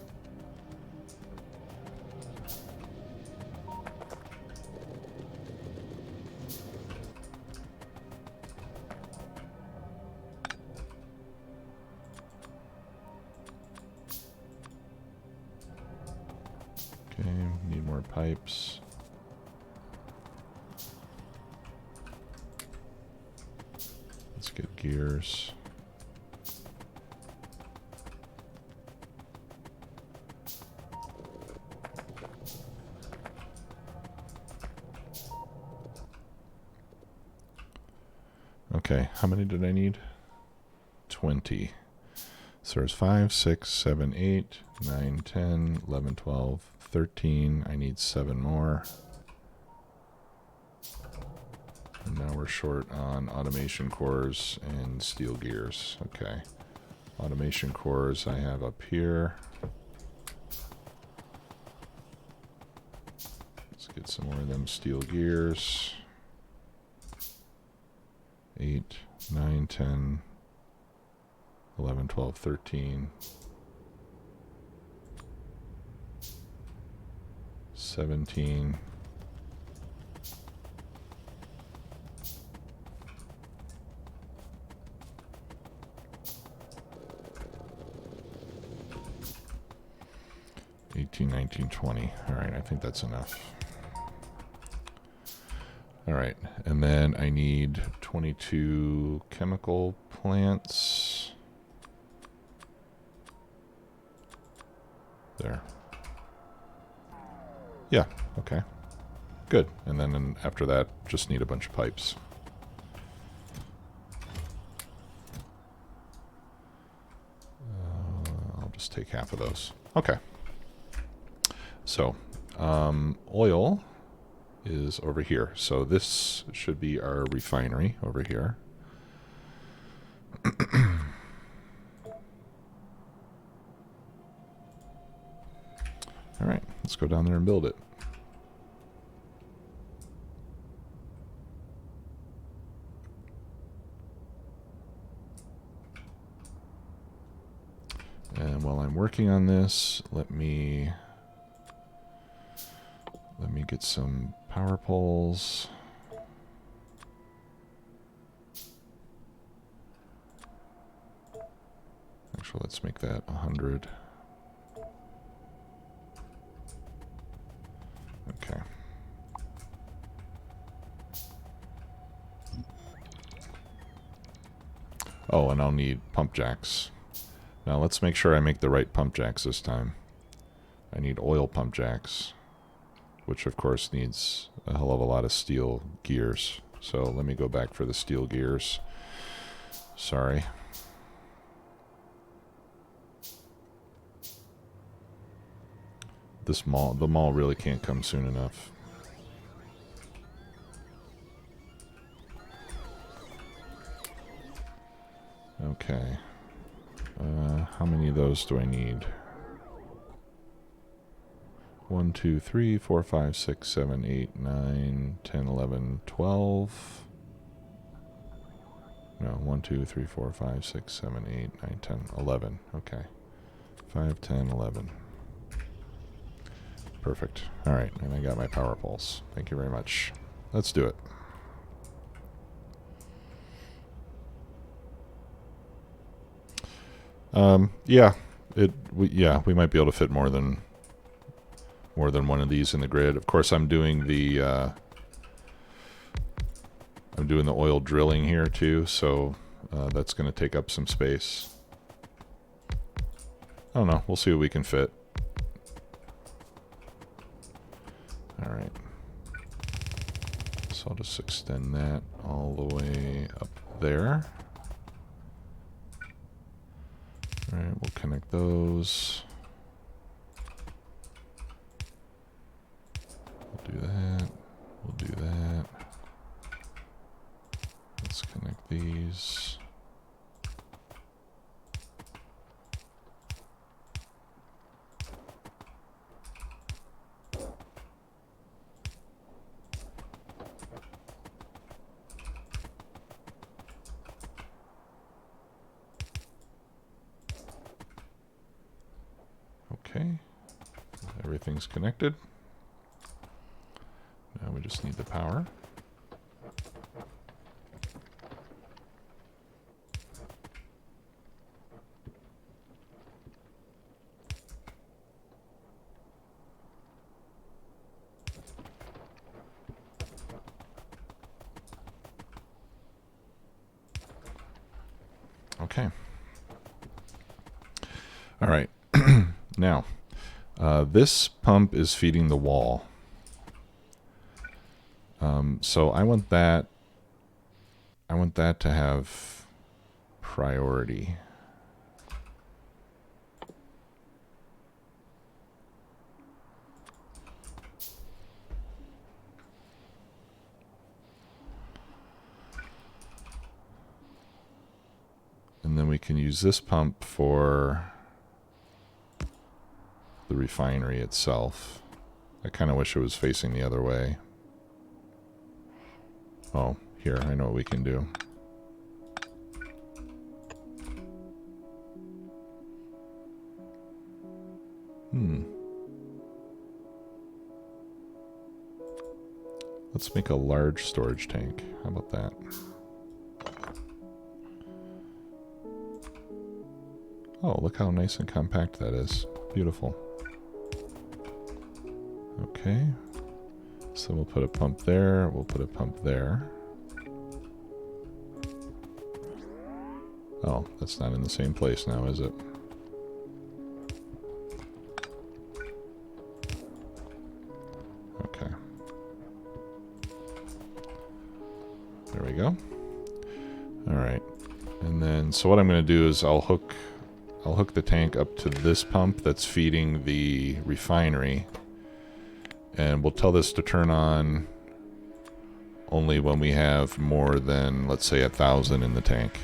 [SPEAKER 1] Okay, need more pipes. Let's get gears. Okay, how many did I need? 20. So there's 5, 6, 7, 8, 9, 10, 11, 12, 13. I need 7 more. And now we're short on automation cores and steel gears. Okay. Automation cores I have up here. Let's get some more of them steel gears. 8, 9, 10, 11, 12, 13, 17, 18, 18, 19, 20. All right, I think that's enough. All right, and then I need 22 chemical plants. There. Yeah, okay. Good. And then after that, just need a bunch of pipes. I'll just take half of those. Okay. So, oil is over here. So this should be our refinery over here. All right, let's go down there and build it. And while I'm working on this, let me get some power poles. Actually, let's make that 100. Okay. Oh, and I'll need pump jacks. Now let's make sure I make the right pump jacks this time. I need oil pump jacks, which of course needs a hell of a lot of steel gears. So let me go back for the steel gears. Sorry. The mall really can't come soon enough. Okay. How many of those do I need? 1, 2, 3, 4, 5, 6, 7, 8, 9, 10, 11, 12. No, 1, 2, 3, 4, 5, 6, 7, 8, 9, 10, 11. Okay. 5, 10, 11. Perfect. All right, and I got my power poles. Thank you very much. Let's do it. We might be able to fit more than one of these in the grid. Of course, I'm doing the oil drilling here too, so that's going to take up some space. I don't know. We'll see what we can fit. All right. So I'll just extend that all the way up there. All right, we'll connect those. We'll do that. We'll do that. Let's connect these. Okay, everything's connected. Now we just need the power. Okay. All right. Now, this pump is feeding the wall. So I want that to have priority. And then we can use this pump for the refinery itself. I kind of wish it was facing the other way. Oh, here, I know what we can do. Let's make a large storage tank. How about that? Oh, look how nice and compact that is. Beautiful. Okay. So we'll put a pump there. We'll put a pump there. Oh, that's not in the same place now, is it? Okay. There we go. All right. And then, so what I'm going to do is I'll hook the tank up to this pump that's feeding the refinery. And we'll tell this to turn on only when we have more than, let's say, 1,000 in the tank.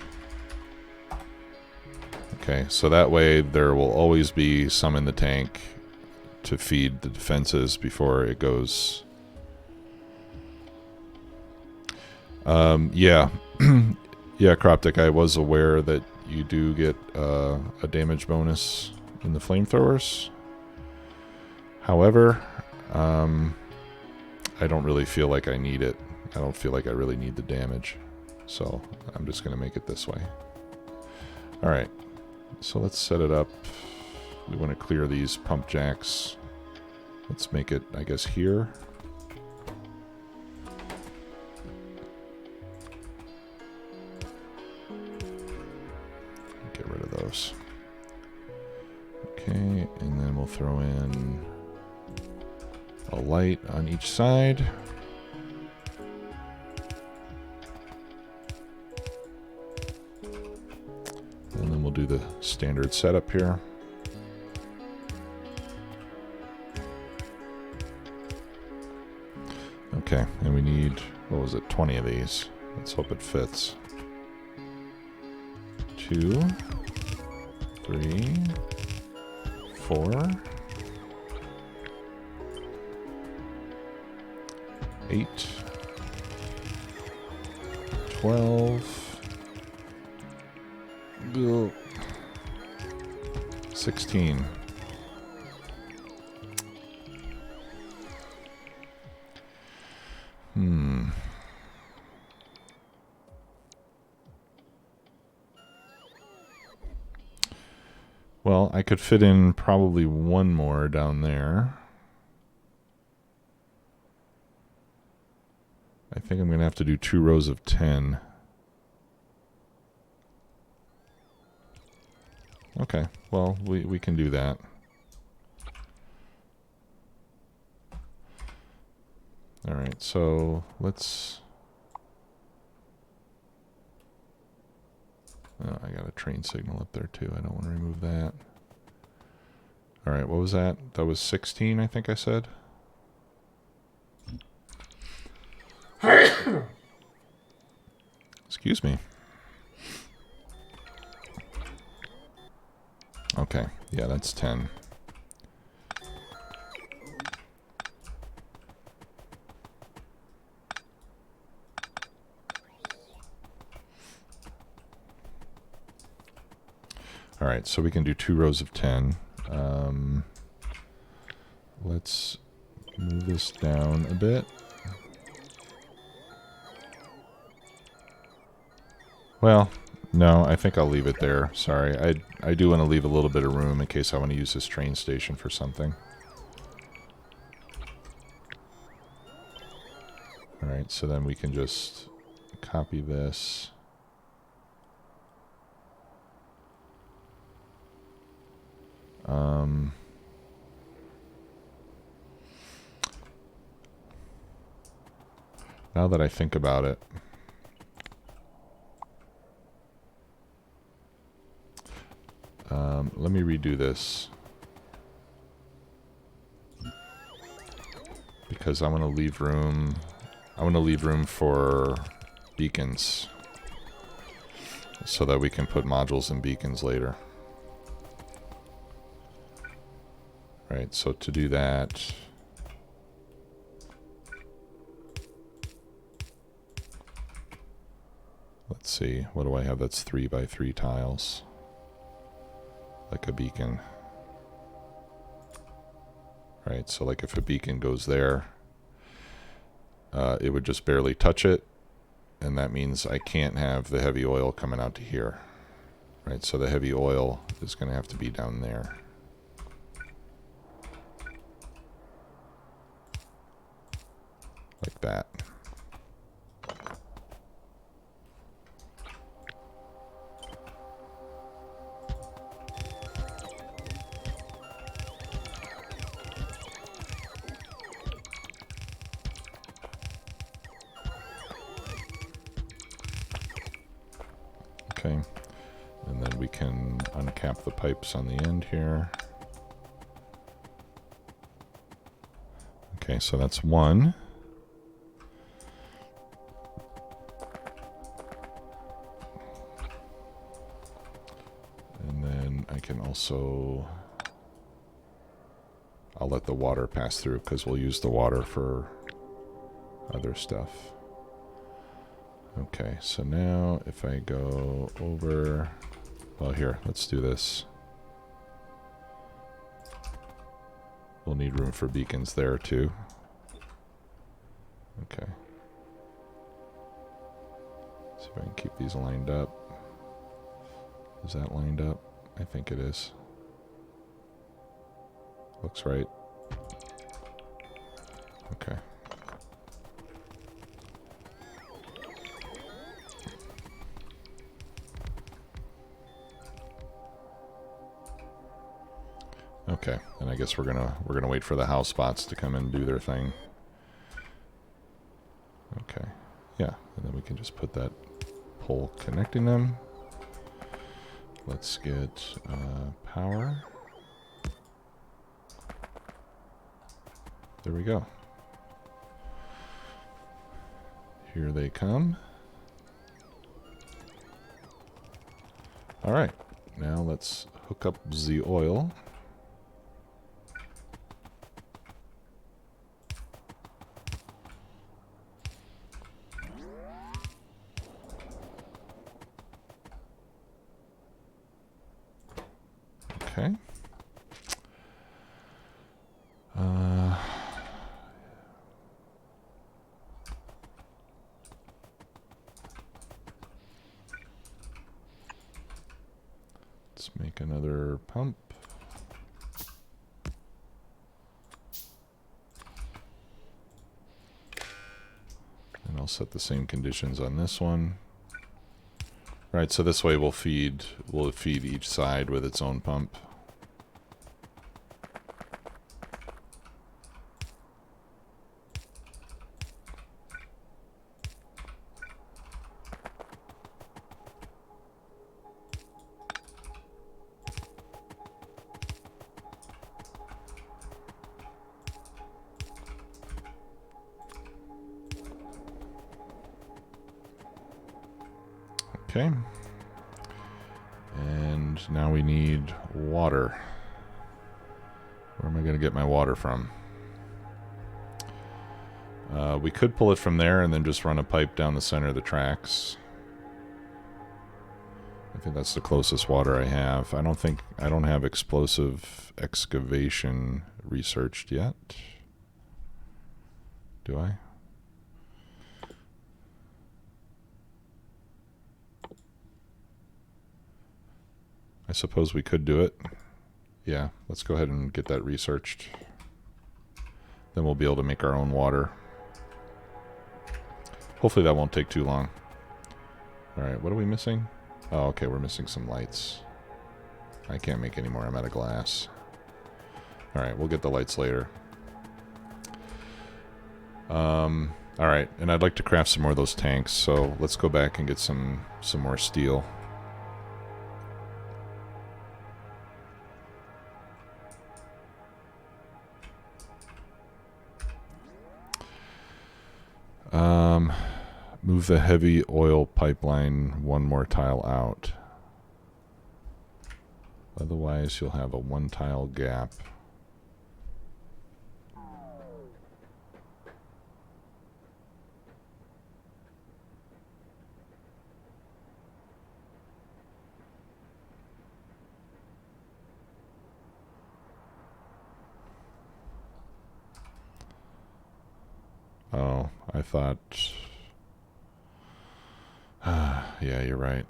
[SPEAKER 1] Okay, so that way there will always be some in the tank to feed the defenses before it goes. Yeah. Yeah, Croptic, I was aware that you do get a damage bonus in the flamethrowers. However, I don't really feel like I need it. I don't feel like I really need the damage. So I'm just going to make it this way. Alright, so let's set it up. We want to clear these pump jacks. Let's make it, I guess, here. Get rid of those. Okay, and then we'll throw in a light on each side. And then we'll do the standard setup here. Okay, and we need, what was it, 20 of these. Let's hope it fits. 2, 3, 4, 8, 12, 16. Well, I could fit in probably one more down there. I think I'm going to have to do 2 rows of 10. Okay, well, we can do that. Alright, so let's... Oh, I got a train signal up there too. I don't want to remove that. Alright, what was that? That was 16, I think I said. Excuse me. Okay, yeah, that's 10. Alright, so we can do 2 rows of 10. Let's move this down a bit. Well, no, I think I'll leave it there. Sorry, I do want to leave a little bit of room in case I want to use this train station for something. Alright, so then we can just copy this. Now that I think about it, let me redo this because I want to leave room. I want to leave room for beacons so that we can put modules and beacons later. Right, so to do that, let's see, what do I have that's 3 by 3 tiles? Like a beacon. Right, so like if a beacon goes there, it would just barely touch it, and that means I can't have the heavy oil coming out to here. Right, so the heavy oil is going to have to be down there. like that. Okay, and then we can uncap the pipes on the end here. Okay, so that's one. And then I can also, I'll let the water pass through because we'll use the water for other stuff. Okay, so now if I go over, well here, let's do this. We'll need room for beacons there too. Okay. See if I can keep these lined up. Is that lined up? I think it is. Looks right. Okay. Okay, and I guess we're gonna wait for the house spots to come and do their thing. Okay, yeah, and then we can just put that pole connecting them. Let's get power. There we go. Here they come. All right, now let's hook up the oil. Okay. Let's make another pump. And I'll set the same conditions on this one. Right, so this way we'll feed each side with its own pump. Okay. And now we need water. Where am I going to get my water from? We could pull it from there and then just run a pipe down the center of the tracks. I think that's the closest water I have. I don't have explosive excavation researched yet. Do I? I suppose we could do it. Yeah, let's go ahead and get that researched. Then we'll be able to make our own water. Hopefully that won't take too long. Alright, what are we missing? Oh, okay, we're missing some lights. I can't make any more, I'm out of glass. Alright, we'll get the lights later. Alright, and I'd like to craft some more of those tanks, so let's go back and get some more steel. Move the heavy oil pipeline one more tile out. Otherwise, you'll have a one tile gap. Oh, I thought... yeah, you're right.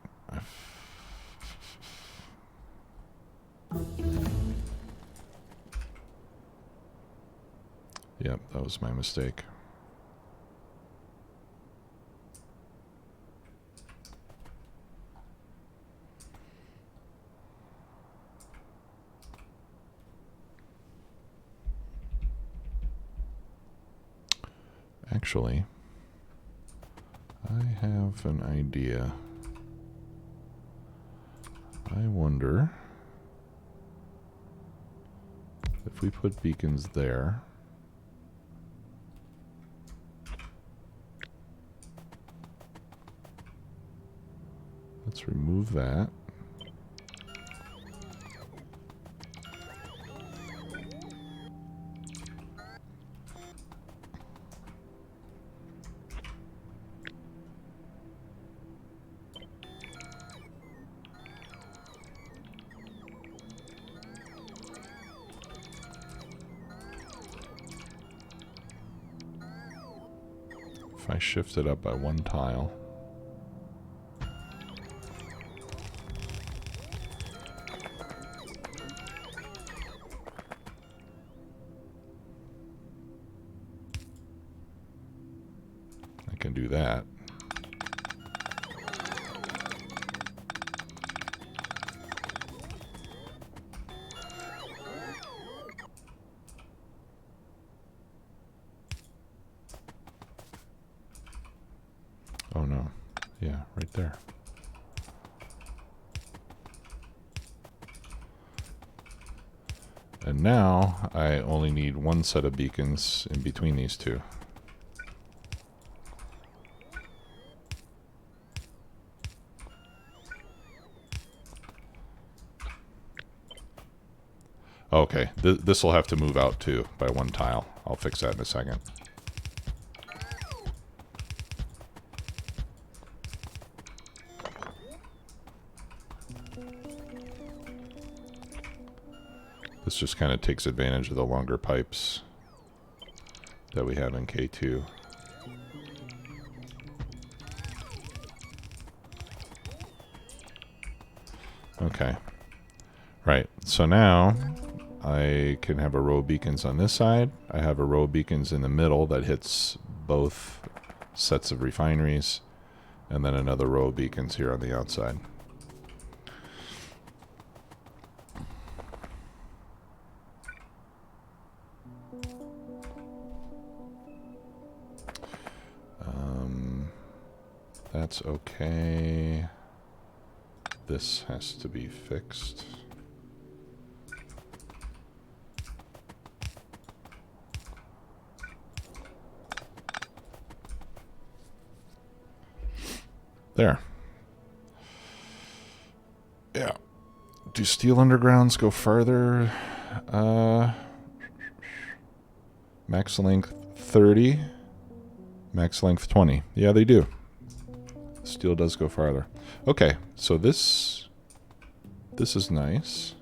[SPEAKER 1] Yep, that was my mistake. actually, I have an idea. I wonder if we put beacons there. Let's remove that. If I shift it up by one tile, I can do that. Oh no. Yeah, right there. And now I only need one set of beacons in between these two. Okay, this will have to move out too by one tile. I'll fix that in a second. This just kind of takes advantage of the longer pipes that we have in K2. Okay. Right, so now I can have a row of beacons on this side. I have a row of beacons in the middle that hits both sets of refineries, and then another row of beacons here on the outside. That's okay. This has to be fixed. There. Yeah. Do steel undergrounds go farther? Max length 30. Max length 20. Yeah, they do. Steel does go farther. Okay, so this is nice.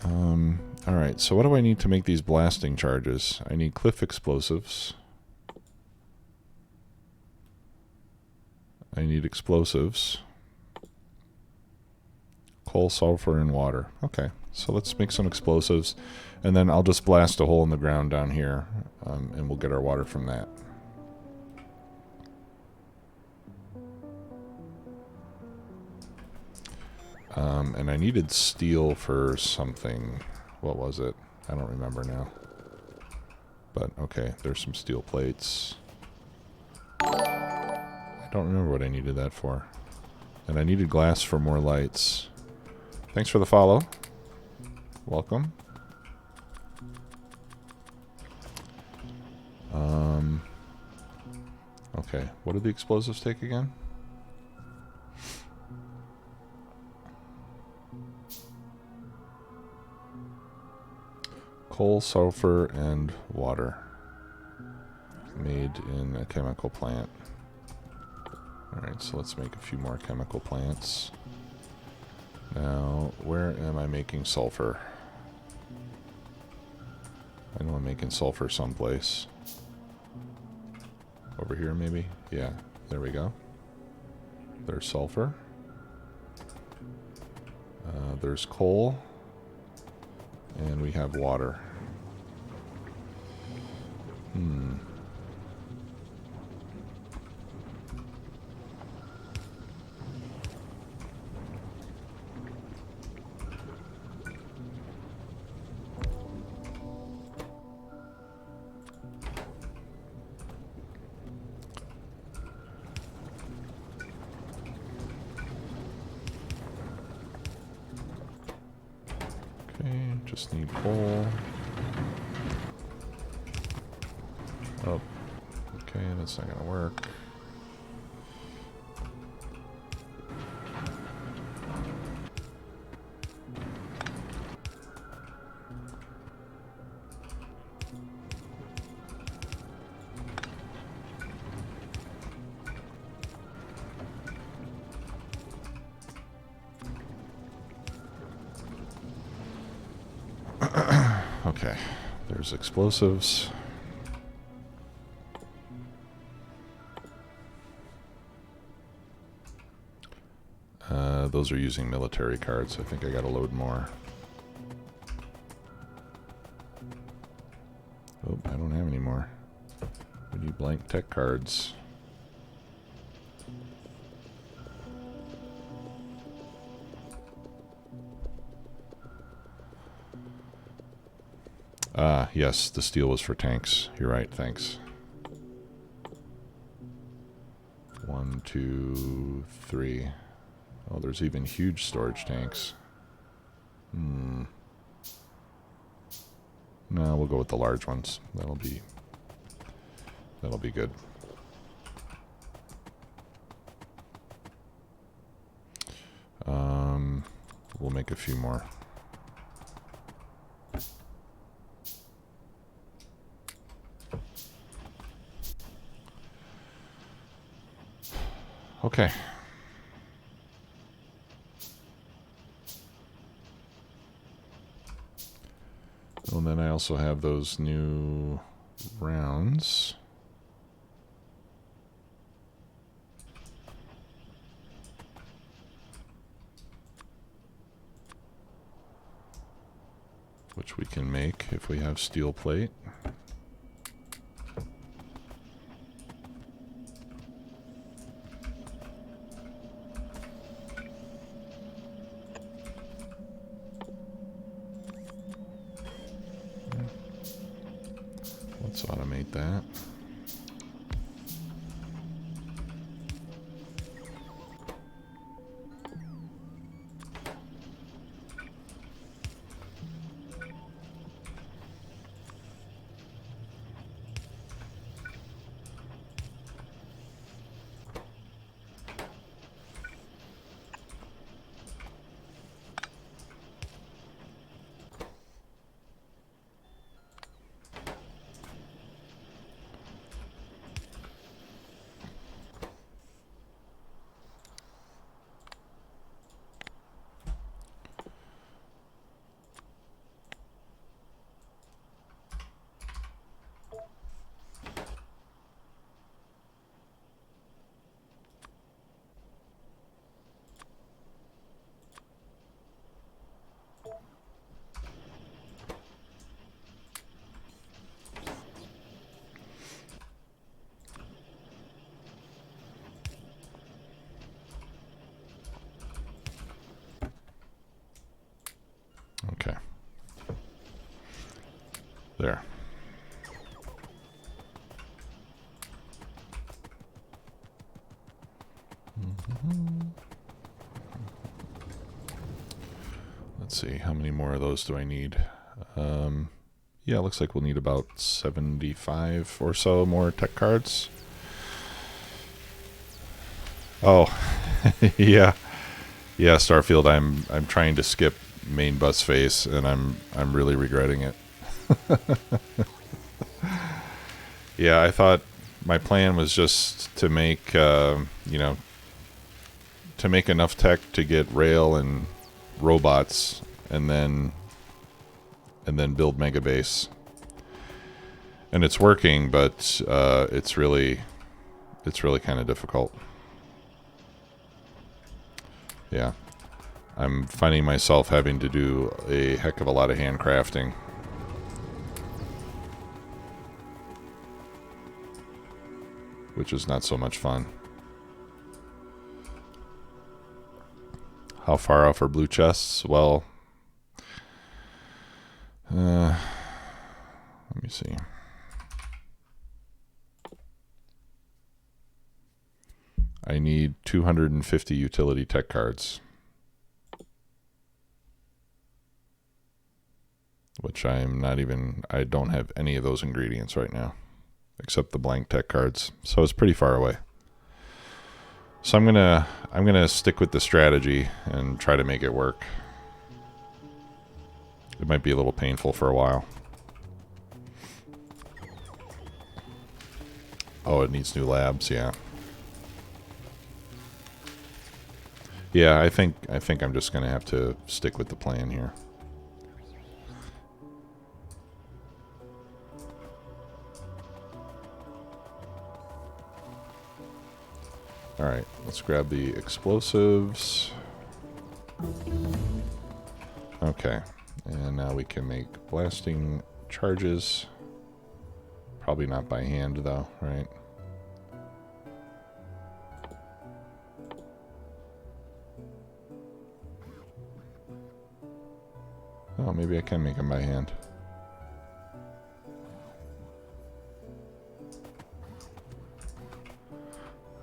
[SPEAKER 1] Alright, so what do I need to make these blasting charges? I need cliff explosives. I need explosives. Coal, sulfur, and water. Okay, so let's make some explosives, and then I'll just blast a hole in the ground down here, and we'll get our water from that. And I needed steel for something. What was it? I don't remember now. But, okay, there's some steel plates. I don't remember what I needed that for. And I needed glass for more lights. Thanks for the follow. Welcome. Okay, what do the explosives take again? Coal, sulfur, and water. Made in a chemical plant. Alright, so let's make a few more chemical plants. Now, where am I making sulfur? I know I'm making sulfur someplace. Over here, maybe? Yeah, there we go. There's sulfur. There's coal. And we have water. Just need coal. Oh, okay, that's not gonna work. Okay, there's explosives. Those are using military cards. I think I gotta load more. Oh, I don't have any more. We need blank tech cards. Ah, yes, the steel was for tanks. You're right, thanks. 1, 2, 3. Oh, there's even huge storage tanks. No, we'll go with the large ones. That'll be good. We'll make a few more. Okay. And then I also have those new rounds. Which we can make if we have steel plate. Let's automate that. Okay. There. Let's see, how many more of those do I need? Yeah, looks like we'll need about 75 or so more tech cards. Oh, yeah. Yeah, Starfield, I'm trying to skip main bus face, and I'm really regretting it. Yeah, I thought my plan was just to make to make enough tech to get rail and robots, and then build mega base. And it's working, but it's really kind of difficult. Yeah. I'm finding myself having to do a heck of a lot of handcrafting. Which is not so much fun. How far off are blue chests? Well, let me see. I need 250 utility tech cards. which I'm not even, I don't have any of those ingredients right now, except the blank tech cards. So it's pretty far away. So I'm gonna stick with the strategy and try to make it work. It might be a little painful for a while. Oh, it needs new labs, yeah. Yeah, I think I'm just gonna have to stick with the plan here. Alright, let's grab the explosives. Okay, and now we can make blasting charges. Probably not by hand though, right? Oh, maybe I can make them by hand.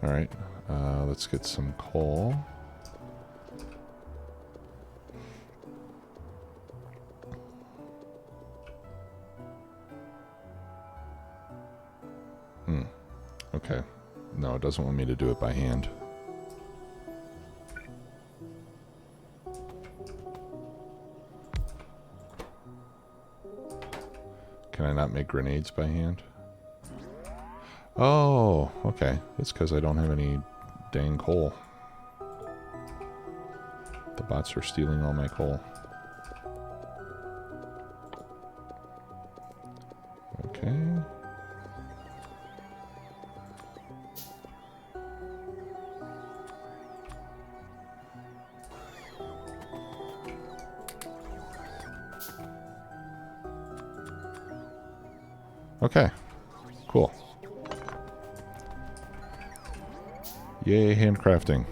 [SPEAKER 1] Alright, let's get some coal. Okay. No, it doesn't want me to do it by hand. Can I not make grenades by hand? Oh, okay. It's because I don't have any dang coal. The bots are stealing all my coal. Okay. Okay. Cool. Yay, handcrafting.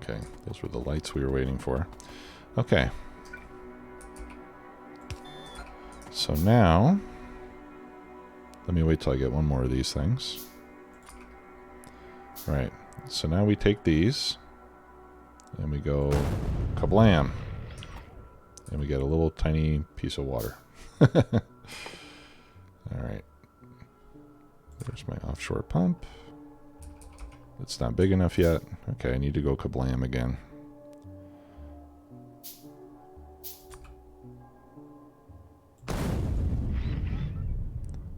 [SPEAKER 1] Okay, those were the lights we were waiting for. Okay. So now, let me wait till I get one more of these things. All right, so now we take these, and we go kablam, and we get a little tiny piece of water. All right, there's my offshore pump. It's not big enough yet. Okay, I need to go kablam again.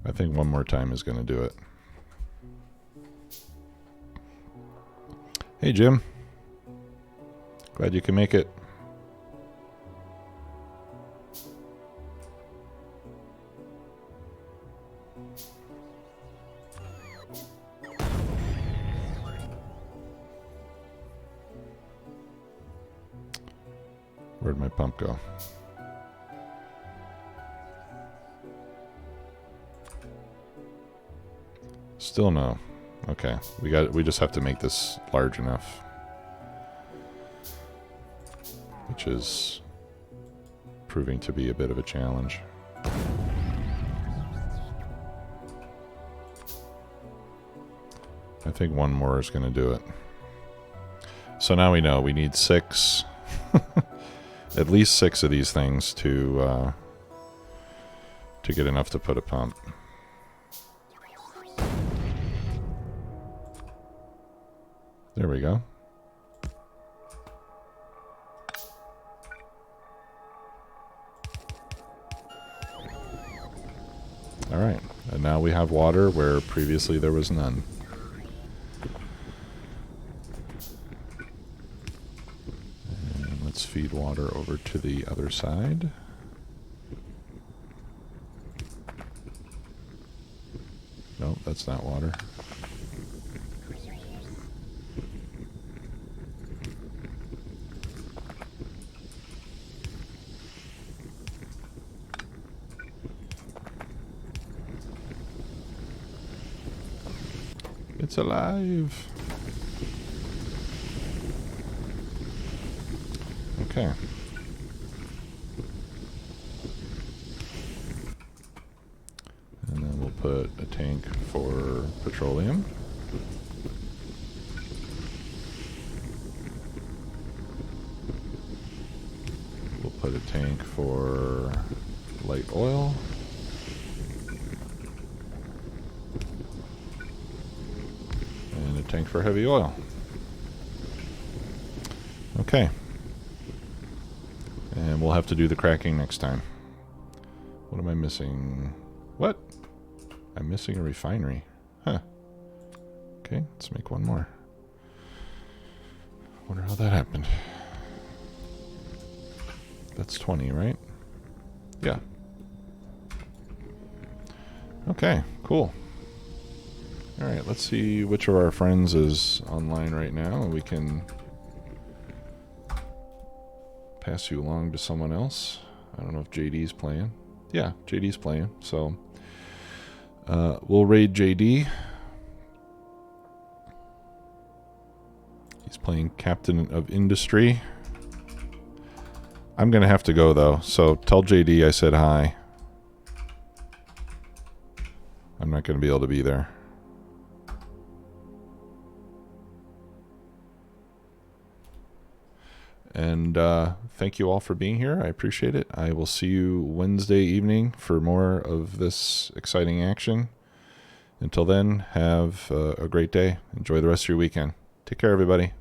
[SPEAKER 1] I think one more time is going to do it. Hey, Jim. Glad you can make it. Where'd my pump go? Still no. Okay, we just have to make this large enough, which is proving to be a bit of a challenge. I think one more is going to do it. So now we know we need 6, at least 6 of these things to get enough to put a pump. There we go. All right, and now we have water where previously there was none. And let's feed water over to the other side. Nope, that's not water. It's alive. Okay. And then tank for petroleum. We'll put a tank for light oil. And a tank for heavy oil. Okay. And we'll have to do the cracking next time. What am I missing? What? I'm missing a refinery. Huh. Okay, let's make one more. Wonder how that happened. That's 20, right? Yeah. Okay, cool. Alright, let's see which of our friends is online right now, and we can pass you along to someone else. I don't know if JD's playing. Yeah, JD's playing, so we'll raid JD. He's playing Captain of Industry. I'm gonna have to go though, so tell JD I said hi. I'm not gonna be able to be there. And thank you all for being here. I appreciate it. I will see you Wednesday evening for more of this exciting action. Until then, have a great day. Enjoy the rest of your weekend. Take care, everybody.